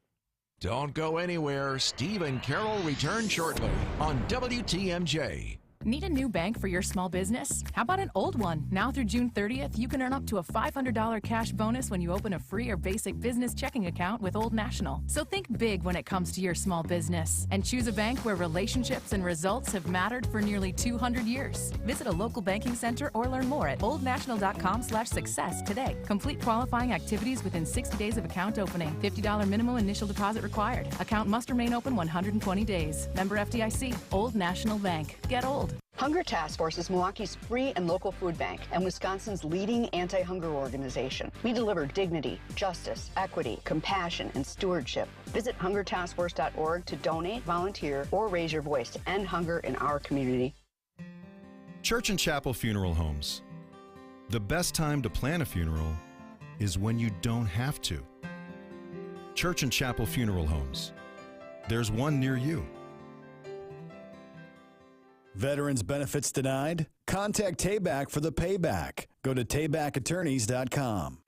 Don't go anywhere. Steve and Carol return shortly on WTMJ. Need a new bank for your small business? How about an old one? Now through June 30th, you can earn up to a $500 cash bonus when you open a free or basic business checking account with Old National. So think big when it comes to your small business and choose a bank where relationships and results have mattered for nearly 200 years. Visit a local banking center or learn more at oldnational.com/success today. Complete qualifying activities within 60 days of account opening. $50 minimum initial deposit required. Account must remain open 120 days. Member FDIC. Old National Bank. Get old. Hunger Task Force is Milwaukee's free and local food bank and Wisconsin's leading anti-hunger organization. We deliver dignity, justice, equity, compassion, and stewardship. Visit hungertaskforce.org to donate, volunteer, or raise your voice to end hunger in our community. Church and Chapel Funeral Homes. The best time to plan a funeral is when you don't have to. Church and Chapel Funeral Homes. There's one near you. Veterans benefits denied? Contact Tayback for the payback. Go to taybacattorneys.com.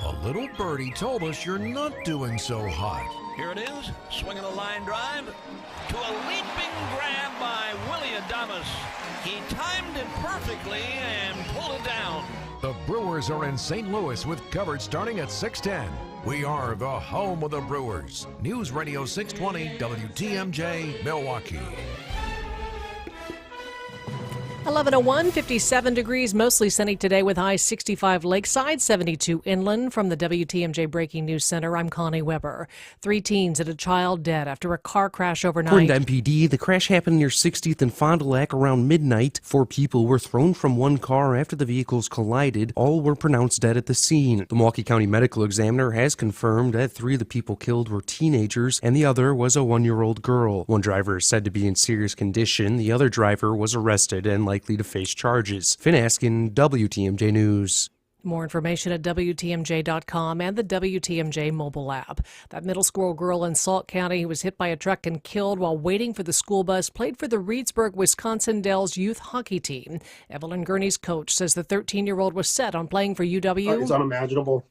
A little birdie told us you're not doing so hot. Here it is, swinging a line drive to a leaping grab by Willie Adames. He timed it perfectly and pulled it down. The Brewers are in St. Louis with coverage starting at 6:10. We are the home of the Brewers. News Radio 620 WTMJ, Milwaukee. 11:01, 57 degrees, mostly sunny today with highs 65 lakeside, 72 inland. From the WTMJ Breaking News Center, I'm Connie Weber. 3 teens and a child dead after a car crash overnight. According to MPD, the crash happened near 60th and Fond du Lac around midnight. 4 people were thrown from one car after the vehicles collided. All were pronounced dead at the scene. The Milwaukee County Medical Examiner has confirmed that 3 of the people killed were teenagers and the other was a 1-year-old girl. One driver is said to be in serious condition. The other driver was arrested and likely to face charges. Finn Askin, WTMJ News. More information at WTMJ.com and the WTMJ mobile app. That middle school girl in Sauk County who was hit by a truck and killed while waiting for the school bus played for the Reedsburg, Wisconsin Dells youth hockey team. Evelyn Gurney's coach says the 13-year-old was set on playing for UW. It's unimaginable,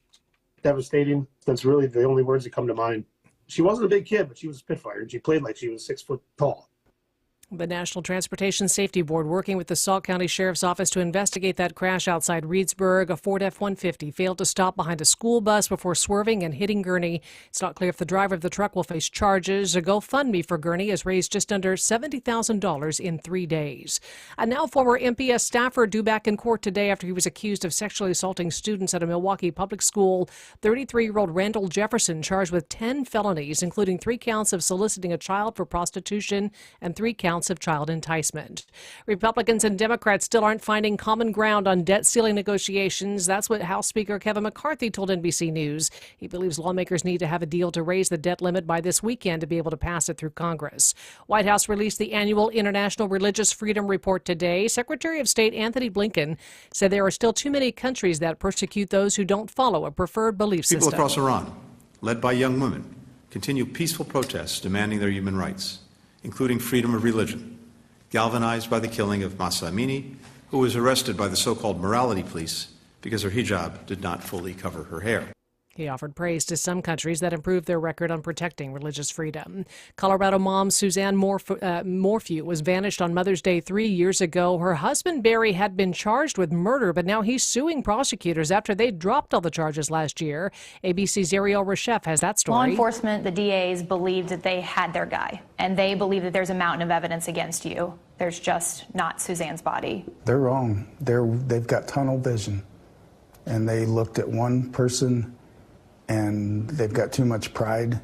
devastating. That's really the only words that come to mind. She wasn't a big kid, but she was a Spitfire, and she played like she was 6 foot tall. The National Transportation Safety Board working with the Sauk County Sheriff's Office to investigate that crash outside Reedsburg. A Ford F-150 failed to stop behind a school bus before swerving and hitting Gurney. It's not clear if the driver of the truck will face charges. A GoFundMe for Gurney has raised just under $70,000 in 3 days. And now former MPS staffer due back in court today after he was accused of sexually assaulting students at a Milwaukee public school. 33-year-old Randall Jefferson charged with 10 felonies, including 3 counts of soliciting a child for prostitution and 3 counts of child enticement. Republicans and Democrats still aren't finding common ground on debt ceiling negotiations. That's what House Speaker Kevin McCarthy told NBC News. He believes lawmakers need to have a deal to raise the debt limit by this weekend to be able to pass it through Congress. White House released the annual International Religious Freedom Report today. Secretary of State Anthony Blinken said there are still too many countries that persecute those who don't follow a preferred belief system. People across Iran, led by young women, continue peaceful protests demanding their human rights, including freedom of religion, galvanized by the killing of Mahsa Amini, who was arrested by the so-called morality police because her hijab did not fully cover her hair. He offered praise to some countries that improved their record on protecting religious freedom. Colorado mom Suzanne Morphew was vanished on Mother's Day 3 years ago. Her husband Barry had been charged with murder, but now he's suing prosecutors after they dropped all the charges last year. ABC's Ariel Reshef has that story. Law enforcement, the DAs, believed that they had their guy, and they believe that there's a mountain of evidence against you. There's just not Suzanne's body. They're wrong. They've got tunnel vision, and they looked at one person, and they've got too much pride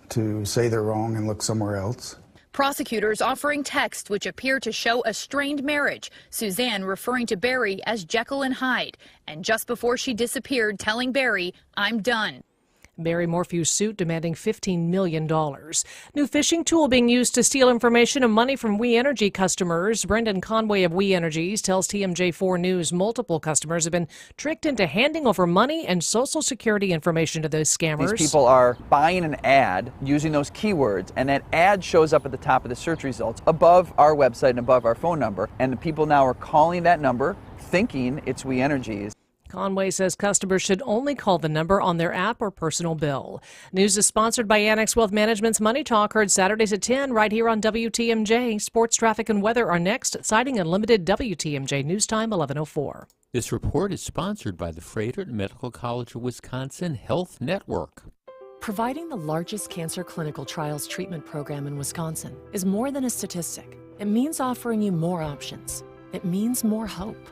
to say they're wrong and look somewhere else. Prosecutors offering texts which appear to show a strained marriage, Suzanne referring to Barry as Jekyll and Hyde, and just before she disappeared telling Barry, "I'm done." Barry Morphew's suit demanding $15 million. New phishing tool being used to steal information and money from We Energy customers. Brendan Conway of We Energies tells TMJ4 News multiple customers have been tricked into handing over money and Social Security information to those scammers. These people are buying an ad using those keywords, and that ad shows up at the top of the search results above our website and above our phone number, and the people now are calling that number thinking it's We Energies. Conway says customers should only call the number on their app or personal bill. News is sponsored by Annex Wealth Management's Money Talk, heard Saturdays at 10 right here on WTMJ. Sports, traffic, and weather are next. Citing Unlimited, WTMJ News Time 11:04. This report is sponsored by the Frederick Medical College of Wisconsin Health Network. Providing the largest cancer clinical trials treatment program in Wisconsin is more than a statistic. It means offering you more options. It means more hope.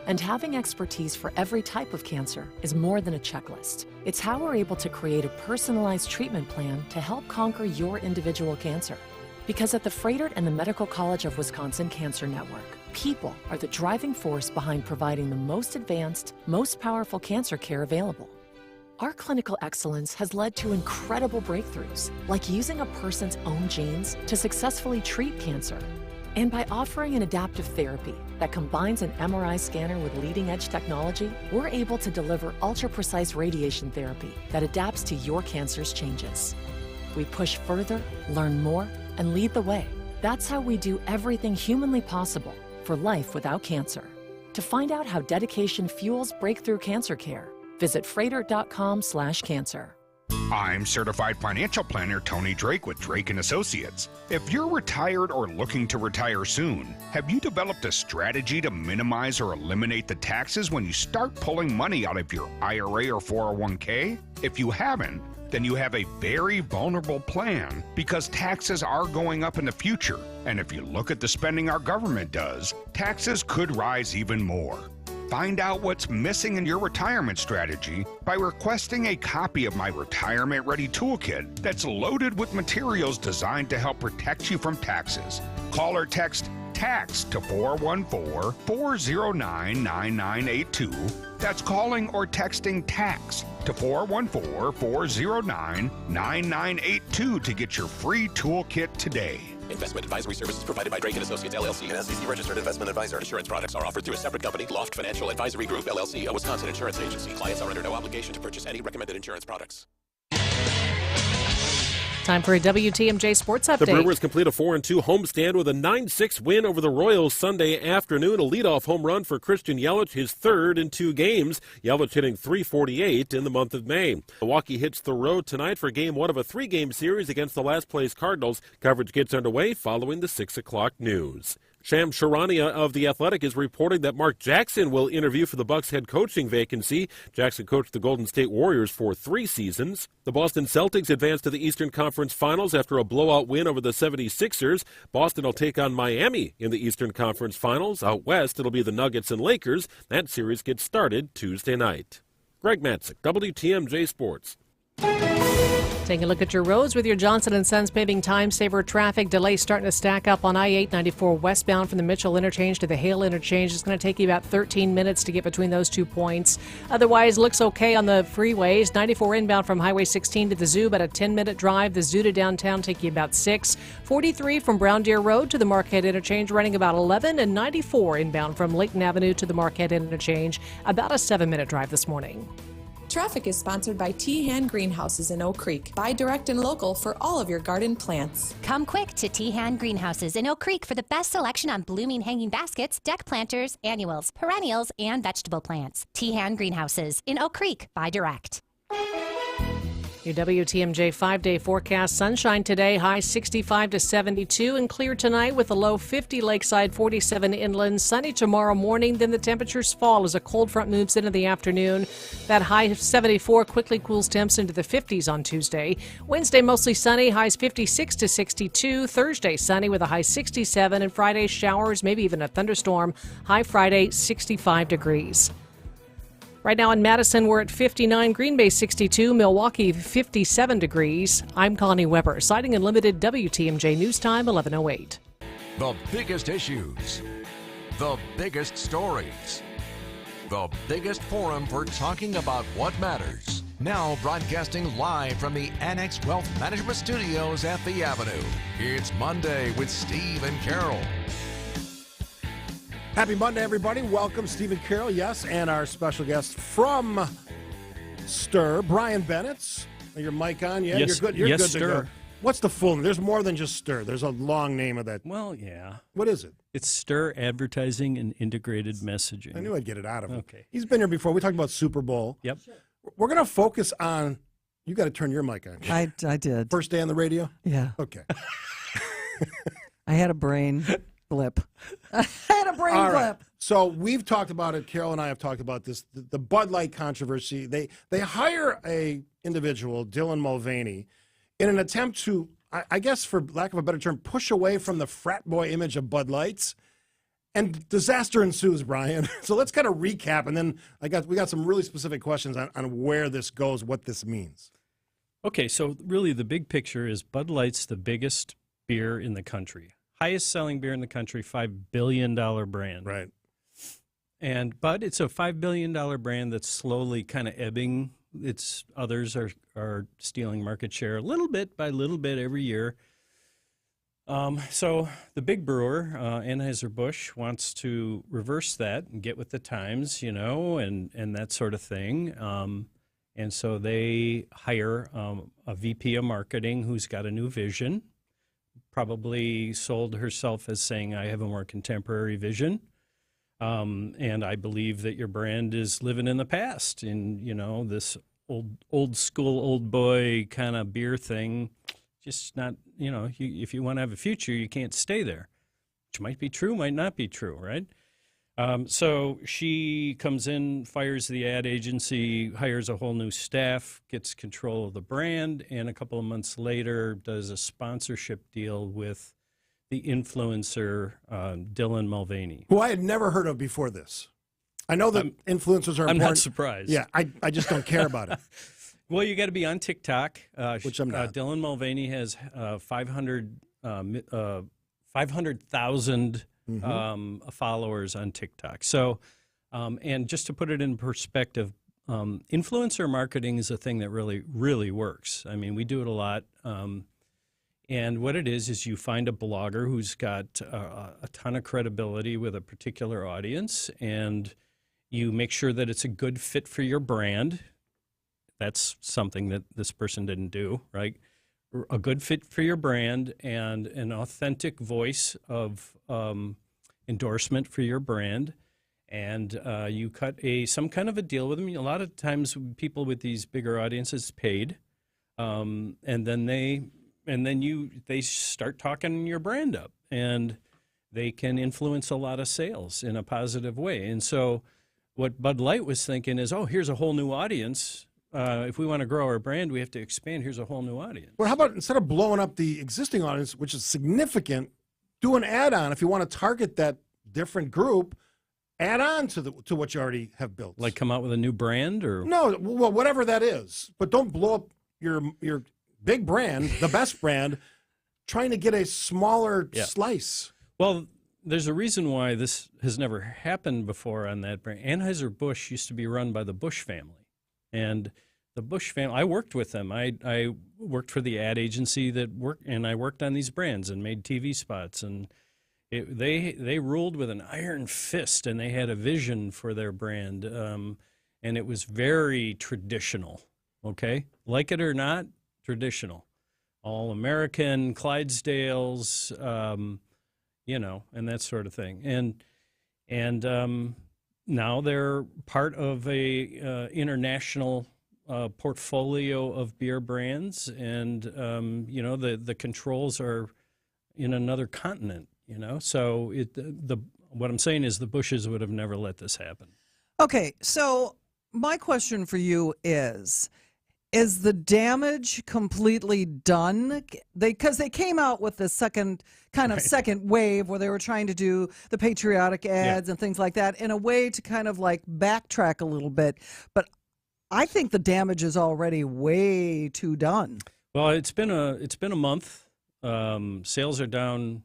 And having expertise for every type of cancer is more than a checklist. It's how we're able to create a personalized treatment plan to help conquer your individual cancer. Because at the Frederick and the Medical College of Wisconsin Cancer Network, people are the driving force behind providing the most advanced, most powerful cancer care available. Our clinical excellence has led to incredible breakthroughs, like using a person's own genes to successfully treat cancer. And by offering an adaptive therapy that combines an MRI scanner with leading-edge technology, we're able to deliver ultra-precise radiation therapy that adapts to your cancer's changes. We push further, learn more, and lead the way. That's how we do everything humanly possible for life without cancer. To find out how dedication fuels breakthrough cancer care, visit freighter.com/cancer. I'm certified financial planner Tony Drake with Drake & Associates. If you're retired or looking to retire soon, have you developed a strategy to minimize or eliminate the taxes when you start pulling money out of your IRA or 401k? If you haven't, then you have a very vulnerable plan because taxes are going up in the future. And if you look at the spending our government does, taxes could rise even more. Find out what's missing in your retirement strategy by requesting a copy of my Retirement Ready Toolkit that's loaded with materials designed to help protect you from taxes. Call or text TAX to 414-409-9982. That's calling or texting TAX to 414-409-9982 to get your free toolkit today. Investment advisory services provided by Drake & Associates, LLC, an SEC-registered investment advisor. Insurance products are offered through a separate company, Loft Financial Advisory Group, LLC, a Wisconsin insurance agency. Clients are under no obligation to purchase any recommended insurance products. Time for a WTMJ Sports Update. The Brewers complete a 4-2 homestand with a 9-6 win over the Royals Sunday afternoon. A leadoff home run for Christian Yelich, his third in 2 games. Yelich hitting .348 in the month of May. Milwaukee hits the road tonight for Game 1 of a 3-game series against the last-place Cardinals. Coverage gets underway following the 6 o'clock news. Sham Charania of The Athletic is reporting that Mark Jackson will interview for the Bucks head coaching vacancy. Jackson coached the Golden State Warriors for 3 seasons. The Boston Celtics advanced to the Eastern Conference Finals after a blowout win over the 76ers. Boston will take on Miami in the Eastern Conference Finals. Out west, it'll be the Nuggets and Lakers. That series gets started Tuesday night. Greg Matzik, WTMJ Sports. Taking a look at your roads with your Johnson & Sons paving time saver traffic. Delays starting to stack up on I-894 westbound from the Mitchell interchange to the Hale interchange. It's going to take you about 13 minutes to get between those 2 points. Otherwise, looks okay on the freeways. 94 inbound from Highway 16 to the Zoo, about a 10-minute drive. The Zoo to downtown take you about 6. 43 from Brown Deer Road to the Marquette interchange running about 11. And 94 inbound from Layton Avenue to the Marquette interchange, about a 7-minute drive this morning. Traffic is sponsored by Tehan Greenhouses in Oak Creek. Buy direct and local for all of your garden plants. Come quick to Tehan Greenhouses in Oak Creek for the best selection on blooming hanging baskets, deck planters, annuals, perennials, and vegetable plants. Tehan Greenhouses in Oak Creek. Buy direct. Your WTMJ 5-day forecast. Sunshine today, high 65 to 72, and clear tonight with a low 50 lakeside, 47 inland. Sunny tomorrow morning, then the temperatures fall as a cold front moves into the afternoon. That high 74 quickly cools temps into the 50s on Tuesday. Wednesday, mostly sunny, highs 56 to 62. Thursday, sunny with a high 67, and Friday, showers, maybe even a thunderstorm. High Friday, 65 degrees. Right now in Madison, we're at 59, Green Bay 62, Milwaukee 57 degrees. I'm Connie Weber, Siding Unlimited, WTMJ News Time, 11:08. The biggest issues, the biggest stories, the biggest forum for talking about what matters. Now broadcasting live from the Annex Wealth Management Studios at The Avenue. It's Monday with Steve and Carol. Happy Monday, everybody. Welcome, Stephen Carroll, yes, and our special guest from Stir, Brian Bennett. Your mic on? Yeah, yes, you're good. You're yes, good Stir. to go. What's the full name? There's more than just Stir. There's a long name of that. Well, yeah. What is it? It's Stir Advertising and Integrated Messaging. I knew I'd get it out of him. Okay. He's been here before. We talked about Super Bowl. Yep. We're going to focus on, you got to turn your mic on. I did. First day on the radio? Yeah. Okay. I had a brain blip. I had a brain All blip. right. So we've talked about it. Carol and I have talked about this. The Bud Light controversy. They hire a individual, Dylan Mulvaney, in an attempt to, I guess, for lack of a better term, push away from the frat boy image of Bud Lights. And disaster ensues, Brian. So let's kind of recap, and then we got some really specific questions on where this goes, what this means. Okay, so really the big picture is Bud Light's the biggest beer in the country. Highest selling beer in the country, $5 billion brand. Right. And Bud, it's a $5 billion brand that's slowly kind of ebbing. Others are stealing market share little bit by little bit every year. So the big brewer, Anheuser-Busch, wants to reverse that and get with the times, and that sort of thing. And so they hire a VP of marketing who's got a new vision, probably sold herself as saying, I have a more contemporary vision. And I believe that your brand is living in the past. And, this old school, old boy kind of beer thing, just not, if you want to have a future, you can't stay there, which might be true, might not be true, right? So she comes in, fires the ad agency, hires a whole new staff, gets control of the brand, and a couple of months later does a sponsorship deal with the influencer Dylan Mulvaney, who I had never heard of before this. I know that influencers are important. I'm not surprised. Yeah, I just don't care about it. Well, you got to be on TikTok, which I'm not. Dylan Mulvaney has 500,000 followers on TikTok. So, and just to put it in perspective, influencer marketing is a thing that really, really works. I mean, we do it a lot. And what it is you find a blogger who's got a ton of credibility with a particular audience, and you make sure that it's a good fit for your brand. That's something that this person didn't do, right? A good fit for your brand and an authentic voice of endorsement for your brand. And you cut some kind of a deal with them. A lot of times people with these bigger audiences paid, and then they start talking your brand up, and they can influence a lot of sales in a positive way. And so what Bud Light was thinking is, here's a whole new audience. If we want to grow our brand, we have to expand. Here's a whole new audience. Well, how about instead of blowing up the existing audience, which is significant, do an add-on if you want to target that different group. Add on to what you already have built. Like come out with a new brand, or no, well, whatever that is. But don't blow up your big brand, the best brand, trying to get a smaller slice. Well, there's a reason why this has never happened before on that brand. Anheuser-Busch used to be run by the Busch family, and the Busch family, I worked with them. I worked for the ad agency and I worked on these brands and made TV spots, and they ruled with an iron fist, and they had a vision for their brand, and it was very traditional, okay? Like it or not, traditional. All American, Clydesdales, and that sort of thing. And now they're part of a international portfolio of beer brands, and the controls are in another continent. So what I'm saying is the Bushes would have never let this happen. Okay, so my question for you is the damage completely done? Because they came out with the second wave where they were trying to do the patriotic ads and things like that in a way to kind of like backtrack a little bit. But I think the damage is already way too done. Well, it's been a month. Sales are down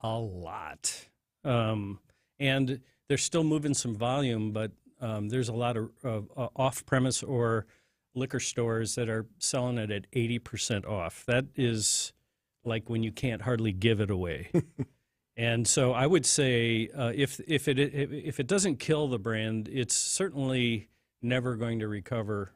a lot, and they're still moving some volume, but there's a lot of off-premise or liquor stores that are selling it at 80% off. That is like when you can't hardly give it away. And so I would say if it doesn't kill the brand, it's certainly never going to recover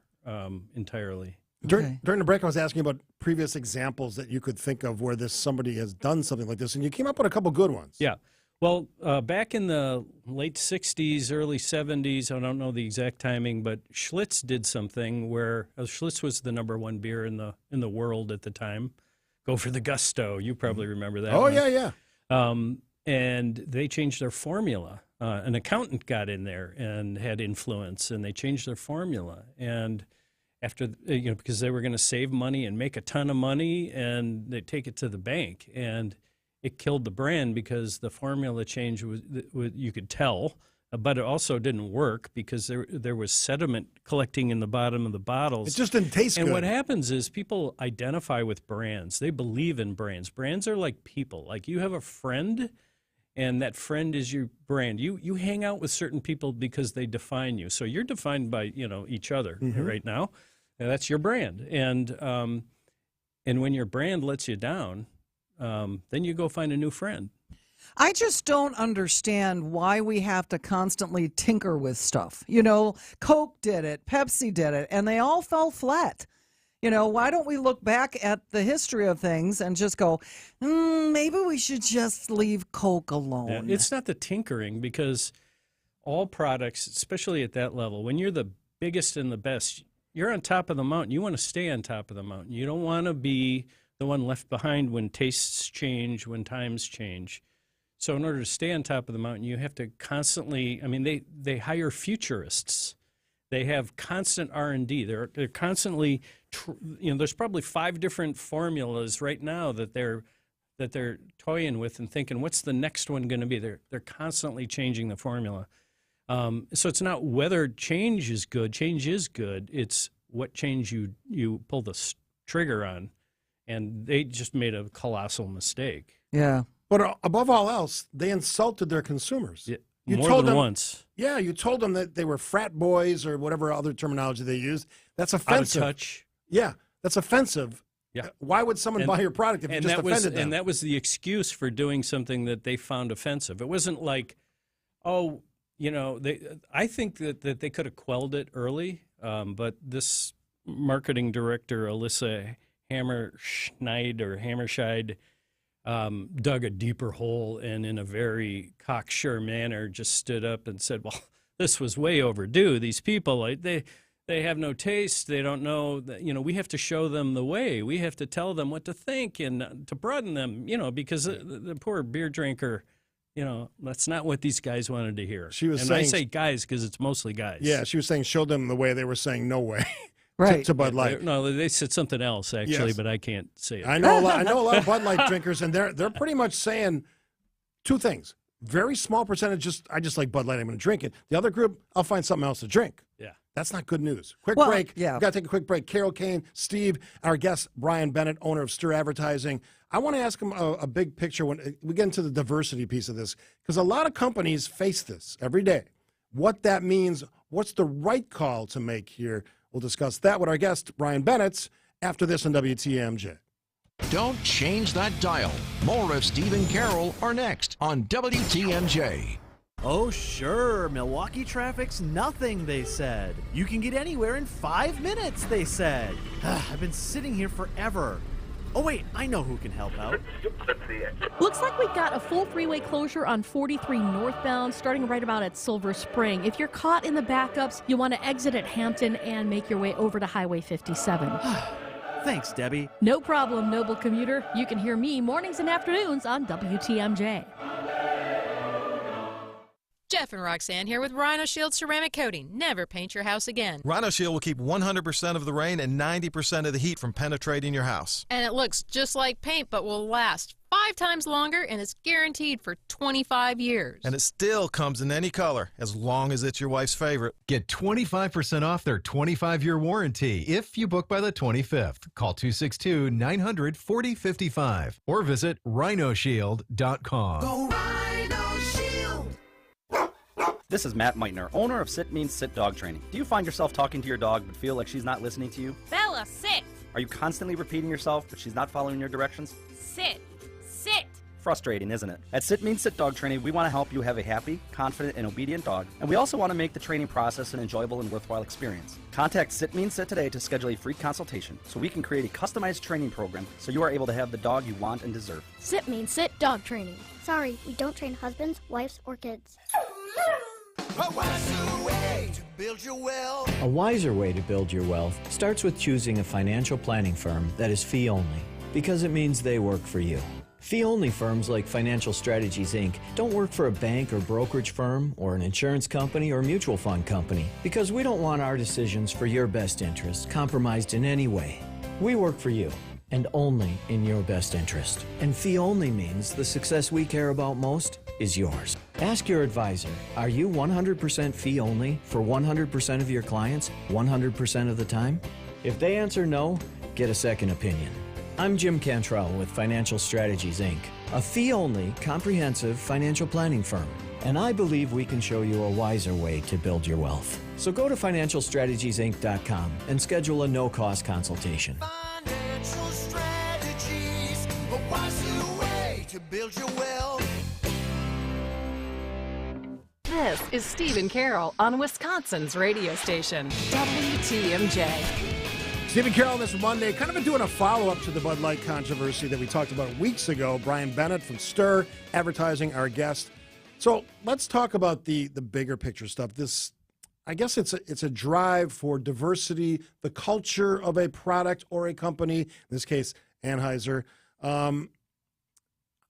entirely. During the break, I was asking about previous examples that you could think of where somebody has done something like this, and you came up with a couple good ones. Yeah. Well, back in the late 60s, early 70s, I don't know the exact timing, but Schlitz did something where Schlitz was the #1 beer in the world at the time. Go for the gusto. You probably remember that. Oh, one. yeah. And they changed their formula. An accountant got in there and had influence, and they changed their formula. And after, because they were going to save money and make a ton of money, and they take it to the bank, and it killed the brand because the formula change was you could tell, but it also didn't work because there was sediment collecting in the bottom of the bottles. It just didn't taste good. And what happens is people identify with brands. They believe in brands. Brands are like people. Like you have a friend, and that friend is your brand. You hang out with certain people because they define you. So you're defined by each other right now. And that's your brand. And when your brand lets you down, then you go find a new friend. I just don't understand why we have to constantly tinker with stuff. Coke did it, Pepsi did it, and they all fell flat. Why don't we look back at the history of things and just go, maybe we should just leave Coke alone? Yeah, it's not the tinkering, because all products, especially at that level, when you're the biggest and the best, you're on top of the mountain. You want to stay on top of the mountain. You don't want to be the one left behind when tastes change, when times change. So in order to stay on top of the mountain, you have to constantly, I mean, they hire futurists. They have constant R&D. They're constantly, there's probably 5 different formulas right now that they're toying with and thinking, what's the next one going to be? They're constantly changing the formula. So it's not whether change is good. Change is good. It's what change you pull the trigger on. And they just made a colossal mistake. Yeah. But above all else, they insulted their consumers. Yeah, you more told than them, once. Yeah, you told them that they were frat boys or whatever other terminology they used. That's offensive. Out of touch. Yeah, that's offensive. Yeah. Why would someone buy your product if you just offended them? And that was the excuse for doing something that they found offensive. It wasn't like, oh, I think that they could have quelled it early, but this marketing director, Alyssa Hammerscheid, dug a deeper hole and in a very cocksure manner just stood up and said, well, this was way overdue. These people, they have no taste. They don't know that, we have to show them the way. We have to tell them what to think and to broaden them, because the poor beer drinker, that's not what these guys wanted to hear. She was and saying, I say guys because it's mostly guys. Yeah, she was saying show them the way. They were saying no way. Right. to Bud Light. No, they said something else actually, but I can't say it. I know a lot of Bud Light drinkers, and they're pretty much saying 2 things. Very small percentage, I just like Bud Light, I'm going to drink it. The other group, I'll find something else to drink. Yeah. That's not good news. Quick break. Yeah. We've got to take a quick break. Carol Kane, Steve, our guest, Brian Bennett, owner of Stir Advertising. I want to ask him a big picture when we get into the diversity piece of this, because a lot of companies face this every day. What that means, what's the right call to make here? We'll discuss that with our guest, Brian Bennett, after this on WTMJ. Don't change that dial. More of Steve and Carol are next on WTMJ. Oh, sure. Milwaukee traffic's nothing, they said. You can get anywhere in 5 minutes, they said. I've been sitting here forever. Oh, wait, I know who can help out. Looks like we've got a full freeway closure on 43 northbound, starting right about at Silver Spring. If you're caught in the backups, you'll want to exit at Hampton and make your way over to Highway 57. Thanks, Debbie. No problem, noble commuter. You can hear me mornings and afternoons on WTMJ. Jeff and Roxanne here with Rhino Shield Ceramic Coating. Never paint your house again. Rhino Shield will keep 100% of the rain and 90% of the heat from penetrating your house. And it looks just like paint, but will last 5 times longer, and it's guaranteed for 25 years. And it still comes in any color, as long as it's your wife's favorite. Get 25% off their 25-year warranty if you book by the 25th. Call 262-900-4055 or visit rhinoshield.com. Go Rhino Shield! This is Matt Meitner, owner of Sit Means Sit Dog Training. Do you find yourself talking to your dog but feel like she's not listening to you? Bella, sit! Are you constantly repeating yourself but she's not following your directions? Sit! Sit! Frustrating, isn't it? At Sit Means Sit Dog Training, we want to help you have a happy, confident, and obedient dog, and we also want to make the training process an enjoyable and worthwhile experience. Contact Sit Means Sit today to schedule a free consultation so we can create a customized training program so you are able to have the dog you want and deserve. Sit Means Sit Dog Training. Sorry, we don't train husbands, wives, or kids. A wiser way to build your wealth. A wiser way to build your wealth starts with choosing a financial planning firm that is fee-only, because it means they work for you. Fee-only firms like Financial Strategies, Inc. don't work for a bank or brokerage firm or an insurance company or mutual fund company, because we don't want our decisions for your best interests compromised in any way. We work for you, and only in your best interest. And fee-only means the success we care about most is yours. Ask your advisor, are you 100% fee-only for 100% of your clients 100% of the time? If they answer no, get a second opinion. I'm Jim Cantrell with Financial Strategies, Inc., a fee-only, comprehensive financial planning firm. And I believe we can show you a wiser way to build your wealth. So go to financialstrategiesinc.com and schedule a no-cost consultation. Financial strategies, a wiser way to build your wealth. This is Steve and Carol on Wisconsin's radio station, WTMJ. Steve and Carol this Monday, kind of doing a follow-up to the Bud Light controversy that we talked about weeks ago. Brian Bennett from Stir Advertising, our guest. So let's talk about the bigger picture stuff. This, I guess it's a drive for diversity, the culture of a product or a company, in this case, Anheuser.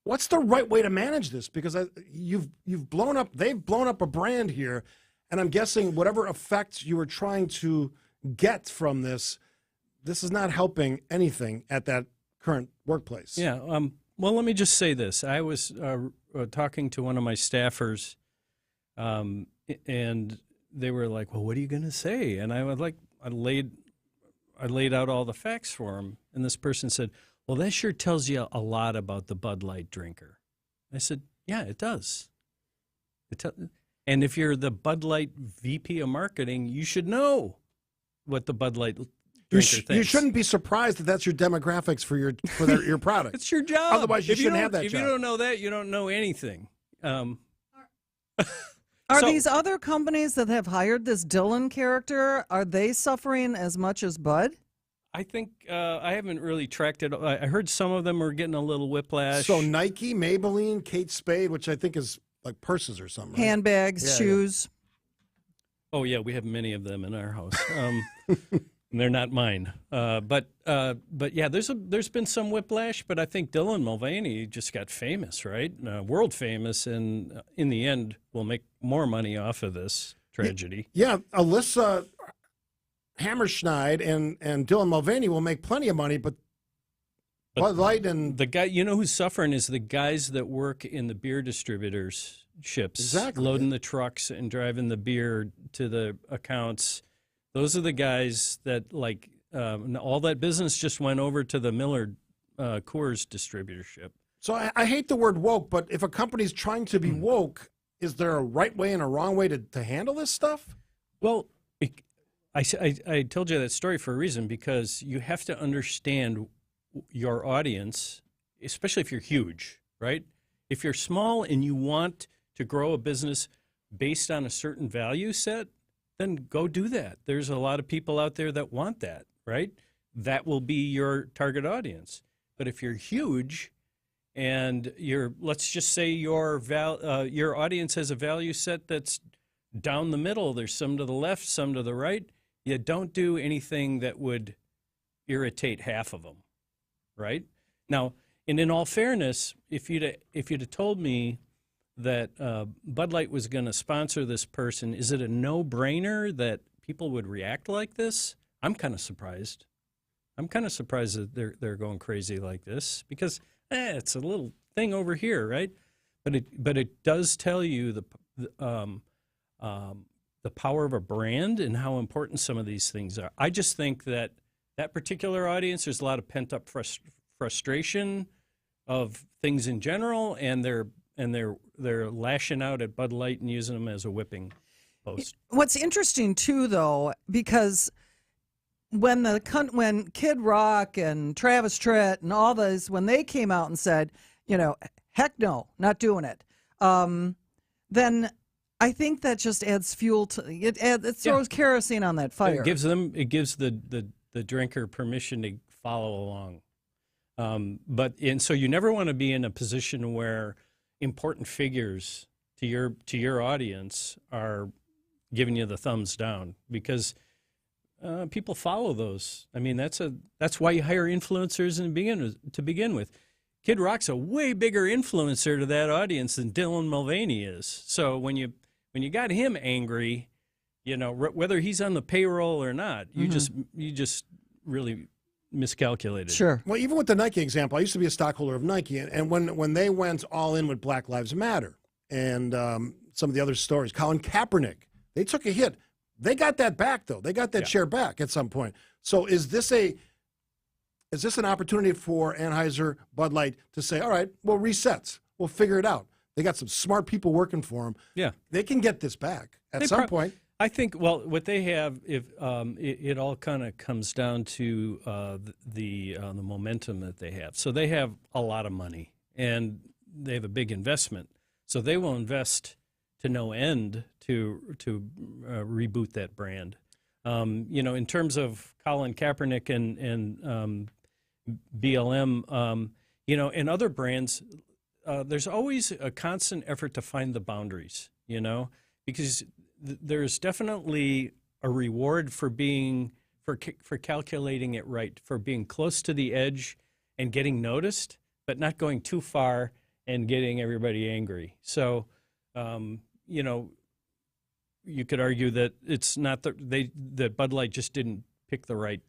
What's the right way to manage this? Because they've blown up a brand here, and I'm guessing whatever effect you were trying to get from this is not helping anything at that current workplace. Yeah. Well, let me just say this. I was talking to one of my staffers, and they were like, "Well, what are you going to say?" And I laid out all the facts for him, and this person said, "Well, that sure tells you a lot about the Bud Light drinker." I said, "Yeah, it does." And if you're the Bud Light VP of marketing, you should know what the Bud Light drinker thinks. You shouldn't be surprised that that's your demographics for your product. It's your job. Otherwise, you shouldn't have that If job. you don't know that, you don't know anything. Are these other companies that have hired this Dylan character, are they suffering as much as Bud? I think I haven't really tracked it. I heard some of them are getting a little whiplash. So Nike, Maybelline, Kate Spade, which I think is like purses or something. Right? Handbags, shoes. Oh yeah, we have many of them in our house. And they're not mine. But yeah, there's been some whiplash. But I think Dylan Mulvaney just got famous, right? World famous, and in the end, will make more money off of this tragedy. Yeah, Alyssa Hammerschneid and Dylan Mulvaney will make plenty of money, but Bud Light and the guy, who's suffering is the guys that work in the beer distributors ships, exactly, loading the trucks and driving the beer to the accounts. Those are the guys that all that business just went over to the Miller Coors distributorship. So I hate the word woke, but if a company's trying to be woke, is there a right way and a wrong way to handle this stuff? Well, I told you that story for a reason, because you have to understand your audience, especially if you're huge, right? If you're small and you want to grow a business based on a certain value set, then go do that. There's a lot of people out there that want that, right? That will be your target audience. But if you're huge and let's just say your audience has a value set that's down the middle, there's some to the left, some to the right, you don't do anything that would irritate half of them, right? Now, and in all fairness, if you'd have told me that Bud Light was going to sponsor this person, is it a no-brainer that people would react like this? I'm kind of surprised. I'm kind of surprised that they're going crazy like this, because it's a little thing over here, right? But it does tell you the power of a brand and how important some of these things are. I just think that particular audience, there's a lot of pent-up frustration of things in general, and they're lashing out at Bud Light and using them as a whipping post. What's interesting too, though, because when Kid Rock and Travis Tritt and all those, when they came out and said, heck no, not doing it, then I think that just adds fuel to it. It throws kerosene on that fire. It gives the drinker permission to follow along. And so you never want to be in a position where important figures to your audience are giving you the thumbs down, because people follow those. I mean, that's why you hire influencers to begin with. Kid Rock's a way bigger influencer to that audience than Dylan Mulvaney is. So when you got him angry, whether he's on the payroll or not, you just really miscalculated. Sure. Well, even with the Nike example, I used to be a stockholder of Nike, and when they went all in with Black Lives Matter and some of the other stories, Colin Kaepernick, they took a hit. They got that back, though. They got that share back at some point. So is this an opportunity for Anheuser, Bud Light to say, all right, well, resets. We'll figure it out. They got some smart people working for them. Yeah. They can get this back at some point. I think, well, what they have, if it all kind of comes down to the momentum that they have. So they have a lot of money, and they have a big investment. So they will invest to no end to reboot that brand. In terms of Colin Kaepernick and BLM, and other brands, there's always a constant effort to find the boundaries, you know, because there's definitely a reward for being for calculating it right, for being close to the edge and getting noticed, but not going too far and getting everybody angry. So, you know, you could argue that it's not that Bud Light just didn't pick the right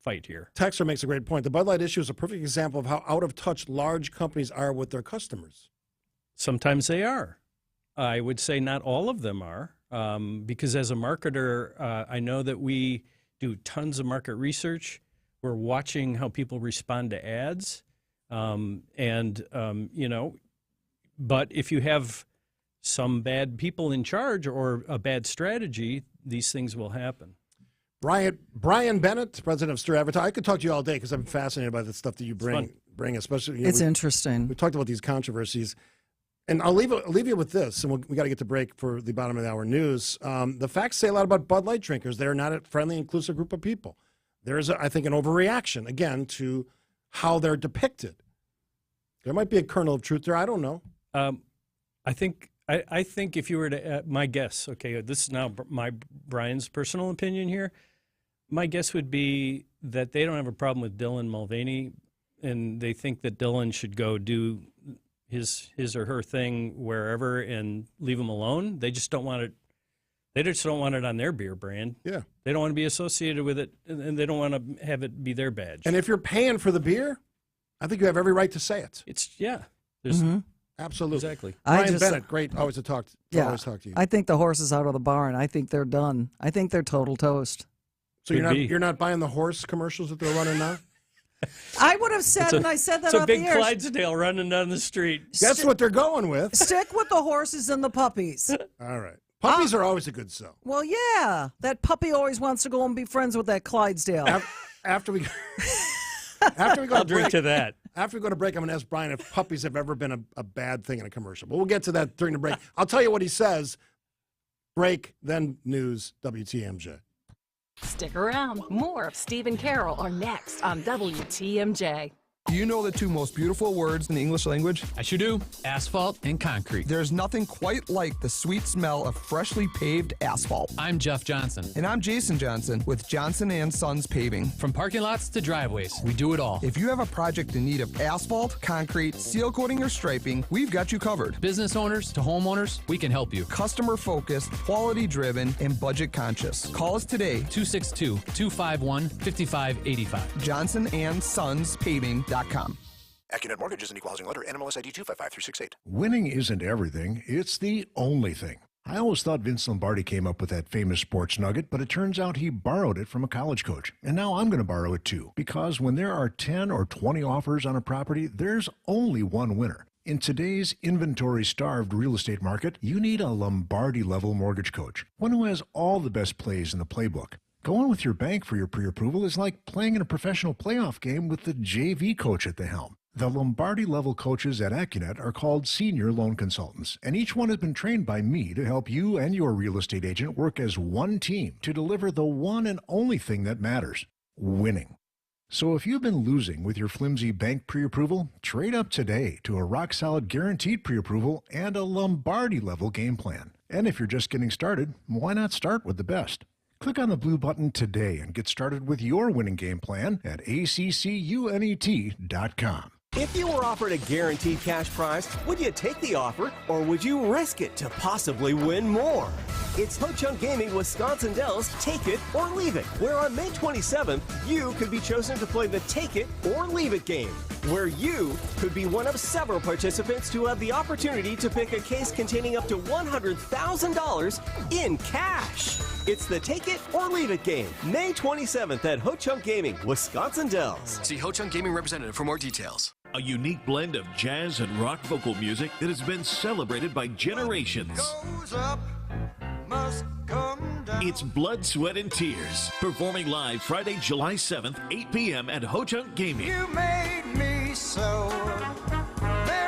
fight here. Texter makes a great point. The Bud Light issue is a perfect example of how out of touch large companies are with their customers. Sometimes they are. I would say not all of them are, because as a marketer, I know that we do tons of market research. We're watching how people respond to ads, you know, but if you have some bad people in charge or a bad strategy, these things will happen. Brian Bennett, president of Stir Advertising. I could talk to you all day because I'm fascinated by the stuff that you bring, especially. It's interesting. We talked about these controversies. And I'll leave you with this, and we got to get to break for the bottom of the hour news. The facts say a lot about Bud Light drinkers. They're not a friendly, inclusive group of people. There's, I think, an overreaction, again, to how they're depicted. There might be a kernel of truth there. I don't know. I think if you were to, my guess, okay, this is now Brian's personal opinion here. My guess would be that they don't have a problem with Dylan Mulvaney, and they think that Dylan should go do his or her thing wherever and leave him alone. They just don't want it. They just don't want it on their beer brand. Yeah. They don't want to be associated with it, and they don't want to have it be their badge. And if you're paying for the beer, I think you have every right to say it. There's absolutely. Exactly. Brian Bennett, great always to talk to. Yeah. Always talk to you. I think the horse is out of the barn. I think they're done. I think they're total toast. So you're not buying the horse commercials that they're running now? I would have said, and I said that it's a off big the air. Clydesdale running down the street. That's what they're going with. Stick with the horses and the puppies. All right. Puppies are always a good sell. Well, yeah. That puppy always wants to go and be friends with that Clydesdale. After we go I'll drink to that. After we go to break, I'm going to ask Brian if puppies have ever been a bad thing in a commercial. But we'll get to that during the break. I'll tell you what he says. Break, then news, WTMJ. Stick around. More of Steve and Carol are next on WTMJ. Do you know the two most beautiful words in the English language? I sure do. Asphalt and concrete. There's nothing quite like the sweet smell of freshly paved asphalt. I'm Jeff Johnson. And I'm Jason Johnson with Johnson & Sons Paving. From parking lots to driveways, we do it all. If you have a project in need of asphalt, concrete, seal coating, or striping, we've got you covered. Business owners to homeowners, we can help you. Customer focused, quality driven, and budget conscious. Call us today. 262-251-5585. Johnson & Sons Paving.com. Accunet Mortgage is an equal housing lender. NMLS ID 255368. Winning isn't everything. It's the only thing. I always thought Vince Lombardi came up with that famous sports nugget, but it turns out he borrowed it from a college coach. And now I'm going to borrow it too, because when there are 10 or 20 offers on a property, there's only one winner. In today's inventory-starved real estate market, you need a Lombardi-level mortgage coach, one who has all the best plays in the playbook. Going with your bank for your pre-approval is like playing in a professional playoff game with the JV coach at the helm. The Lombardi-level coaches at Accunet are called senior loan consultants, and each one has been trained by me to help you and your real estate agent work as one team to deliver the one and only thing that matters, winning. So if you've been losing with your flimsy bank pre-approval, trade up today to a rock-solid guaranteed pre-approval and a Lombardi-level game plan. And if you're just getting started, why not start with the best? Click on the blue button today and get started with your winning game plan at accunet.com. If you were offered a guaranteed cash prize, would you take the offer or would you risk it to possibly win more? It's Ho Chunk Gaming Wisconsin Dells Take It or Leave It, where on May 27th, you could be chosen to play the Take It or Leave It game, where you could be one of several participants to have the opportunity to pick a case containing up to $100,000 in cash. It's the Take It or Leave It game, May 27th at Ho Chunk Gaming Wisconsin Dells. See Ho Chunk Gaming representative for more details. A unique blend of jazz and rock vocal music that has been celebrated by generations. It's Blood, Sweat, and Tears, performing live Friday, July 7th, 8 p.m. at Ho Chunk Gaming. You made me so.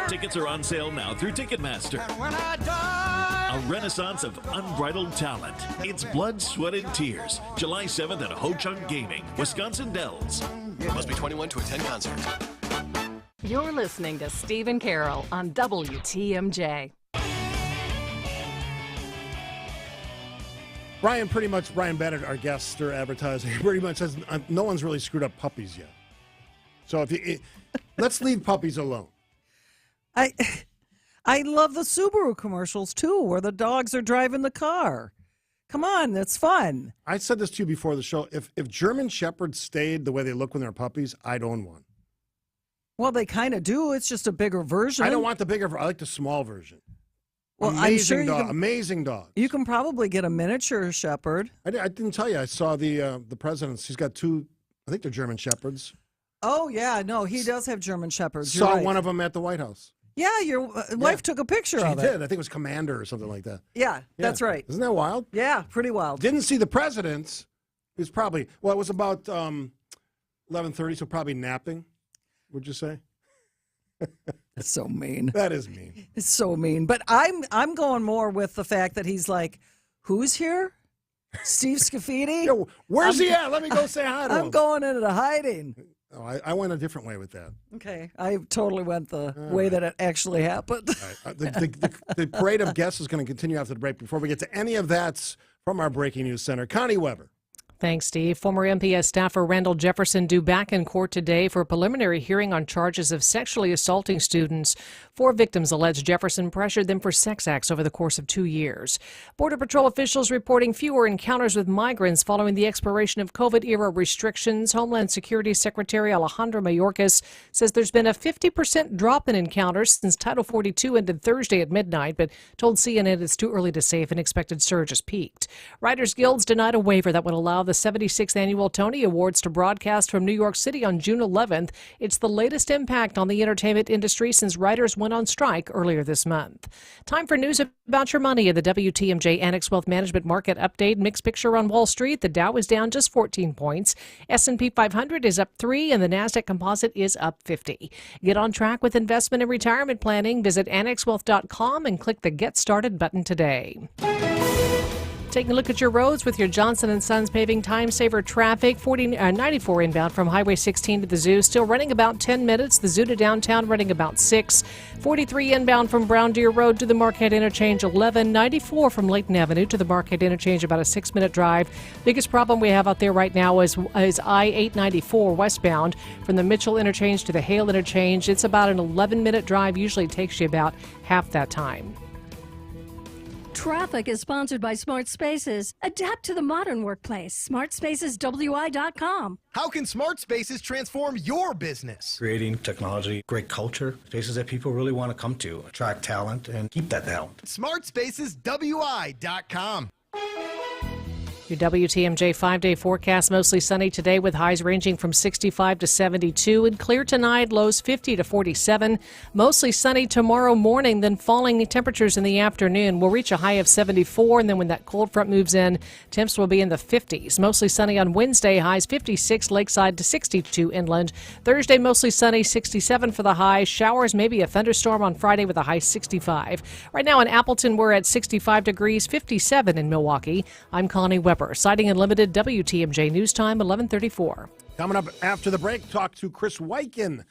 Tickets are on sale now through Ticketmaster. And when I die, a renaissance of unbridled talent. It's Blood, Sweat, and Tears, July 7th at Ho Chunk Gaming, Wisconsin Dells. Must be 21 to attend concert. You're listening to Stephen Carroll on WTMJ. Brian Bennett, our guest or advertising, pretty much says no one's really screwed up puppies yet. So let's leave puppies alone. I love the Subaru commercials too, where the dogs are driving the car. Come on, that's fun. I said this to you before the show. If German Shepherds stayed the way they look when they're puppies, I'd own one. Well, they kind of do. It's just a bigger version. I don't want the bigger. I like the small version. Well, amazing I'm sure dog. Amazing dog. You can probably get a miniature shepherd. I didn't tell you. I saw the president's. He's got two. I think they're German Shepherds. Oh yeah, no, he does have German Shepherds. Saw right. one of them at the White House. Yeah, your wife took a picture of it. She did. I think it was Commander or something like that. Yeah, that's right. Isn't that wild? Yeah, pretty wild. Didn't see the president's. It was probably it was about 11:30, so probably napping. Would you say? That's so mean. That is mean. It's so mean. But I'm going more with the fact that he's like, who's here? Steve Scaffidi? Yo, where's he at? Let me go say hi to him. I'm going into hiding. Oh, I went a different way with that. Okay. I totally went the way that it actually happened. Right. The parade of guests is going to continue after the break. Before we get to any of that from our breaking news center, Connie Weber. Thanks, Steve. Former MPS staffer Randall Jefferson due back in court today for a preliminary hearing on charges of sexually assaulting students. 4 victims allege Jefferson pressured them for sex acts over the course of 2 years. Border Patrol officials reporting fewer encounters with migrants following the expiration of COVID-era restrictions. Homeland Security Secretary Alejandro Mayorkas says there's been a 50% drop in encounters since Title 42 ended Thursday at midnight, but told CNN it's too early to say if an expected surge has peaked. Writers Guilds denied a waiver that would allow the 76th Annual Tony Awards to broadcast from New York City on June 11th. It's the latest impact on the entertainment industry since writers went on strike earlier this month. Time for news about your money in the WTMJ Annex Wealth Management Market Update. Mixed picture on Wall Street. The Dow is down just 14 points. S&P 500 is up 3 and the NASDAQ Composite is up 50. Get on track with investment and retirement planning. Visit annexwealth.com and click the Get Started button today. Taking a look at your roads with your Johnson & Sons paving time saver traffic. 94 inbound from Highway 16 to the Zoo, still running about 10 minutes. The Zoo to downtown running about 6. 43 inbound from Brown Deer Road to the Marquette Interchange 11. 94 from Layton Avenue to the Marquette Interchange, about a 6-minute drive. Biggest problem we have out there right now is I-894 westbound from the Mitchell Interchange to the Hale Interchange. It's about an 11-minute drive. Usually takes you about half that time. Traffic is sponsored by Smart Spaces. Adapt to the modern workplace. SmartSpacesWI.com. How can Smart Spaces transform your business? Creating technology, great culture, spaces that people really want to come to, attract talent, and keep that talent. SmartSpacesWI.com. Your WTMJ 5-day forecast, mostly sunny today with highs ranging from 65 to 72 and clear tonight, lows 50 to 47. Mostly sunny tomorrow morning, then falling temperatures in the afternoon. We'll reach a high of 74, and then when that cold front moves in, temps will be in the 50s. Mostly sunny on Wednesday, highs 56 lakeside to 62 inland. Thursday, mostly sunny, 67 for the high. Showers, maybe a thunderstorm on Friday with a high 65. Right now in Appleton, we're at 65 degrees, 57 in Milwaukee. I'm Connie Weber. Sighting Unlimited, WTMJ News Time, 11:34. Coming up after the break, talk to Chris Weichen,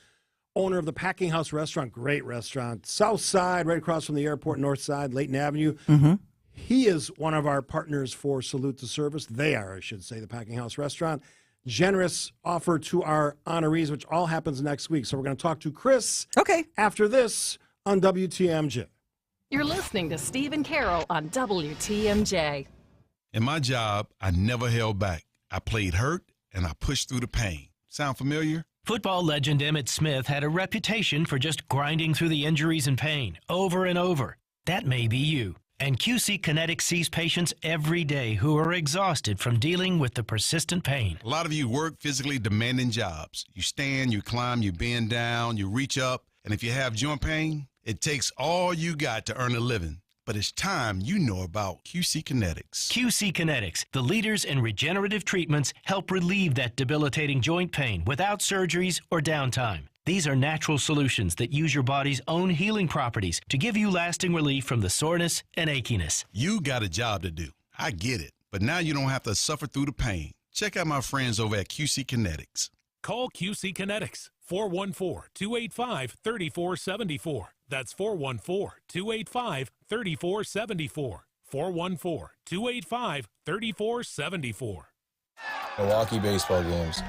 owner of the Packing House Restaurant. Great restaurant. South Side, right across from the airport, North Side, Layton Avenue. Mm-hmm. He is one of our partners for Salute to Service. They are, I should say, the Packing House Restaurant. Generous offer to our honorees, which all happens next week. So we're going to talk to Chris after this on WTMJ. You're listening to Stephen Carroll on WTMJ. In my job, I never held back. I played hurt, and I pushed through the pain. Sound familiar? Football legend Emmitt Smith had a reputation for just grinding through the injuries and pain over and over. That may be you. And QC Kinetics sees patients every day who are exhausted from dealing with the persistent pain. A lot of you work physically demanding jobs. You stand, you climb, you bend down, you reach up, and if you have joint pain, it takes all you got to earn a living. But it's time you know about QC Kinetics. QC Kinetics, the leaders in regenerative treatments, help relieve that debilitating joint pain without surgeries or downtime. These are natural solutions that use your body's own healing properties to give you lasting relief from the soreness and achiness. You got a job to do. I get it. But now you don't have to suffer through the pain. Check out my friends over at QC Kinetics. Call QC Kinetics, 414-285-3474. That's 414-285-3474. 414-285-3474. Milwaukee baseball games.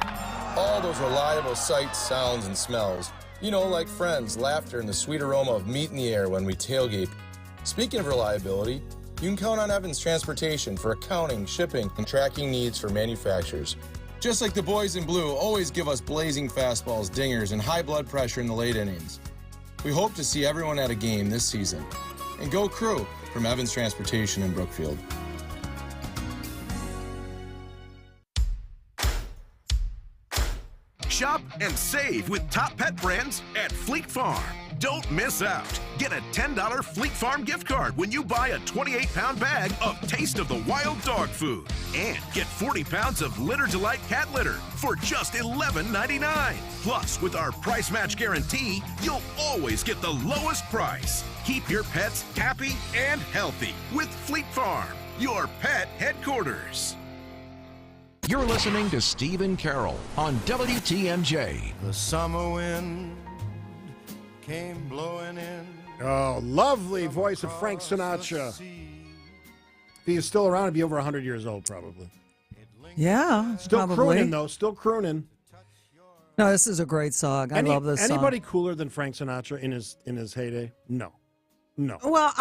All those reliable sights, sounds, and smells. You know, like friends, laughter, and the sweet aroma of meat in the air when we tailgate. Speaking of reliability, you can count on Evans Transportation for accounting, shipping, and tracking needs for manufacturers. Just like the boys in blue always give us blazing fastballs, dingers, and high blood pressure in the late innings. We hope to see everyone at a game this season. And go Crew from Evans Transportation in Brookfield. Shop and save with top pet brands at Fleet Farm. Don't miss out. Get a $10 Fleet Farm gift card when you buy a 28-pound bag of Taste of the Wild dog food. And get 40 pounds of Litter Delight cat litter for just $11.99. Plus, with our price match guarantee, you'll always get the lowest price. Keep your pets happy and healthy with Fleet Farm, your pet headquarters. You're listening to Stephen Carroll on WTMJ. The summer wind came blowing in. Oh, lovely voice of Frank Sinatra. If he is still around, he'd be over 100 years old, probably. Yeah, Still probably. crooning, though. Still crooning. No, this is a great song. I love this song. Anybody cooler than Frank Sinatra in his heyday? No. Well,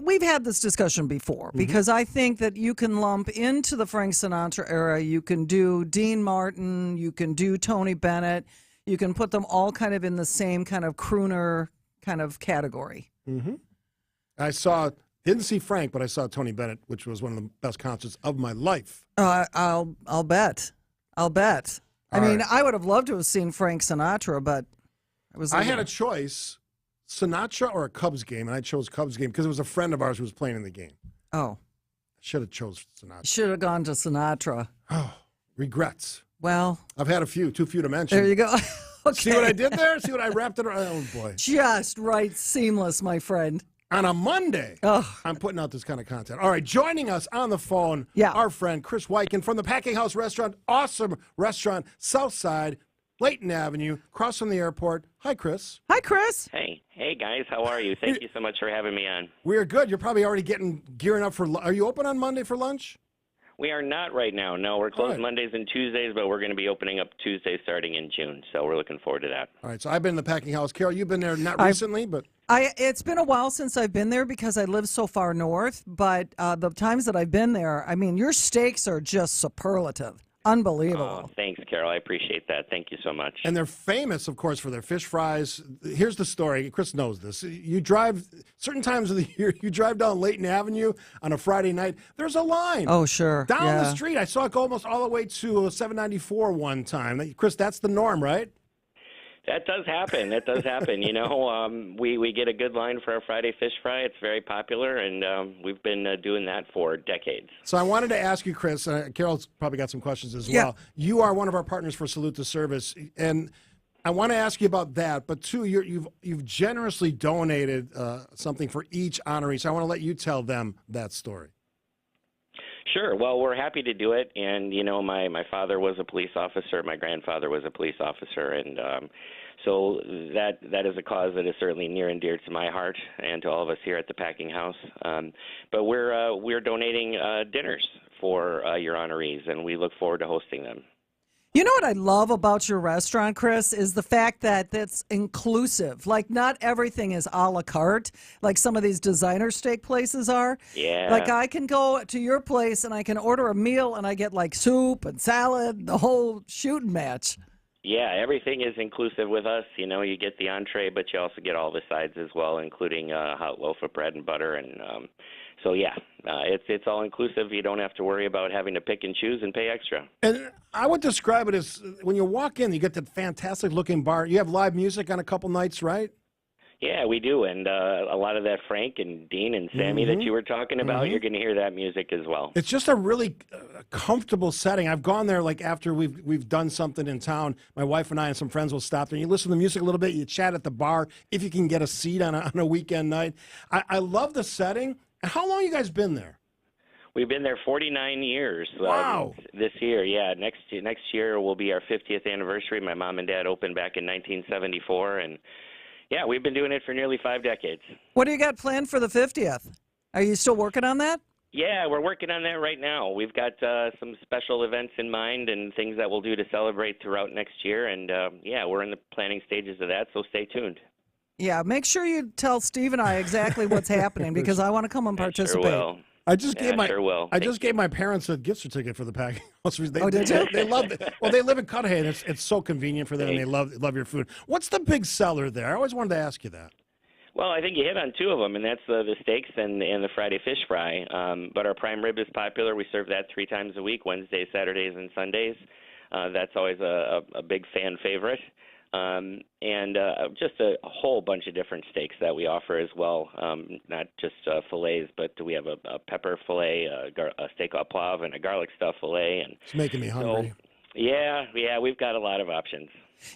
we've had this discussion before because I think that you can lump into the Frank Sinatra era. You can do Dean Martin. You can do Tony Bennett. You can put them all kind of in the same kind of crooner kind of category. Mm-hmm. Didn't see Frank, but I saw Tony Bennett, which was one of the best concerts of my life. I'll bet. I mean, right. I would have loved to have seen Frank Sinatra, but I had a choice. Sinatra or a Cubs game, and I chose Cubs game because it was a friend of ours who was playing in the game. Oh. Should have chose Sinatra. Should have gone to Sinatra. Oh, regrets. Well. I've had too few to mention. There you go. Okay. See what I did there? See what I wrapped it around? Oh, boy. Just right. Seamless, my friend. On a Monday, I'm putting out this kind of content. All right, joining us on the phone, our friend Chris Wyken from the Packing House Restaurant. Awesome restaurant, South Side, Layton Avenue, across from the airport. Hi, Chris. Hi, Chris. Hey guys, how are you? Thank you so much for having me on. We're good. You're probably already gearing up for. Are you open on Monday for lunch? We are not right now. No, we're closed Mondays and Tuesdays, but we're going to be opening up Tuesdays starting in June. So we're looking forward to that. All right. So I've been in the Packing House. Carol, you've been there not recently, but it's been a while since I've been there because I live so far north. But the times that I've been there, I mean, your steaks are just superlative. Unbelievable. Oh, thanks, Carol. I appreciate that. Thank you so much. And they're famous, of course, for their fish fries. Here's the story. Chris knows this. You drive, certain times of the year, you drive down Layton Avenue on a Friday night, there's a line. Oh, sure. Down the street. I saw it go almost all the way to 794 one time. Chris, that's the norm, right? That does happen. You know, we get a good line for our Friday fish fry. It's very popular, and we've been doing that for decades. So I wanted to ask you, Chris, Carol's probably got some questions as well. You are one of our partners for Salute to Service, and I want to ask you about that. But, two, you've generously donated something for each honoree, so I want to let you tell them that story. Sure. Well, we're happy to do it. And, you know, my father was a police officer. My grandfather was a police officer. And so that is a cause that is certainly near and dear to my heart and to all of us here at the Packing House. But we're donating dinners for your honorees, and we look forward to hosting them. You know what I love about your restaurant, Chris, is the fact that it's inclusive. Like, not everything is a la carte, like some of these designer steak places are. Yeah. Like, I can go to your place and I can order a meal and I get, like, soup and salad, the whole shooting match. Yeah, everything is inclusive with us. You know, you get the entree, but you also get all the sides as well, including a hot loaf of bread and butter. And so, it's all inclusive. You don't have to worry about having to pick and choose and pay extra. And I would describe it as when you walk in, you get that fantastic-looking bar. You have live music on a couple nights, right? Yeah, we do, and a lot of that Frank and Dean and Sammy that you were talking about, you're going to hear that music as well. It's just a really comfortable setting. I've gone there like after we've done something in town. My wife and I and some friends will stop there. You listen to the music a little bit. You chat at the bar if you can get a seat on a weekend night. I love the setting. And how long you guys been there? We've been there 49 years. Wow. This year, yeah. Next year will be our 50th anniversary. My mom and dad opened back in 1974, and yeah, we've been doing it for nearly 5 decades. What do you got planned for the 50th? Are you still working on that? Yeah, we're working on that right now. We've got some special events in mind and things that we'll do to celebrate throughout next year, and yeah, we're in the planning stages of that, so stay tuned. Yeah, make sure you tell Steve and I exactly what's happening because I want to come and participate. Sure will. I just gave my sure will. I just gave my parents a gift certificate for the packing house. They, did you? They love it. Well, they live in Cudahy, and it's so convenient for them, and they love your food. What's the big seller there? I always wanted to ask you that. Well, I think you hit on 2 of them, and that's the steaks and the Friday fish fry. But our prime rib is popular. We serve that 3 times a week, Wednesdays, Saturdays, and Sundays. That's always a big fan favorite. And just a whole bunch of different steaks that we offer as well, not just fillets, but we have a pepper fillet, a steak au poivre, and a garlic stuffed fillet. And it's making me hungry. So, yeah, we've got a lot of options.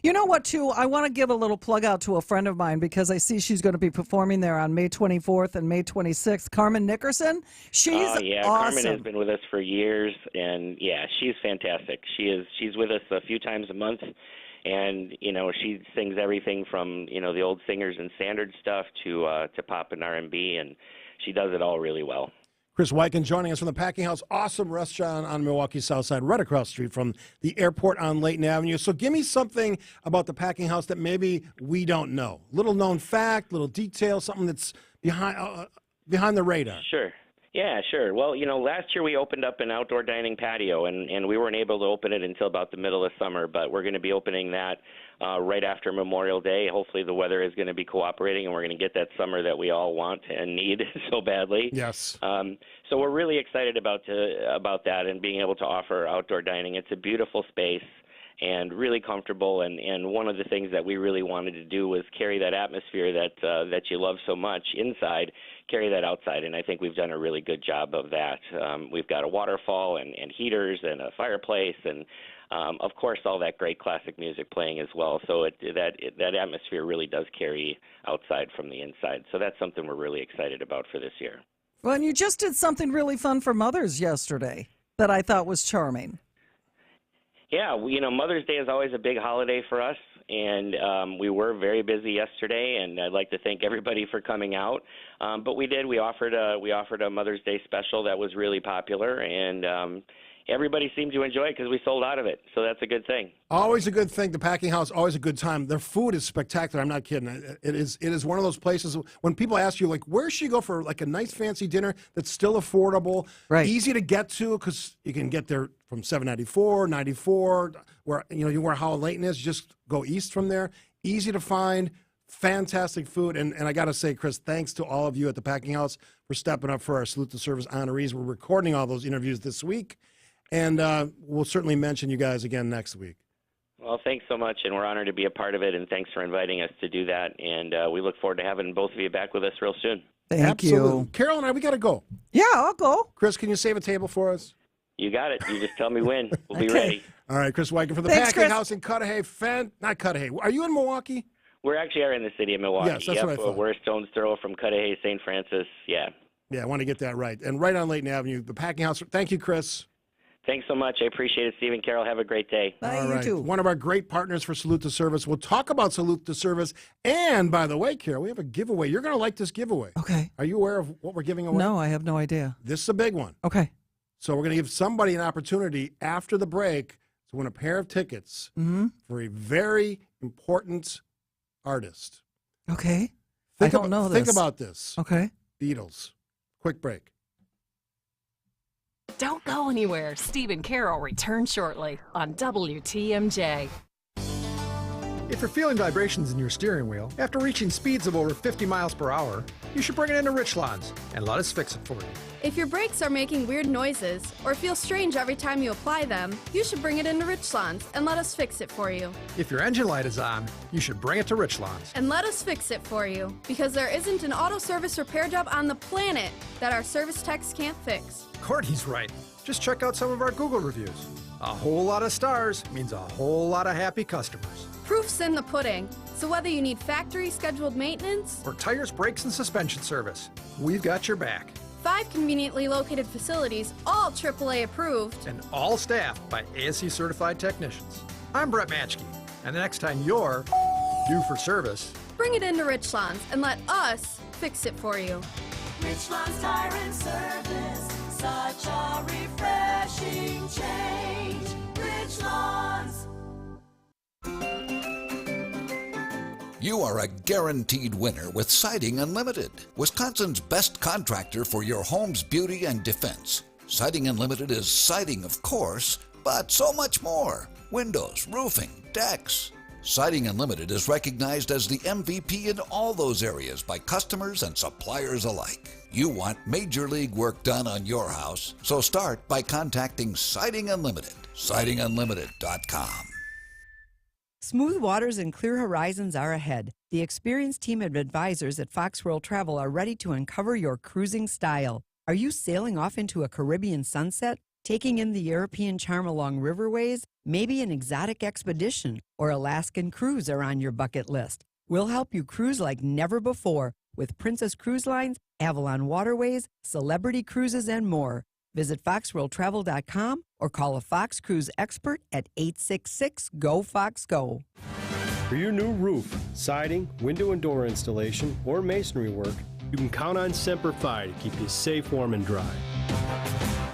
You know what, too? I want to give a little plug out to a friend of mine because I see she's going to be performing there on May 24th and May 26th. Carmen Nickerson. She's awesome. Carmen has been with us for years, and yeah, she's fantastic. She's with us a few times a month. And, you know, she sings everything from, you know, the old singers and standard stuff to pop and R&B, and she does it all really well. Chris Wyken joining us from the Packing House, awesome restaurant on Milwaukee's South Side, right across the street from the airport on Layton Avenue. So give me something about the Packing House that maybe we don't know. Little known fact, little detail, something that's behind the radar. Sure. Yeah, sure. Well, you know, last year we opened up an outdoor dining patio, and we weren't able to open it until about the middle of summer, but we're going to be opening that right after Memorial Day. Hopefully the weather is going to be cooperating, and we're going to get that summer that we all want and need so badly. Yes. So we're really excited about that and being able to offer outdoor dining. It's a beautiful space and really comfortable, and one of the things that we really wanted to do was carry that atmosphere that you love so much inside, carry that outside, and I think we've done a really good job of that. We've got a waterfall and heaters and a fireplace and of course all that great classic music playing as well, so that atmosphere really does carry outside from the inside, so that's something we're really excited about for this year. Well, and you just did something really fun for mothers yesterday that I thought was charming. Yeah, you know, Mother's Day is always a big holiday for us, and we were very busy yesterday, and I'd like to thank everybody for coming out. But we did. We offered a Mother's Day special that was really popular, and everybody seemed to enjoy it because we sold out of it. So that's a good thing. Always a good thing. The Packing House, always a good time. Their food is spectacular. I'm not kidding. It is one of those places when people ask you, like, where should you go for like a nice fancy dinner that's still affordable, easy to get to, because you can get there from 794, 94, where where Howell Layton is. Just go east from there. Easy to find. Fantastic food. And I got to say, Chris, thanks to all of you at the Packing House for stepping up for our Salute to Service honorees. We're recording all those interviews this week. And we'll certainly mention you guys again next week. Well, thanks so much, and we're honored to be a part of it, and thanks for inviting us to do that. And we look forward to having both of you back with us real soon. Thank you. Carol and I, we got to go. Yeah, I'll go. Chris, can you save a table for us? You got it. You just tell me when. We'll be ready. All right, Chris Wyken from the Thanks, Packing Chris. House in Cudahy. Not Cudahy. Are you in Milwaukee? We actually are in the city of Milwaukee. Yes, that's what I thought. We're a stone's throw from Cudahy, St. Francis. Yeah. Yeah, I want to get that right. And right on Layton Avenue, the Packing House. Thank you, Chris. Thanks so much. I appreciate it, Stephen. Carol, have a great day. All right. You too. One of our great partners for Salute to Service. We'll talk about Salute to Service. And by the way, Carol, we have a giveaway. You're going to like this giveaway. Okay. Are you aware of what we're giving away? No, I have no idea. This is a big one. Okay. So we're going to give somebody an opportunity after the break to win a pair of tickets for a very important artist. Okay. I don't know this. Think about this. Okay. Beatles. Quick break. Don't go anywhere. Steve and Carol return shortly on WTMJ. If you're feeling vibrations in your steering wheel after reaching speeds of over 50 miles per hour, you should bring it into Richlands and let us fix it for you. If your brakes are making weird noises or feel strange every time you apply them, you should bring it into Richlands and let us fix it for you. If your engine light is on, you should bring it to Richlands. And let us fix it for you, because there isn't an auto service repair job on the planet that our service techs can't fix. Courtney's right. Just check out some of our Google reviews. A whole lot of stars means a whole lot of happy customers. Proof's in the pudding. So whether you need factory scheduled maintenance or tires, brakes, and suspension service, we've got your back. 5 conveniently located facilities, all AAA approved. And all staffed by ASE certified technicians. I'm Brett Matchke, and the next time you're due for service, Bring it into Richlands and let us fix it for you. Richlands Tire and Service, such a refreshing change. Richlands. You are a guaranteed winner with Siding Unlimited, Wisconsin's best contractor for your home's beauty and defense. Siding Unlimited is siding, of course, but so much more. Windows, roofing, decks. Siding Unlimited is recognized as the MVP in all those areas by customers and suppliers alike. You want major league work done on your house, so start by contacting Siding Unlimited. SidingUnlimited.com. Smooth waters and clear horizons are ahead. The experienced team of advisors at Fox World Travel are ready to uncover your cruising style. Are you sailing off into a Caribbean sunset? Taking in the European charm along riverways? Maybe an exotic expedition or Alaskan cruise are on your bucket list. We'll help you cruise like never before with Princess Cruise Lines, Avalon Waterways, Celebrity Cruises, and more. Visit foxworldtravel.com or call a Fox Cruise expert at 866-GO-FOX-GO. For your new roof, siding, window and door installation, or masonry work, you can count on Semper Fi to keep you safe, warm, and dry.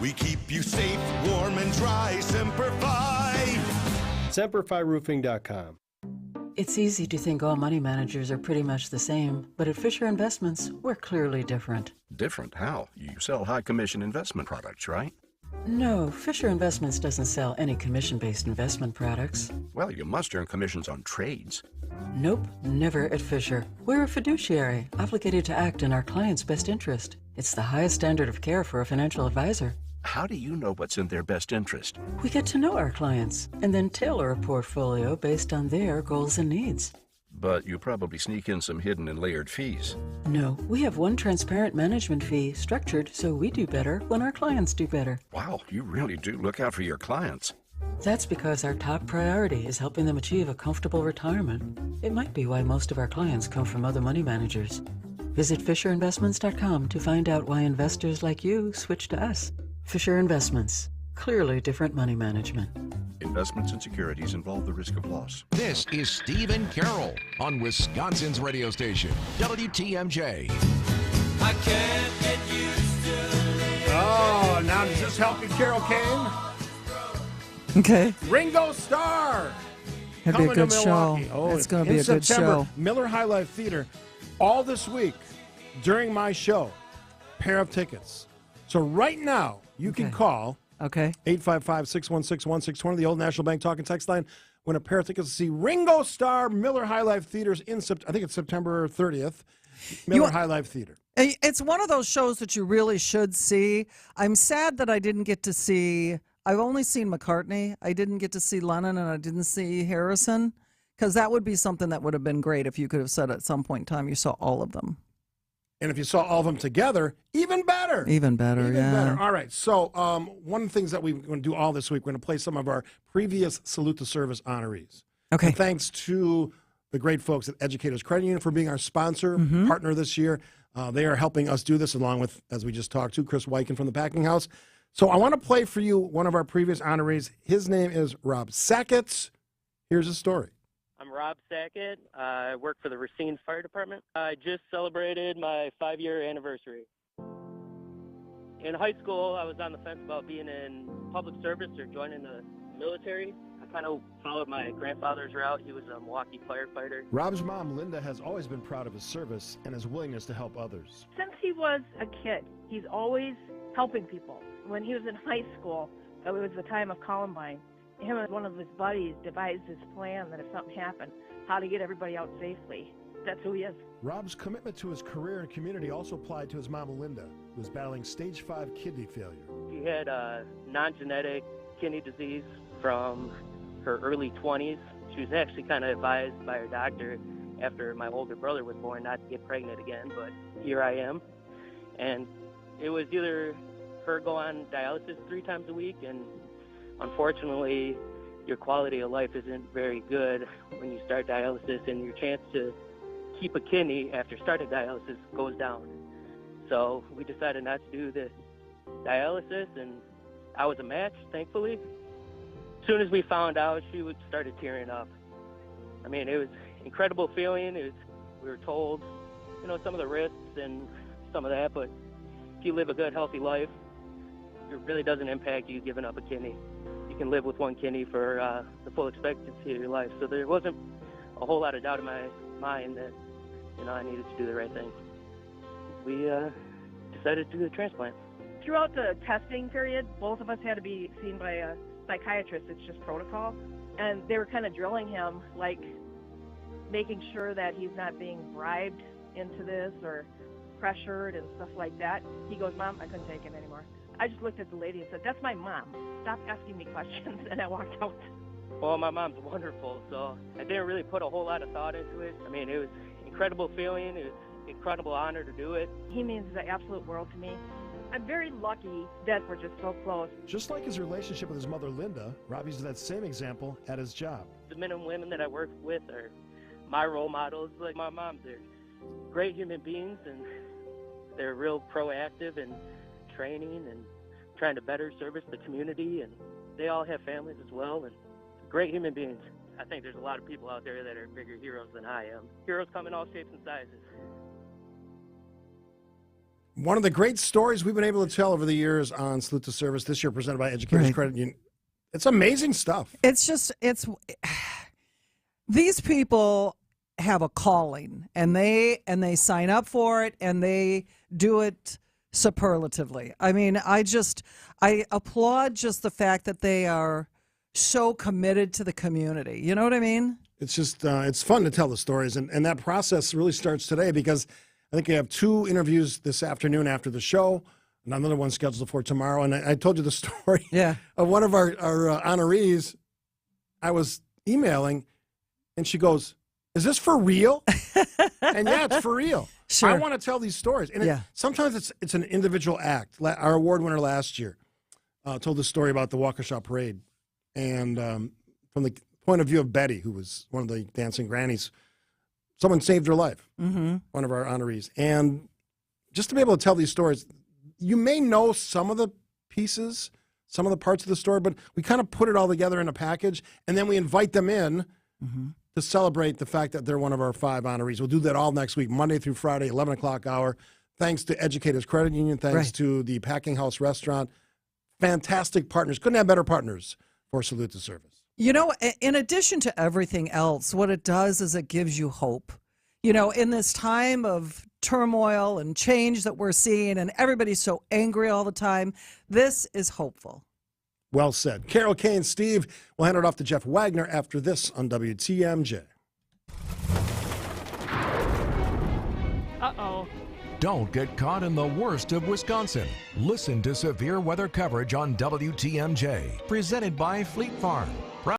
We keep you safe, warm, and dry. Semper Fi. SemperFiRoofing.com. It's easy to think all money managers are pretty much the same, but at Fisher Investments, we're clearly different. Different? How? You sell high commission investment products, right? No, Fisher Investments doesn't sell any commission-based investment products. Well, you must earn commissions on trades. Nope, never at Fisher. We're a fiduciary, obligated to act in our client's best interest. It's the highest standard of care for a financial advisor. How do you know what's in their best interest? We get to know our clients and then tailor a portfolio based on their goals and needs. But you probably sneak in some hidden and layered fees. No, we have one transparent management fee structured so we do better when our clients do better. Wow, you really do look out for your clients. That's because our top priority is helping them achieve a comfortable retirement. It might be why most of our clients come from other money managers. Visit FisherInvestments.com to find out why investors like you switch to us. Fisher Investments. Clearly different money management. Investments and securities involve the risk of loss. This is Stephen Carroll on Wisconsin's radio station, WTMJ. I can't get used to living. Oh, now does this help you, Carol Kane? Okay. Ringo Starr. That'd be a coming good to show. Milwaukee. Oh, That's going to be a in good September, show. Miller High Life Theater. All this week, during my show, pair of tickets. So right now, you can call 855-616-1620, the old National Bank talk and text line. Win a pair of tickets to see Ringo Starr, Miller High Life Theaters I think it's September 30th. Miller High Life Theater. It's one of those shows that you really should see. I'm sad that I didn't get to see. I've only seen McCartney. I didn't get to see Lennon, and I didn't see Harrison, because that would be something that would have been great if you could have said at some point in time you saw all of them. And if you saw all of them together, even better. Even better, Even yeah. better. All right. So one of the things that we're going to do all this week, we're going to play some of our previous Salute to Service honorees. Okay. And thanks to the great folks at Educators Credit Union for being our sponsor, partner this year. They are helping us do this along with, as we just talked to, Chris Wyken from the Packing House. So I want to play for you one of our previous honorees. His name is Rob Sackett. Here's his story. I'm Rob Sackett. I work for the Racine Fire Department. I just celebrated my 5-year anniversary. In high school, I was on the fence about being in public service or joining the military. I kind of followed my grandfather's route. He was a Milwaukee firefighter. Rob's mom, Linda, has always been proud of his service and his willingness to help others. Since he was a kid, he's always helping people. When he was in high school, it was the time of Columbine. Him and one of his buddies devised this plan that if something happened, how to get everybody out safely. That's who he is. Rob's commitment to his career and community also applied to his mom, Linda, who was battling stage 5 kidney failure. She had non-genetic kidney disease from her early 20s. She was actually kind of advised by her doctor after my older brother was born not to get pregnant again, but here I am. And it was either her go on dialysis 3 times a week, and unfortunately, your quality of life isn't very good when you start dialysis, and your chance to keep a kidney after starting dialysis goes down. So we decided not to do the dialysis, and I was a match, thankfully. As soon as we found out, she started tearing up. I mean, it was an incredible feeling. We were told, some of the risks and some of that, but if you live a good, healthy life, it really doesn't impact you giving up a kidney. You can live with one kidney for the full expectancy of your life. So there wasn't a whole lot of doubt in my mind that, I needed to do the right thing. We decided to do the transplant. Throughout the testing period, both of us had to be seen by a psychiatrist. It's just protocol. And they were kind of drilling him, like making sure that he's not being bribed into this or pressured and stuff like that. He goes, "Mom, I couldn't take it anymore." I just looked at the lady and said, "That's my mom. Stop asking me questions." And I walked out. Well, my mom's wonderful, so I didn't really put a whole lot of thought into it. I mean, it was an incredible feeling. It was an incredible honor to do it. He means the absolute world to me. I'm very lucky that we're just so close. Just like his relationship with his mother, Linda, Robbie's that same example at his job. The men and women that I work with are my role models. Like my mom, they're great human beings, and they're real proactive in training and trying to better service the community, and they all have families as well, and great human beings. I think there's a lot of people out there that are bigger heroes than I am. Heroes come in all shapes and sizes. One of the great stories we've been able to tell over the years on Salute to Service, this year presented by Educators Credit Union. It's amazing stuff. These people have a calling, and they sign up for it, and they do it superlatively. I mean, I applaud just the fact that they are so committed to the community. You know what I mean? It's just, it's fun to tell the stories, and that process really starts today because I think you have 2 interviews this afternoon after the show, and another one scheduled for tomorrow. And I told you the story of one of our honorees. I was emailing, and she goes, "Is this for real?" And yeah, it's for real. Sure. I want to tell these stories. And sometimes it's an individual act. Our award winner last year told the story about the Waukesha Parade. And from the point of view of Betty, who was one of the dancing grannies, someone saved her life, one of our honorees. And just to be able to tell these stories, you may know some of the pieces, some of the parts of the story, but we kind of put it all together in a package, and then we invite them in to celebrate the fact that they're one of our 5 honorees. We'll do that all next week, Monday through Friday, 11 o'clock hour. Thanks to Educators Credit Union. Thanks to the Packing House Restaurant. Fantastic partners. Couldn't have better partners for Salute to Service. In addition to everything else, what it does is it gives you hope. In this time of turmoil and change that we're seeing, and everybody's so angry all the time, this is hopeful. Well said. Carol, Kay, and Steve will hand it off to Jeff Wagner after this on WTMJ. Uh-oh. Don't get caught in the worst of Wisconsin. Listen to severe weather coverage on WTMJ, presented by Fleet Farm.